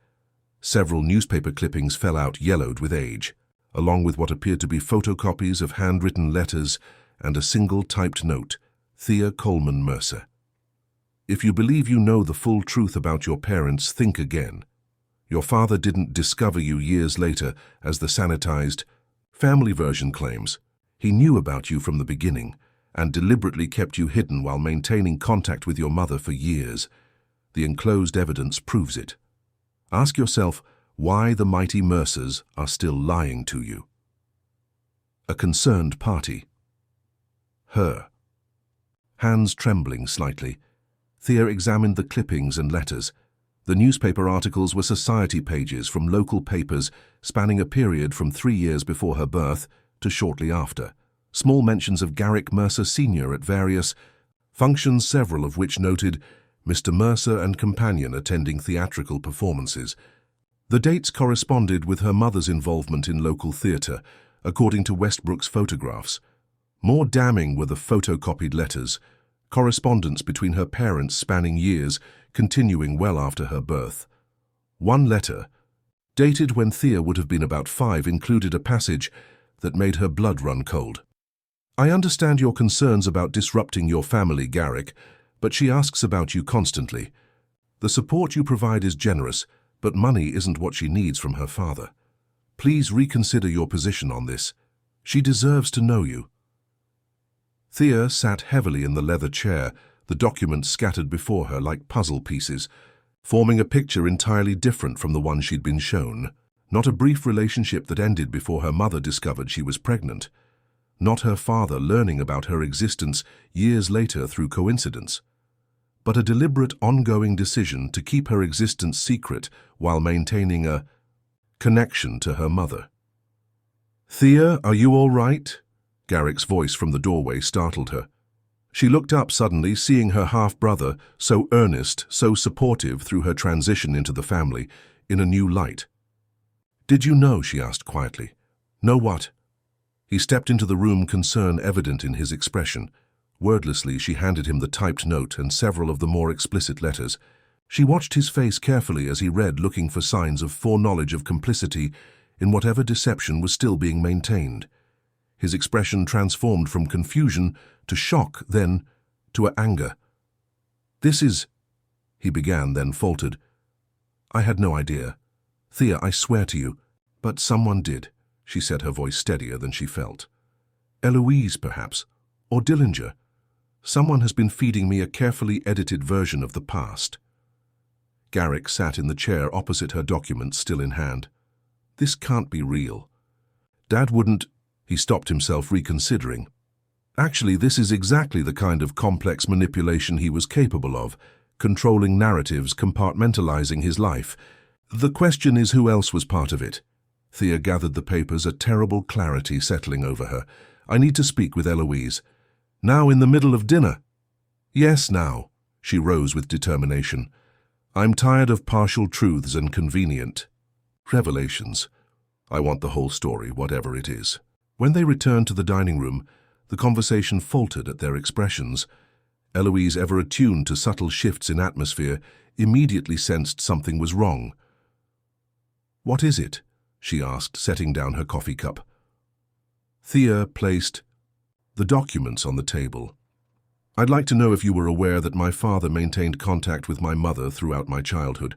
Several newspaper clippings fell out, yellowed with age, along with what appeared to be photocopies of handwritten letters and a single typed note, "Thea Coleman Mercer. If you believe you know the full truth about your parents, think again. Your father didn't discover you years later, as the sanitized family version claims. He knew about you from the beginning and deliberately kept you hidden while maintaining contact with your mother for years. The enclosed evidence proves it. Ask yourself why the mighty Mercers are still lying to you." A concerned party. Her. Hands trembling slightly, Thea examined the clippings and letters. The newspaper articles were society pages from local papers spanning a period from 3 years before her birth to shortly after. Small mentions of Garrick Mercer Sr. at various functions, several of which noted Mr. Mercer and companion attending theatrical performances. The dates corresponded with her mother's involvement in local theatre, according to Westbrook's photographs. More damning were the photocopied letters, correspondence between her parents spanning years, continuing well after her birth. One letter, dated when Thea would have been about 5, included a passage that made her blood run cold. "I understand your concerns about disrupting your family, Garrick, but she asks about you constantly. The support you provide is generous, but money isn't what she needs from her father. Please reconsider your position on this. She deserves to know you." Thea sat heavily in the leather chair, the documents scattered before her like puzzle pieces, forming a picture entirely different from the one she'd been shown. Not a brief relationship that ended before her mother discovered she was pregnant. Not her father learning about her existence years later through coincidence. But a deliberate, ongoing decision to keep her existence secret while maintaining a connection to her mother. "Thea, are you all right?" Garrick's voice from the doorway startled her. She looked up suddenly, seeing her half-brother, so earnest, so supportive through her transition into the family, in a new light. "Did you know?" she asked quietly. "Know what?" He stepped into the room, concern evident in his expression. Wordlessly, she handed him the typed note and several of the more explicit letters. She watched his face carefully as he read, looking for signs of foreknowledge of complicity in whatever deception was still being maintained. His expression transformed from confusion to shock, then to anger. "This is—" he began, then faltered. "I had no idea. Thea, I swear to you, but someone did," she said, her voice steadier than she felt. "Eloise, perhaps, or Dillinger. Someone has been feeding me a carefully edited version of the past. Garrick sat in the chair opposite her documents still in hand. This can't be real. Dad wouldn't... He stopped himself, reconsidering. Actually, this is exactly the kind of complex manipulation he was capable of, controlling narratives, compartmentalizing his life. The question is, who else was part of it? Thea gathered the papers, a terrible clarity settling over her. I need to speak with Eloise. Now in the middle of dinner? Yes, now. She rose with determination. I'm tired of partial truths and convenient revelations. I want the whole story, whatever it is. When they returned to the dining room, the conversation faltered at their expressions. Eloise, ever attuned to subtle shifts in atmosphere, immediately sensed something was wrong. What is it? She asked, setting down her coffee cup. Thea placed the documents on the table. I'd like to know if you were aware that my father maintained contact with my mother throughout my childhood,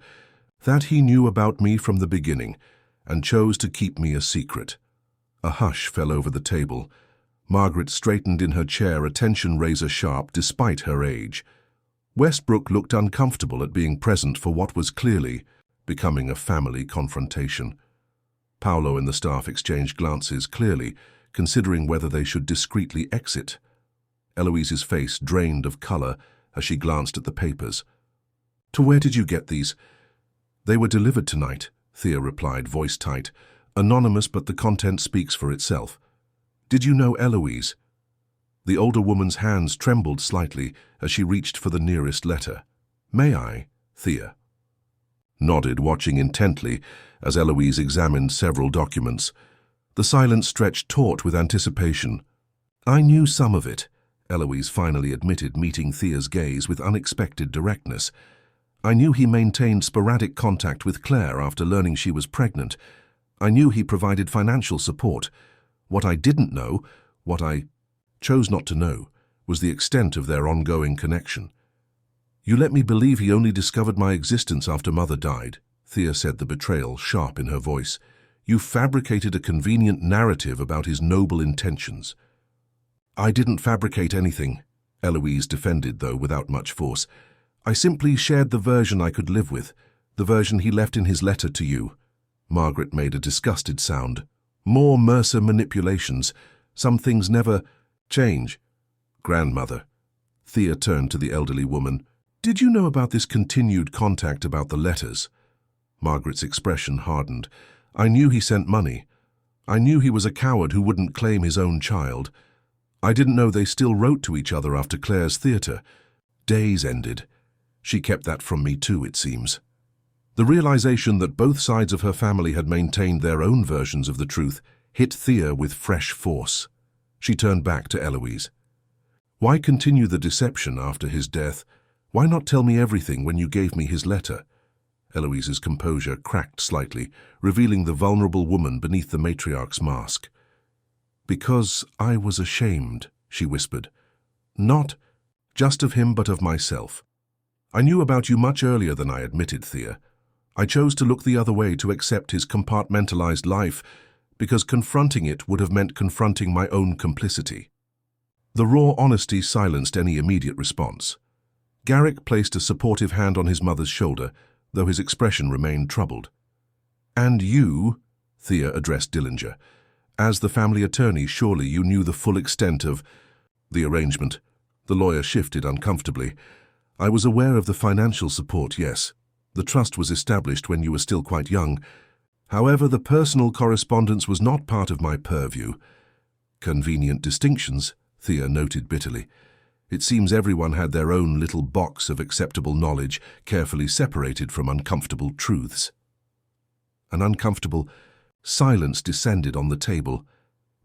that he knew about me from the beginning and chose to keep me a secret. A hush fell over the table. Margaret straightened in her chair, attention razor-sharp despite her age. Westbrook looked uncomfortable at being present for what was clearly becoming a family confrontation. Paolo and the staff exchanged glances, clearly considering whether they should discreetly exit. Eloise's face drained of color as she glanced at the papers. To where did you get these? They were delivered tonight, Thea replied, voice tight. Anonymous, but the content speaks for itself. Did you know Eloise? The older woman's hands trembled slightly as she reached for the nearest letter. May I, Thea? Nodded, watching intently as Eloise examined several documents. The silence stretched taut with anticipation. I knew some of it, Eloise finally admitted, meeting Thea's gaze with unexpected directness. I knew he maintained sporadic contact with Claire after learning she was pregnant. I knew he provided financial support. What I didn't know, what I chose not to know, was the extent of their ongoing connection. You let me believe he only discovered my existence after Mother died, Thea said, the betrayal sharp in her voice. You fabricated a convenient narrative about his noble intentions. I didn't fabricate anything, Eloise defended, though without much force. I simply shared the version I could live with, the version he left in his letter to you. Margaret made a disgusted sound. More Mercer manipulations. Some things never change. Grandmother. Thea turned to the elderly woman. Did you know about this continued contact about the letters? Margaret's expression hardened. I knew he sent money. I knew he was a coward who wouldn't claim his own child. I didn't know they still wrote to each other after Claire's theatre. Days ended. She kept that from me too, it seems. The realization that both sides of her family had maintained their own versions of the truth hit Thea with fresh force. She turned back to Eloise. Why continue the deception after his death? Why not tell me everything when you gave me his letter? Eloise's composure cracked slightly, revealing the vulnerable woman beneath the matriarch's mask. Because I was ashamed, she whispered. Not just of him, but of myself. I knew about you much earlier than I admitted, Thea. I chose to look the other way, to accept his compartmentalized life, because confronting it would have meant confronting my own complicity. The raw honesty silenced any immediate response. Garrick placed a supportive hand on his mother's shoulder, though his expression remained troubled. And you, Thea addressed Dillinger, as the family attorney, surely you knew the full extent of the arrangement. The lawyer shifted uncomfortably. I was aware of the financial support, yes. The trust was established when you were still quite young. However, the personal correspondence was not part of my purview. Convenient distinctions, Thea noted bitterly. It seems everyone had their own little box of acceptable knowledge, carefully separated from uncomfortable truths. An uncomfortable silence descended on the table.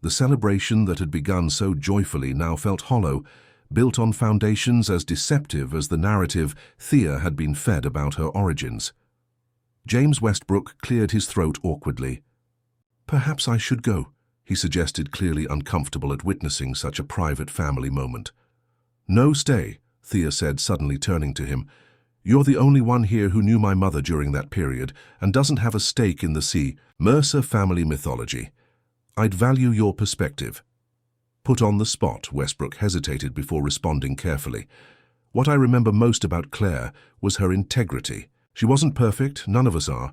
The celebration that had begun so joyfully now felt hollow, built on foundations as deceptive as the narrative Thea had been fed about her origins. James Westbrook cleared his throat awkwardly. Perhaps I should go, he suggested, clearly uncomfortable at witnessing such a private family moment. No, stay, Thea said, suddenly turning to him. You're the only one here who knew my mother during that period and doesn't have a stake in the Mercer family mythology. I'd value your perspective. Put on the spot, Westbrook hesitated before responding carefully. What I remember most about Claire was her integrity. She wasn't perfect, none of us are,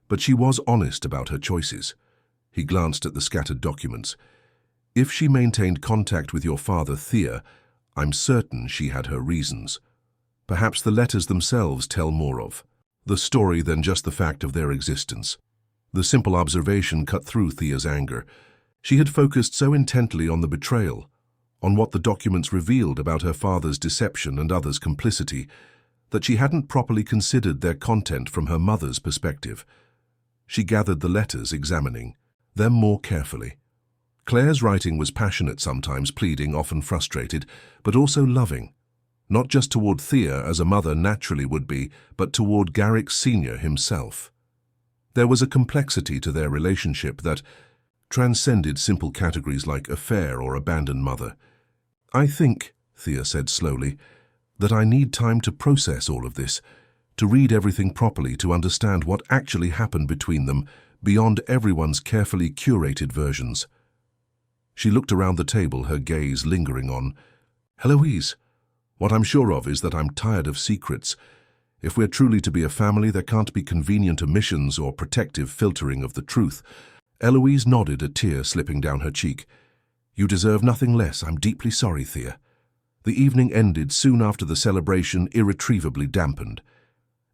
but she was honest about her choices. He glanced at the scattered documents. If she maintained contact with your father, Thea, I'm certain she had her reasons. Perhaps the letters themselves tell more of the story than just the fact of their existence. The simple observation cut through Thea's anger. She had focused so intently on the betrayal, on what the documents revealed about her father's deception and others' complicity, that she hadn't properly considered their content from her mother's perspective. She gathered the letters, examining them more carefully. Claire's writing was passionate sometimes, pleading, often frustrated, but also loving. Not just toward Thea, as a mother naturally would be, but toward Garrick Sr. himself. There was a complexity to their relationship that transcended simple categories like affair or abandoned mother. I think, Thea said slowly, that I need time to process all of this, to read everything properly, to understand what actually happened between them beyond everyone's carefully curated versions. She looked around the table, her gaze lingering on Heloise. What I'm sure of is that I'm tired of secrets. If we're truly to be a family, there can't be convenient omissions or protective filtering of the truth. Eloise nodded, a tear slipping down her cheek. You deserve nothing less. I'm deeply sorry, Thea. The evening ended soon after the celebration irretrievably dampened.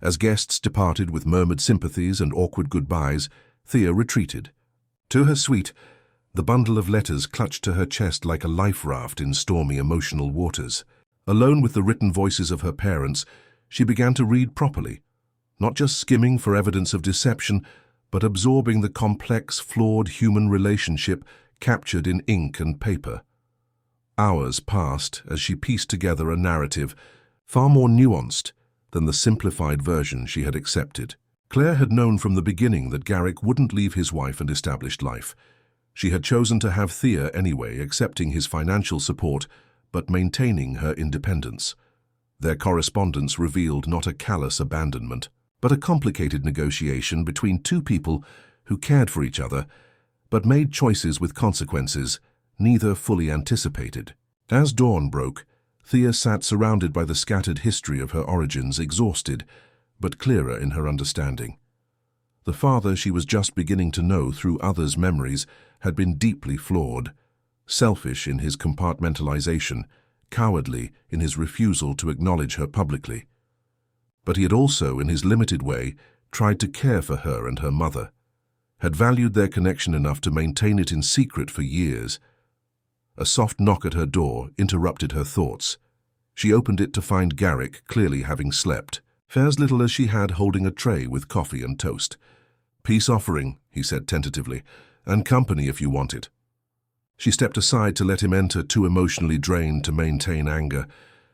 As guests departed with murmured sympathies and awkward goodbyes, Thea retreated. To her suite, the bundle of letters clutched to her chest like a life raft in stormy emotional waters. Alone with the written voices of her parents, she began to read properly, not just skimming for evidence of deception, but absorbing the complex, flawed human relationship captured in ink and paper. Hours passed as she pieced together a narrative far more nuanced than the simplified version she had accepted. Claire had known from the beginning that Garrick wouldn't leave his wife and established life. She had chosen to have Thea anyway, accepting his financial support, but maintaining her independence. Their correspondence revealed not a callous abandonment, but a complicated negotiation between two people who cared for each other, but made choices with consequences neither fully anticipated. As dawn broke, Thea sat surrounded by the scattered history of her origins, exhausted, but clearer in her understanding. The father she was just beginning to know through others' memories had been deeply flawed, selfish in his compartmentalization, cowardly in his refusal to acknowledge her publicly. But he had also, in his limited way, tried to care for her and her mother, had valued their connection enough to maintain it in secret for years. A soft knock at her door interrupted her thoughts. She opened it to find Garrick, clearly having slept, fares little as she had, holding a tray with coffee and toast. "Peace offering," he said tentatively, "and company if you want it." She stepped aside to let him enter, too emotionally drained to maintain anger,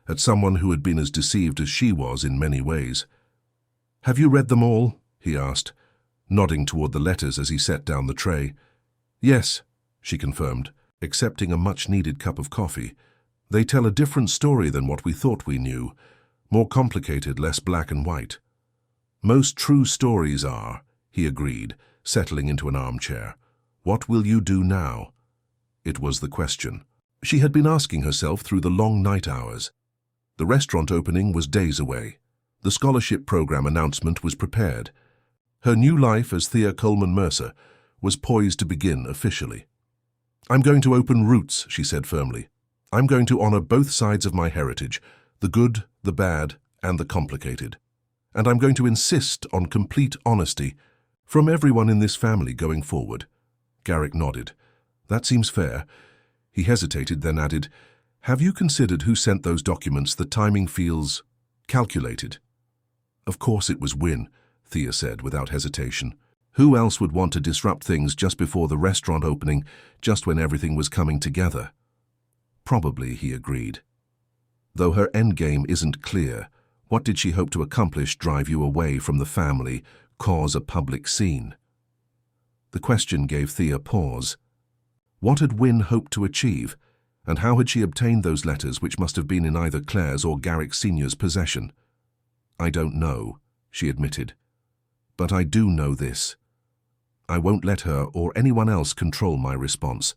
at someone who had been as deceived as she was in many ways. "Have you read them all?" he asked, nodding toward the letters as he set down the tray. "Yes," she confirmed, accepting a much-needed cup of coffee. "They tell a different story than what we thought we knew, more complicated, less black and white." "Most true stories are," he agreed, settling into an armchair. "What will you do now?" It was the question she had been asking herself through the long night hours. The restaurant opening was days away. The scholarship program announcement was prepared. Her new life as Thea Coleman Mercer was poised to begin officially. "I'm going to open Roots," she said firmly. "I'm going to honor both sides of my heritage, the good, the bad, and the complicated. And I'm going to insist on complete honesty from everyone in this family going forward." Garrick nodded. "That seems fair." He hesitated, then added, "Have you considered who sent those documents? The timing feels calculated." "Of course it was Wynne," Thea said without hesitation. "Who else would want to disrupt things just before the restaurant opening, just when everything was coming together?" "Probably," he agreed. "Though her endgame isn't clear, what did she hope to accomplish? Drive you away from the family, cause a public scene?" The question gave Thea pause. What had Wynne hoped to achieve, and how had she obtained those letters which must have been in either Claire's or Garrick Sr.'s possession? "I don't know," she admitted. "But I do know this. I won't let her or anyone else control my response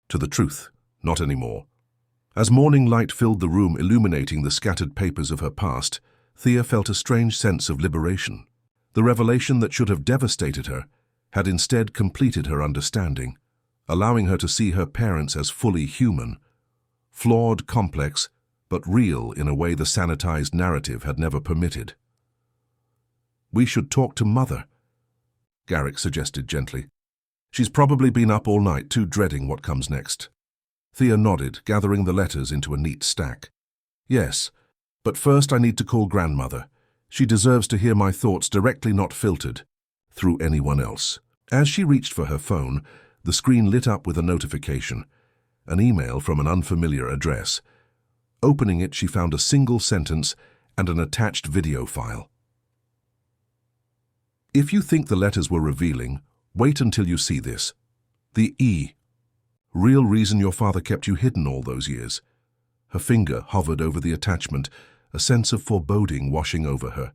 to the truth, Not anymore. As morning light filled the room illuminating the scattered papers of her past, Thea felt a strange sense of liberation. The revelation that should have devastated her had instead completed her understanding, allowing her to see her parents as fully human, flawed, complex, but real in a way the sanitized narrative had never permitted. "We should talk to Mother," Garrick suggested gently. "She's probably been up all night, too, dreading what comes next." Thea nodded, gathering the letters into a neat stack. "Yes, but first I need to call Grandmother. She deserves to hear my thoughts directly, not filtered through anyone else." As she reached for her phone, the screen lit up with a notification, an email from an unfamiliar address. Opening it, she found a single sentence and an attached video file. "If you think the letters were revealing, wait until you see this. The real reason your father kept you hidden all those years." Her finger hovered over the attachment, a sense of foreboding washing over her.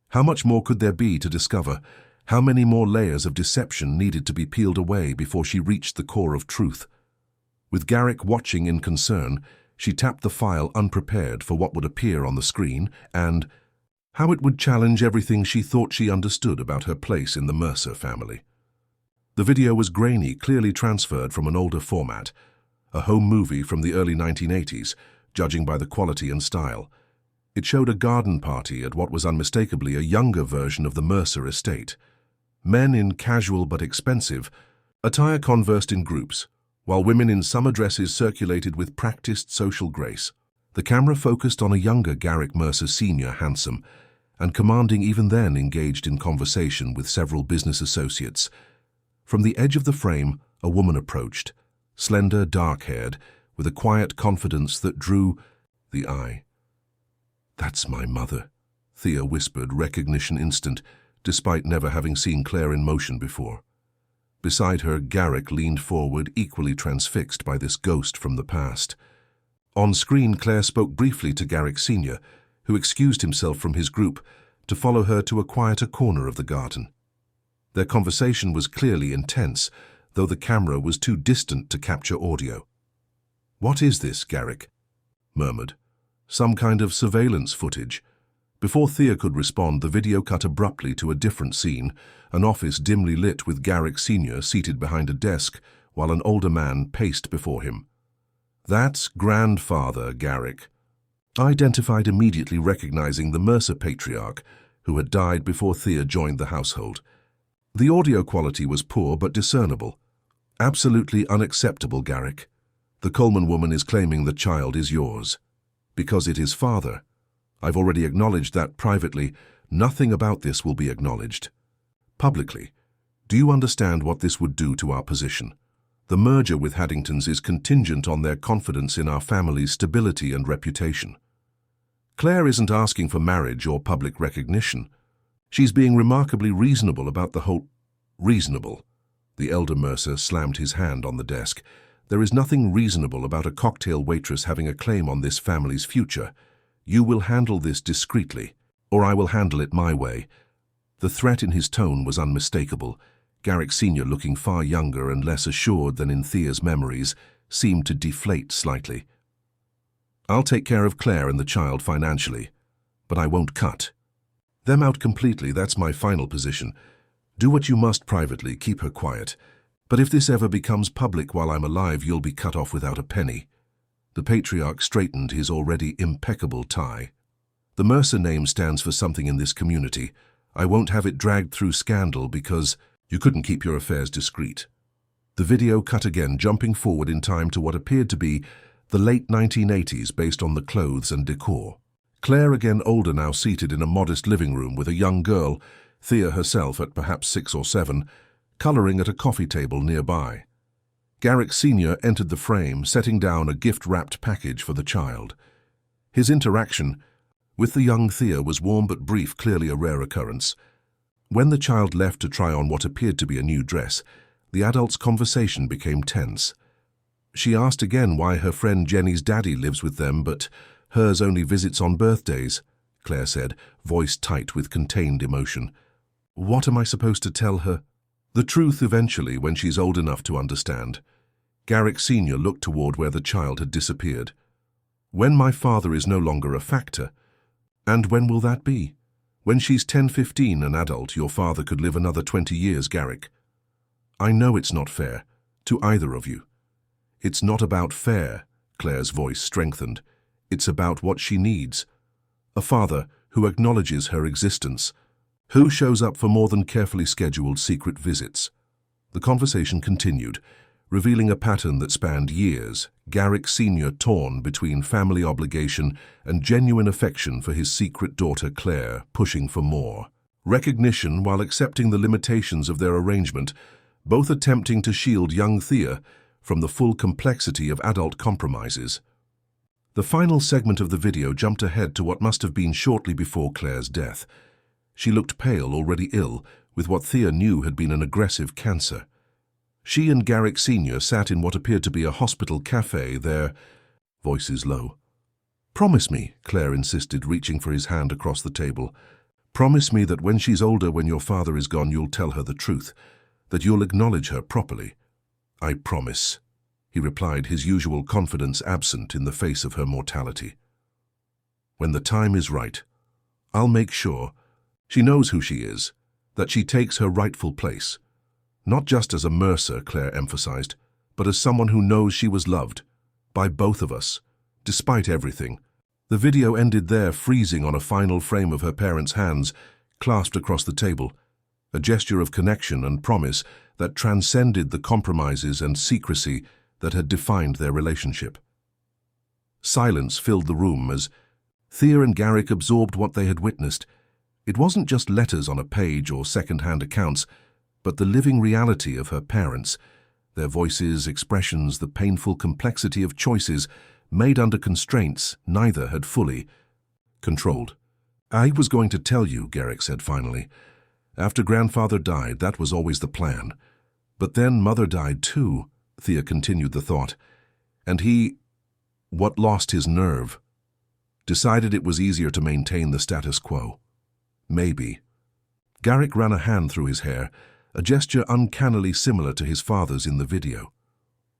How much more could there be to discover? How many more layers of deception needed to be peeled away before she reached the core of truth? With Garrick watching in concern, she tapped the file unprepared for what would appear on the screen and how it would challenge everything she thought she understood about her place in the Mercer family. The video was grainy, clearly transferred from an older format, a home movie from the early 1980s, judging by the quality and style. It showed a garden party at what was unmistakably a younger version of the Mercer estate. Men in casual but expensive attire conversed in groups, while women in summer dresses circulated with practiced social grace. The camera focused on a younger Garrick Mercer Sr., handsome, and commanding, even then engaged in conversation with several business associates. From the edge of the frame, a woman approached, slender, dark-haired, with a quiet confidence that drew the eye. "That's my mother," Thea whispered, recognition instant, despite never having seen Claire in motion before. Beside her, Garrick leaned forward, equally transfixed by this ghost from the past. On screen, Claire spoke briefly to Garrick Sr., who excused himself from his group to follow her to a quieter corner of the garden. Their conversation was clearly intense, though the camera was too distant to capture audio. "What is this?" Garrick murmured. "Some kind of surveillance footage?" Before Thea could respond, the video cut abruptly to a different scene, an office dimly lit with Garrick Sr. seated behind a desk, while an older man paced before him. "That's Grandfather Garrick," identified, immediately recognizing the Mercer patriarch, who had died before Thea joined the household. The audio quality was poor but discernible. "Absolutely unacceptable, Garrick. The Coleman woman is claiming the child is yours. Because it is father. I've already acknowledged that privately. Nothing about this will be acknowledged publicly. Do you understand what this would do to our position? The merger with Haddingtons is contingent on their confidence in our family's stability and reputation. Claire isn't asking for marriage or public recognition. She's being remarkably reasonable about the whole—" "Reasonable?" The elder Mercer slammed his hand on the desk. "There is nothing reasonable about a cocktail waitress having a claim on this family's future. You will handle this discreetly, or I will handle it my way." The threat in his tone was unmistakable. Garrick Sr., looking far younger and less assured than in Thea's memories, seemed to deflate slightly. "I'll take care of Claire and the child financially, but I won't cut them out completely. That's my final position. Do what you must privately, keep her quiet. But if this ever becomes public while I'm alive, you'll be cut off without a penny." The patriarch straightened his already impeccable tie. "The Mercer name stands for something in this community. I won't have it dragged through scandal because you couldn't keep your affairs discreet." The video cut again, jumping forward in time to what appeared to be the late 1980s based on the clothes and decor. Claire, again older now, seated in a modest living room with a young girl, Thea herself at perhaps 6 or 7, coloring at a coffee table nearby. Garrick Sr. entered the frame, setting down a gift-wrapped package for the child. His interaction with the young Thea was warm but brief, clearly a rare occurrence. When the child left to try on what appeared to be a new dress, the adult's conversation became tense. She asked again why her friend Jenny's daddy lives with them, but hers only visits on birthdays, Claire said, voice tight with contained emotion. "What am I supposed to tell her?" "The truth eventually, when she's old enough to understand." Garrick Sr. looked toward where the child had disappeared. When my father is no longer a factor. And when will that be? When she's 10-15, an adult, your father could live another 20 years, Garrick. I know it's not fair, to either of you. It's not about fair, Claire's voice strengthened. It's about what she needs. A father who acknowledges her existence, who shows up for more than carefully scheduled secret visits. The conversation continued, revealing a pattern that spanned years, Garrick Sr. torn between family obligation and genuine affection for his secret daughter Claire, pushing for more. Recognition while accepting the limitations of their arrangement, both attempting to shield young Thea from the full complexity of adult compromises. The final segment of the video jumped ahead to what must have been shortly before Claire's death. She looked pale, already ill, with what Thea knew had been an aggressive cancer. She and Garrick Sr. sat in what appeared to be a hospital cafe, their voices low. "Promise me," Claire insisted, reaching for his hand across the table. "Promise me that when she's older, when your father is gone, you'll tell her the truth, that you'll acknowledge her properly." "I promise," he replied, his usual confidence absent in the face of her mortality. "When the time is right, I'll make sure she knows who she is, that she takes her rightful place. Not just as a Mercer," Claire emphasized, "but as someone who knows she was loved, by both of us, despite everything." The video ended there, freezing on a final frame of her parents' hands, clasped across the table, a gesture of connection and promise that transcended the compromises and secrecy that had defined their relationship. Silence filled the room as Thea and Garrick absorbed what they had witnessed. It wasn't just letters on a page or second-hand accounts, but the living reality of her parents, their voices, expressions, the painful complexity of choices made under constraints neither had fully controlled. "I was going to tell you," Garrick said finally. "After grandfather died, that was always the plan. But then mother died too," Thea continued the thought. "And he, what lost his nerve, decided it was easier to maintain the status quo. Maybe." Garrick ran a hand through his hair, a gesture uncannily similar to his father's in the video.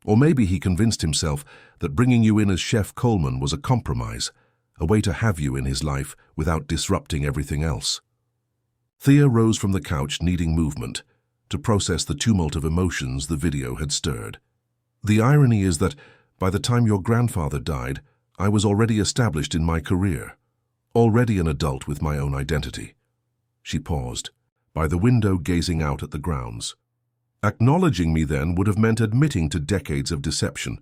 "Or maybe he convinced himself that bringing you in as Chef Coleman was a compromise, a way to have you in his life without disrupting everything else." Thea rose from the couch, needing movement, to process the tumult of emotions the video had stirred. "The irony is that, by the time your grandfather died, I was already established in my career, already an adult with my own identity." She paused, by the window gazing out at the grounds. "Acknowledging me then would have meant admitting to decades of deception.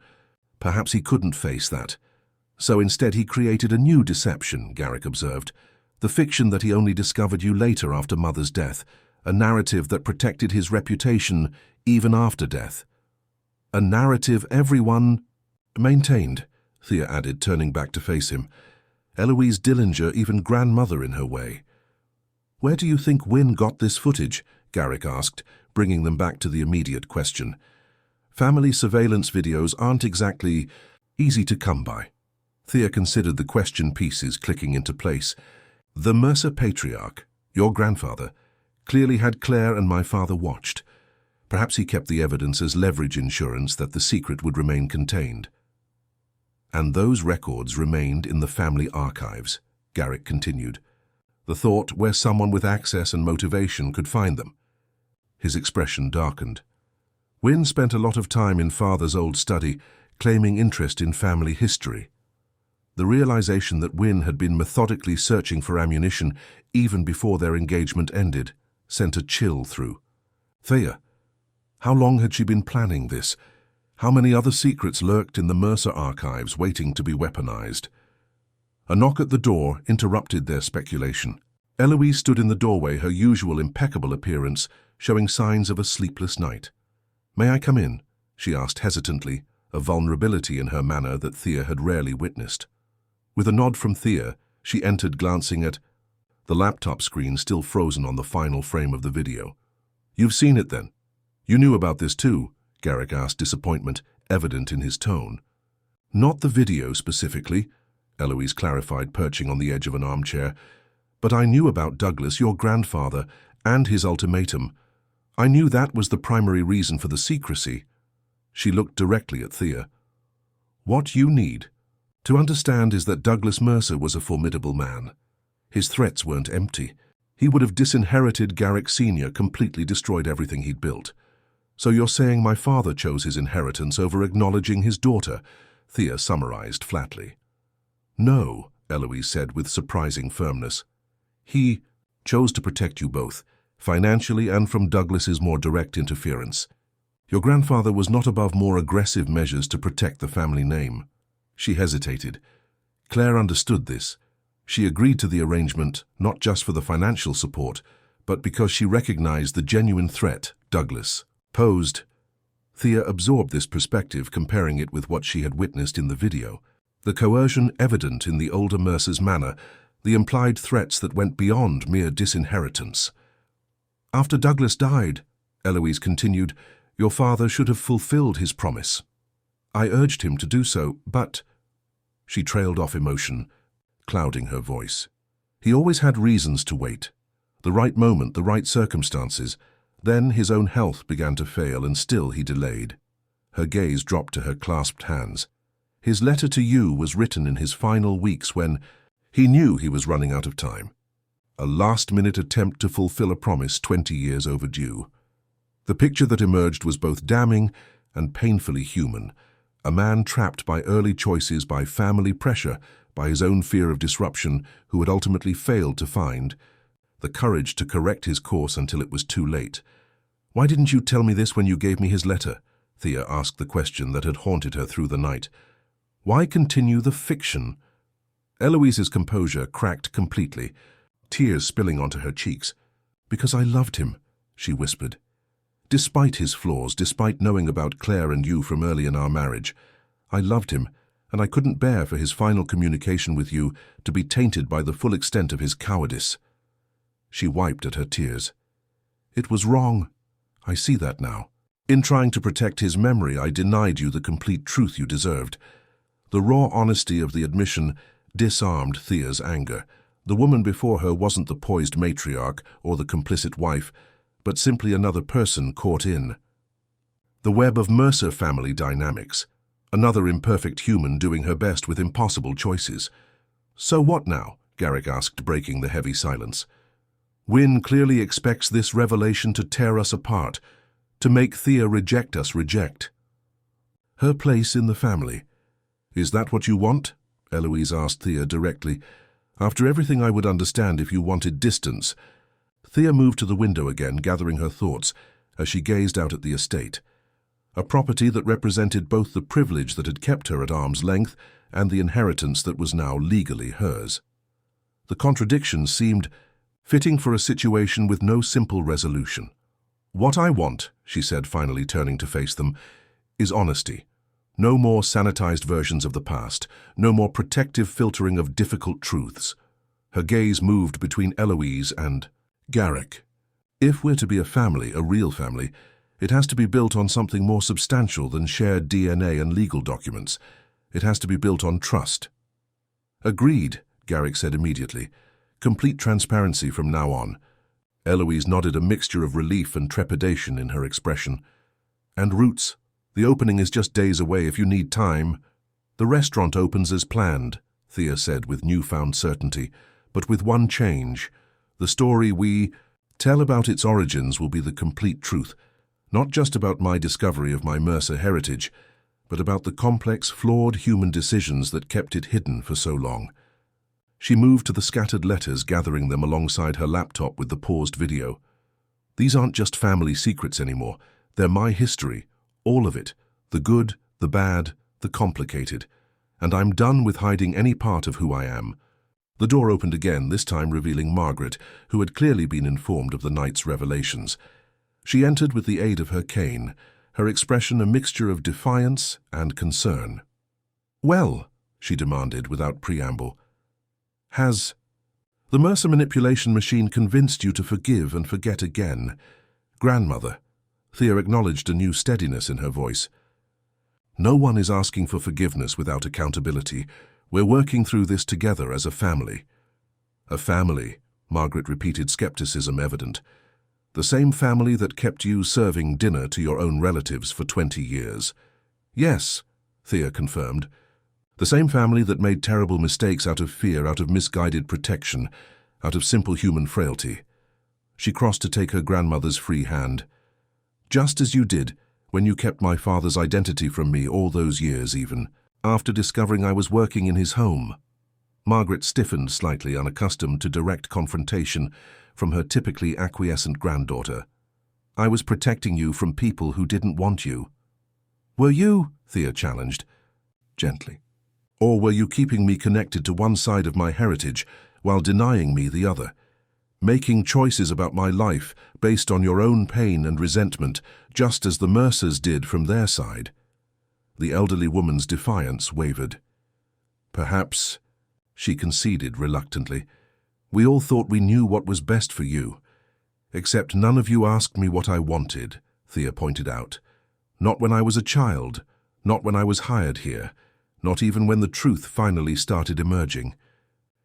Perhaps he couldn't face that. So instead he created a new deception," Garrick observed, "the fiction that he only discovered you later after Mother's death, a narrative that protected his reputation even after death. A narrative everyone maintained," Thea added, turning back to face him. "Eloise Dillinger, even grandmother in her way." "Where do you think Wynne got this footage?" Garrick asked, bringing them back to the immediate question. "Family surveillance videos aren't exactly easy to come by." Thea considered the question pieces clicking into place. "The Mercer patriarch, your grandfather, clearly had Claire and my father watched. Perhaps he kept the evidence as leverage insurance that the secret would remain contained." "And those records remained in the family archives," Garrick continued. "The thought where someone with access and motivation could find them." His expression darkened. "Wynne spent a lot of time in father's old study, claiming interest in family history." The realization that Wynne had been methodically searching for ammunition even before their engagement ended sent a chill through Thea. How long had she been planning this? How many other secrets lurked in the Mercer archives waiting to be weaponized? A knock at the door interrupted their speculation. Eloise stood in the doorway, her usual impeccable appearance showing signs of a sleepless night. "May I come in?" she asked hesitantly, a vulnerability in her manner that Thea had rarely witnessed. With a nod from Thea, she entered, glancing at the laptop screen still frozen on the final frame of the video. "You've seen it then? You knew about this too?" Garrick asked, disappointment evident in his tone. "Not the video specifically," Eloise clarified, perching on the edge of an armchair. "But I knew about Douglas, your grandfather, and his ultimatum. I knew that was the primary reason for the secrecy." She looked directly at Thea. "What you need to understand is that Douglas Mercer was a formidable man. His threats weren't empty. He would have disinherited Garrick Sr., completely destroyed everything he'd built. So you're saying my father chose his inheritance over acknowledging his daughter," Thea summarized flatly. "No," Eloise said with surprising firmness. "He chose to protect you both, financially and from Douglas's more direct interference. Your grandfather was not above more aggressive measures to protect the family name." She hesitated. Claire understood this. She agreed to the arrangement not just for the financial support, but because she recognized the genuine threat Douglas posed. Thea absorbed this perspective, comparing it with what she had witnessed in the video. The coercion evident in the older Mercer's manner, the implied threats that went beyond mere disinheritance. "After Douglas died," Eloise continued, "your father should have fulfilled his promise. I urged him to do so, but—" She trailed off, emotion clouding her voice. "He always had reasons to wait. The right moment, the right circumstances. Then his own health began to fail, and still he delayed." Her gaze dropped to her clasped hands. "His letter to you was written in his final weeks when he knew he was running out of time. A last-minute attempt to fulfill a promise 20 years overdue." The picture that emerged was both damning and painfully human. A man trapped by early choices, by family pressure, by his own fear of disruption, who had ultimately failed to find the courage to correct his course until it was too late. "Why didn't you tell me this when you gave me his letter?" Thea asked the question that had haunted her through the night. "Why continue the fiction?" Eloise's composure cracked completely, tears spilling onto her cheeks. "Because I loved him," she whispered. "Despite his flaws, despite knowing about Claire and you from early in our marriage, I loved him, and I couldn't bear for his final communication with you to be tainted by the full extent of his cowardice." She wiped at her tears. "It was wrong. I see that now. In trying to protect his memory, I denied you the complete truth you deserved." The raw honesty of the admission disarmed Thea's anger. The woman before her wasn't the poised matriarch or the complicit wife, but simply another person caught in the web of Mercer family dynamics, another imperfect human doing her best with impossible choices. "So what now?" Garrick asked, breaking the heavy silence. "Wynne clearly expects this revelation to tear us apart, to make Thea reject us, reject her place in the family. Is that what you want?" Eloise asked Thea directly. "After everything, I would understand if you wanted distance." Thea moved to the window again, gathering her thoughts as she gazed out at the estate. A property that represented both the privilege that had kept her at arm's length and the inheritance that was now legally hers. The contradiction seemed fitting for a situation with no simple resolution. "What I want," she said, finally turning to face them, "is honesty. No more sanitized versions of the past, no more protective filtering of difficult truths." Her gaze moved between Eloise and Garrick. "If we're to be a family, a real family, it has to be built on something more substantial than shared DNA and legal documents. It has to be built on trust." "Agreed," Garrick said immediately. "Complete transparency from now on." Eloise nodded, a mixture of relief and trepidation in her expression. "And roots. The opening is just days away if you need time." "The restaurant opens as planned," Thea said with newfound certainty, "but with one change. The story we tell about its origins will be the complete truth, not just about my discovery of my Mercer heritage, but about the complex, flawed human decisions that kept it hidden for so long." She moved to the scattered letters, gathering them alongside her laptop with the paused video. "These aren't just family secrets anymore. They're my history, all of it, the good, the bad, the complicated. And I'm done with hiding any part of who I am." The door opened again, this time revealing Margaret, who had clearly been informed of the night's revelations. She entered with the aid of her cane, her expression a mixture of defiance and concern. "Well," she demanded without preamble, "has the Mercer manipulation machine convinced you to forgive and forget again?" "Grandmother," Thea acknowledged a new steadiness in her voice. "No one is asking for forgiveness without accountability. We're working through this together as a family." "A family," Margaret repeated, skepticism evident. The same family that kept you serving dinner to your own relatives for 20 years. Yes, Thea confirmed. The same family that made terrible mistakes out of fear, out of misguided protection, out of simple human frailty. She crossed to take her grandmother's free hand. Just as you did when you kept my father's identity from me all those years even, after discovering I was working in his home. Margaret stiffened slightly, unaccustomed to direct confrontation from her typically acquiescent granddaughter. I was protecting you from people who didn't want you. Were you? Thea challenged, gently. Or were you keeping me connected to one side of my heritage while denying me the other? Making choices about my life based on your own pain and resentment, just as the Mercers did from their side. The elderly woman's defiance wavered. Perhaps, she conceded reluctantly, we all thought we knew what was best for you. Except none of you asked me what I wanted, Thea pointed out. Not when I was a child, not when I was hired here, not even when the truth finally started emerging.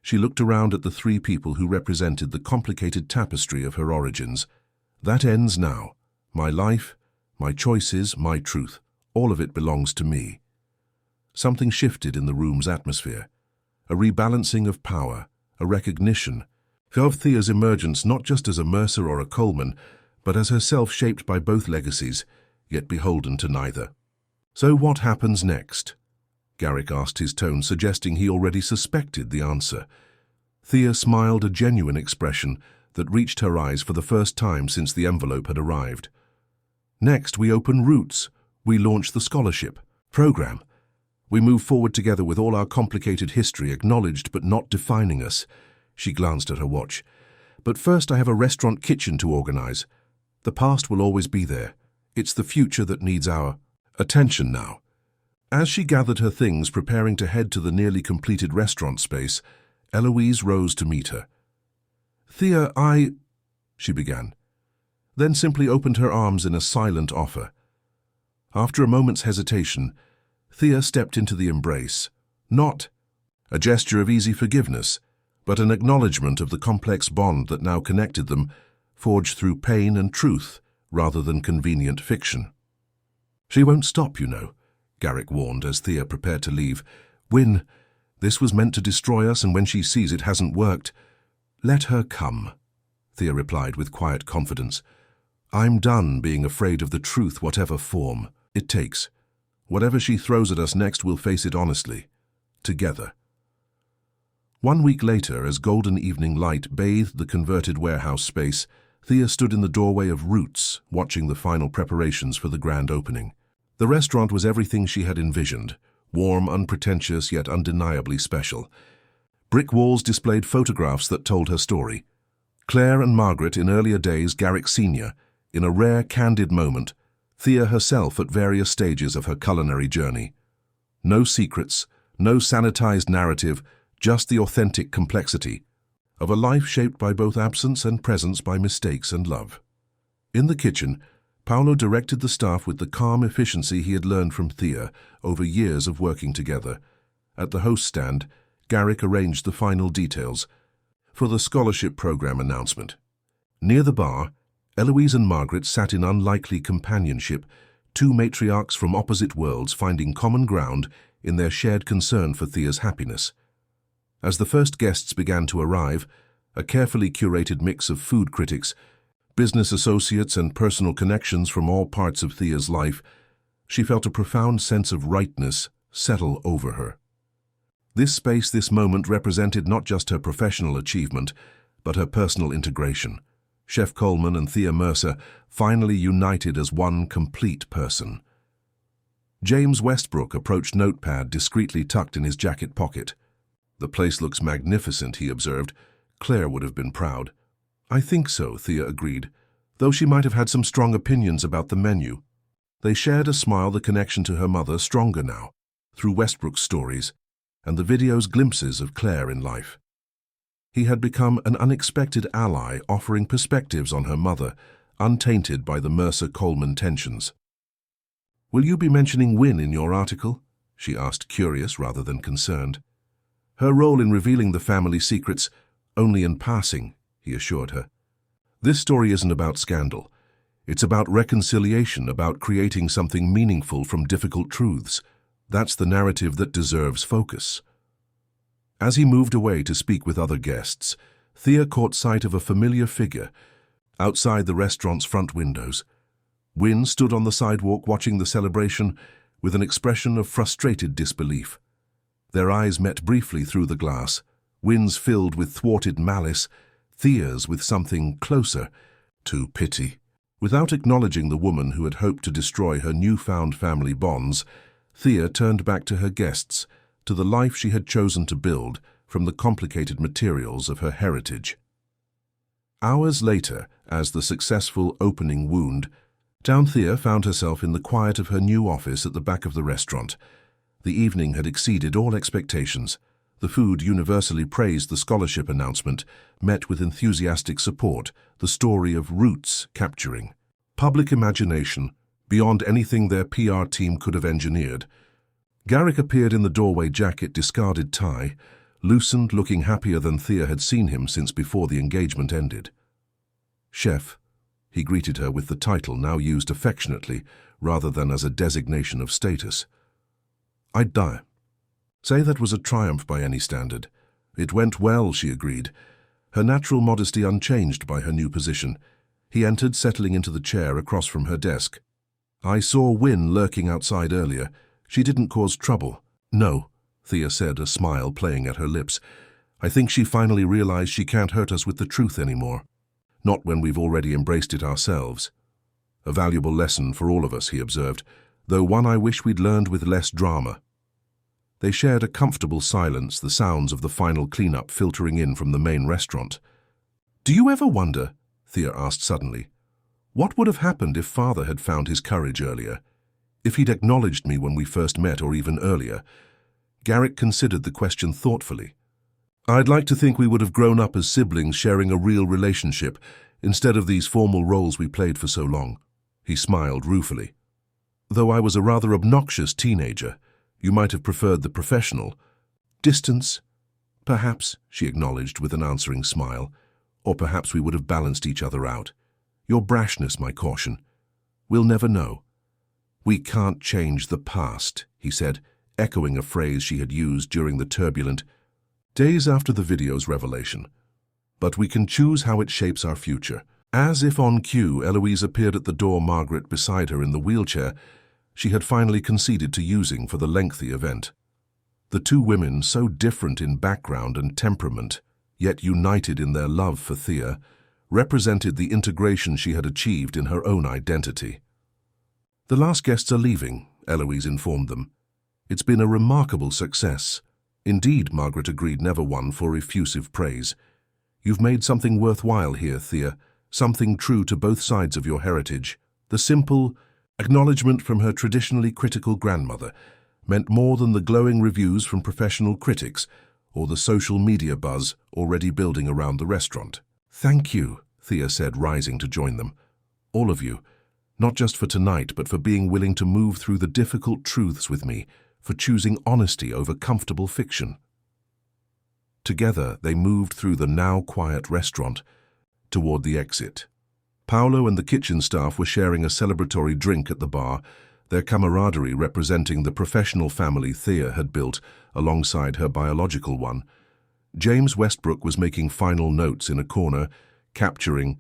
She looked around at the three people who represented the complicated tapestry of her origins. That ends now. My life, my choices, my truth, all of it belongs to me. Something shifted in the room's atmosphere. A rebalancing of power, a recognition of Thea's emergence not just as a Mercer or a Coleman, but as herself shaped by both legacies, yet beholden to neither. So what happens next? Garrick asked, his tone suggesting he already suspected the answer. Thea smiled, a genuine expression that reached her eyes for the first time since the envelope had arrived. Next, we open Roots. We launch the scholarship program. We move forward together with all our complicated history acknowledged but not defining us. She glanced at her watch. But first I have a restaurant kitchen to organize. The past will always be there. It's the future that needs our attention now. As she gathered her things, preparing to head to the nearly completed restaurant space, Eloise rose to meet her. Thea, she began, then simply opened her arms in a silent offer. After a moment's hesitation, Thea stepped into the embrace, not a gesture of easy forgiveness, but an acknowledgement of the complex bond that now connected them, forged through pain and truth rather than convenient fiction. She won't stop, you know, Garrick warned as Thea prepared to leave. Win, this was meant to destroy us, and when she sees it hasn't worked, let her come, Thea replied with quiet confidence. I'm done being afraid of the truth, whatever form it takes. Whatever she throws at us next, we'll face it honestly, together. 1 week later, as golden evening light bathed the converted warehouse space, Thea stood in the doorway of Roots, watching the final preparations for the grand opening. The restaurant was everything she had envisioned, warm, unpretentious, yet undeniably special. Brick walls displayed photographs that told her story. Claire and Margaret in earlier days, Garrick Sr., in a rare, candid moment, Thea herself at various stages of her culinary journey. No secrets, no sanitized narrative, just the authentic complexity of a life shaped by both absence and presence, by mistakes and love. In the kitchen, Paolo directed the staff with the calm efficiency he had learned from Thea over years of working together. At the host stand, Garrick arranged the final details for the scholarship program announcement. Near the bar, Eloise and Margaret sat in unlikely companionship, two matriarchs from opposite worlds finding common ground in their shared concern for Thea's happiness. As the first guests began to arrive, a carefully curated mix of food critics, business associates, and personal connections from all parts of Thea's life, she felt a profound sense of rightness settle over her. This space, this moment, represented not just her professional achievement, but her personal integration. Chef Coleman and Thea Mercer finally united as one complete person. James Westbrook approached Notepad discreetly tucked in his jacket pocket. The place looks magnificent, he observed. Claire would have been proud. I think so, Thea agreed, though she might have had some strong opinions about the menu. They shared a smile, the connection to her mother stronger now, through Westbrook's stories, and the video's glimpses of Claire in life. He had become an unexpected ally, offering perspectives on her mother, untainted by the Mercer-Coleman tensions. Will you be mentioning Win in your article? She asked, curious rather than concerned. Her role in revealing the family secrets, only in passing, he assured her. This story isn't about scandal. It's about reconciliation, about creating something meaningful from difficult truths. That's the narrative that deserves focus. As he moved away to speak with other guests, Thea caught sight of a familiar figure outside the restaurant's front windows. Wynne stood on the sidewalk watching the celebration with an expression of frustrated disbelief. Their eyes met briefly through the glass, Wynne's filled with thwarted malice, Thea's with something closer to pity. Without acknowledging the woman who had hoped to destroy her newfound family bonds, Thea turned back to her guests, to the life she had chosen to build from the complicated materials of her heritage. Hours later, as the successful opening wound, Thea found herself in the quiet of her new office at the back of the restaurant. The evening had exceeded all expectations. The food universally praised, the scholarship announcement met with enthusiastic support, the story of roots capturing public imagination beyond anything their PR team could have engineered. Garrick appeared in the doorway, jacket, discarded tie, loosened, looking happier than Thea had seen him since before the engagement ended. "Chef," he greeted her with the title now used affectionately rather than as a designation of status. "I'd die. Say that was a triumph by any standard." "It went well," she agreed, her natural modesty unchanged by her new position. He entered, settling into the chair across from her desk. "I saw Wynne lurking outside earlier. She didn't cause trouble." "No," Thea said, a smile playing at her lips. "I think she finally realized she can't hurt us with the truth anymore. Not when we've already embraced it ourselves." "A valuable lesson for all of us," he observed, "though one I wish we'd learned with less drama." They shared a comfortable silence, the sounds of the final cleanup filtering in from the main restaurant. "Do you ever wonder," Thea asked suddenly, "what would have happened if Father had found his courage earlier? If he'd acknowledged me when we first met, or even earlier?" Garrick considered the question thoughtfully. "I'd like to think we would have grown up as siblings sharing a real relationship, instead of these formal roles we played for so long." He smiled ruefully. "Though I was a rather obnoxious teenager, you might have preferred the professional distance." "Perhaps," she acknowledged with an answering smile, "or perhaps we would have balanced each other out. Your brashness, my caution. We'll never know." "We can't change the past," he said, echoing a phrase she had used during the turbulent days after the video's revelation. "But we can choose how it shapes our future." As if on cue, Eloise appeared at the door, Margaret beside her in the wheelchair she had finally conceded to using for the lengthy event. The two women, so different in background and temperament, yet united in their love for Thea, represented the integration she had achieved in her own identity. "The last guests are leaving," Eloise informed them. "It's been a remarkable success." "Indeed," Margaret agreed, never one for effusive praise. "You've made something worthwhile here, Thea, something true to both sides of your heritage." The simple acknowledgement from her traditionally critical grandmother meant more than the glowing reviews from professional critics or the social media buzz already building around the restaurant. "Thank you," Thea said, rising to join them. "All of you, not just for tonight, but for being willing to move through the difficult truths with me, for choosing honesty over comfortable fiction." Together, they moved through the now quiet restaurant toward the exit. Paolo and the kitchen staff were sharing a celebratory drink at the bar, their camaraderie representing the professional family Thea had built alongside her biological one. James Westbrook was making final notes in a corner, capturing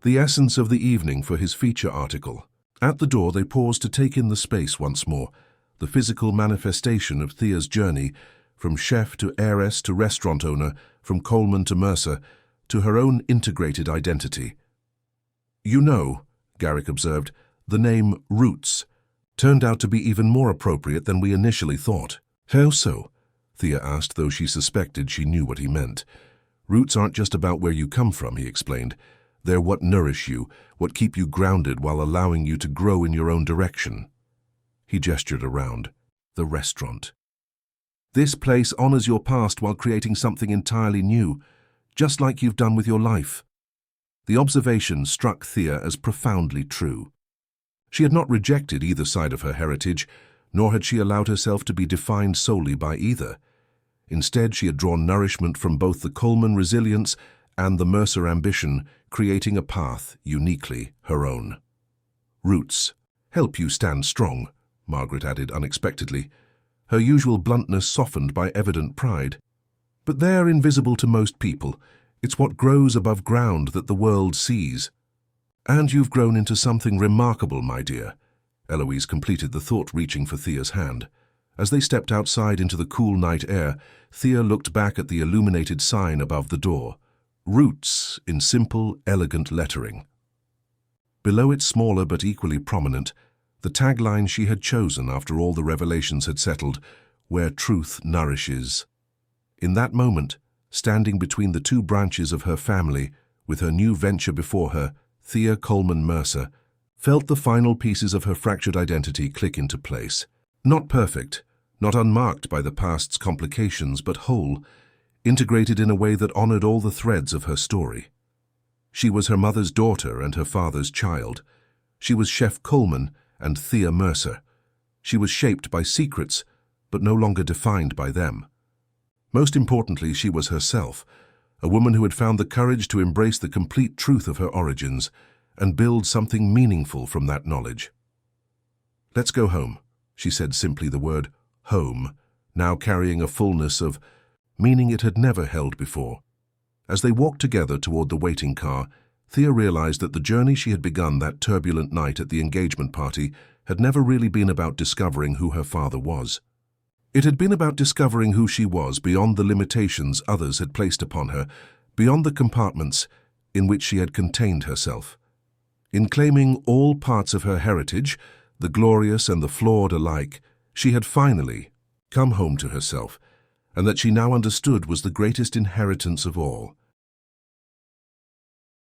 the essence of the evening for his feature article. At the door, they paused to take in the space once more, the physical manifestation of Thea's journey, from chef to heiress to restaurant owner, from Coleman to Mercer, to her own integrated identity. "You know," Garrick observed, "the name Roots turned out to be even more appropriate than we initially thought." "How so?" Thea asked, though she suspected she knew what he meant. "Roots aren't just about where you come from," he explained. "They're what nourish you, what keep you grounded while allowing you to grow in your own direction." He gestured around. "The restaurant. This place honors your past while creating something entirely new, just like you've done with your life." The observation struck Thea as profoundly true. She had not rejected either side of her heritage, nor had she allowed herself to be defined solely by either. Instead, she had drawn nourishment from both the Coleman resilience and the Mercer ambition, creating a path uniquely her own. Roots help you stand strong, Margaret added unexpectedly, her usual bluntness softened by evident pride. But they're invisible to most people. It's what grows above ground that the world sees. And you've grown into something remarkable, my dear. Eloise completed the thought, reaching for Thea's hand. As they stepped outside into the cool night air, Thea looked back at the illuminated sign above the door. Roots in simple, elegant lettering. Below it, smaller but equally prominent, the tagline she had chosen after all the revelations had settled, where truth nourishes. In that moment, standing between the two branches of her family, with her new venture before her, Thea Coleman Mercer felt the final pieces of her fractured identity click into place. Not perfect, not unmarked by the past's complications, but whole, integrated in a way that honored all the threads of her story. She was her mother's daughter and her father's child. She was Chef Coleman and Thea Mercer. She was shaped by secrets, but no longer defined by them. Most importantly, she was herself, a woman who had found the courage to embrace the complete truth of her origins and build something meaningful from that knowledge. "Let's go home," she said simply, the word home, now carrying a fullness of meaning it had never held before. As they walked together toward the waiting car, Thea realized that the journey she had begun that turbulent night at the engagement party had never really been about discovering who her father was. It had been about discovering who she was beyond the limitations others had placed upon her, beyond the compartments in which she had contained herself. In claiming all parts of her heritage, the glorious and the flawed alike, she had finally come home to herself, and that she now understood was the greatest inheritance of all.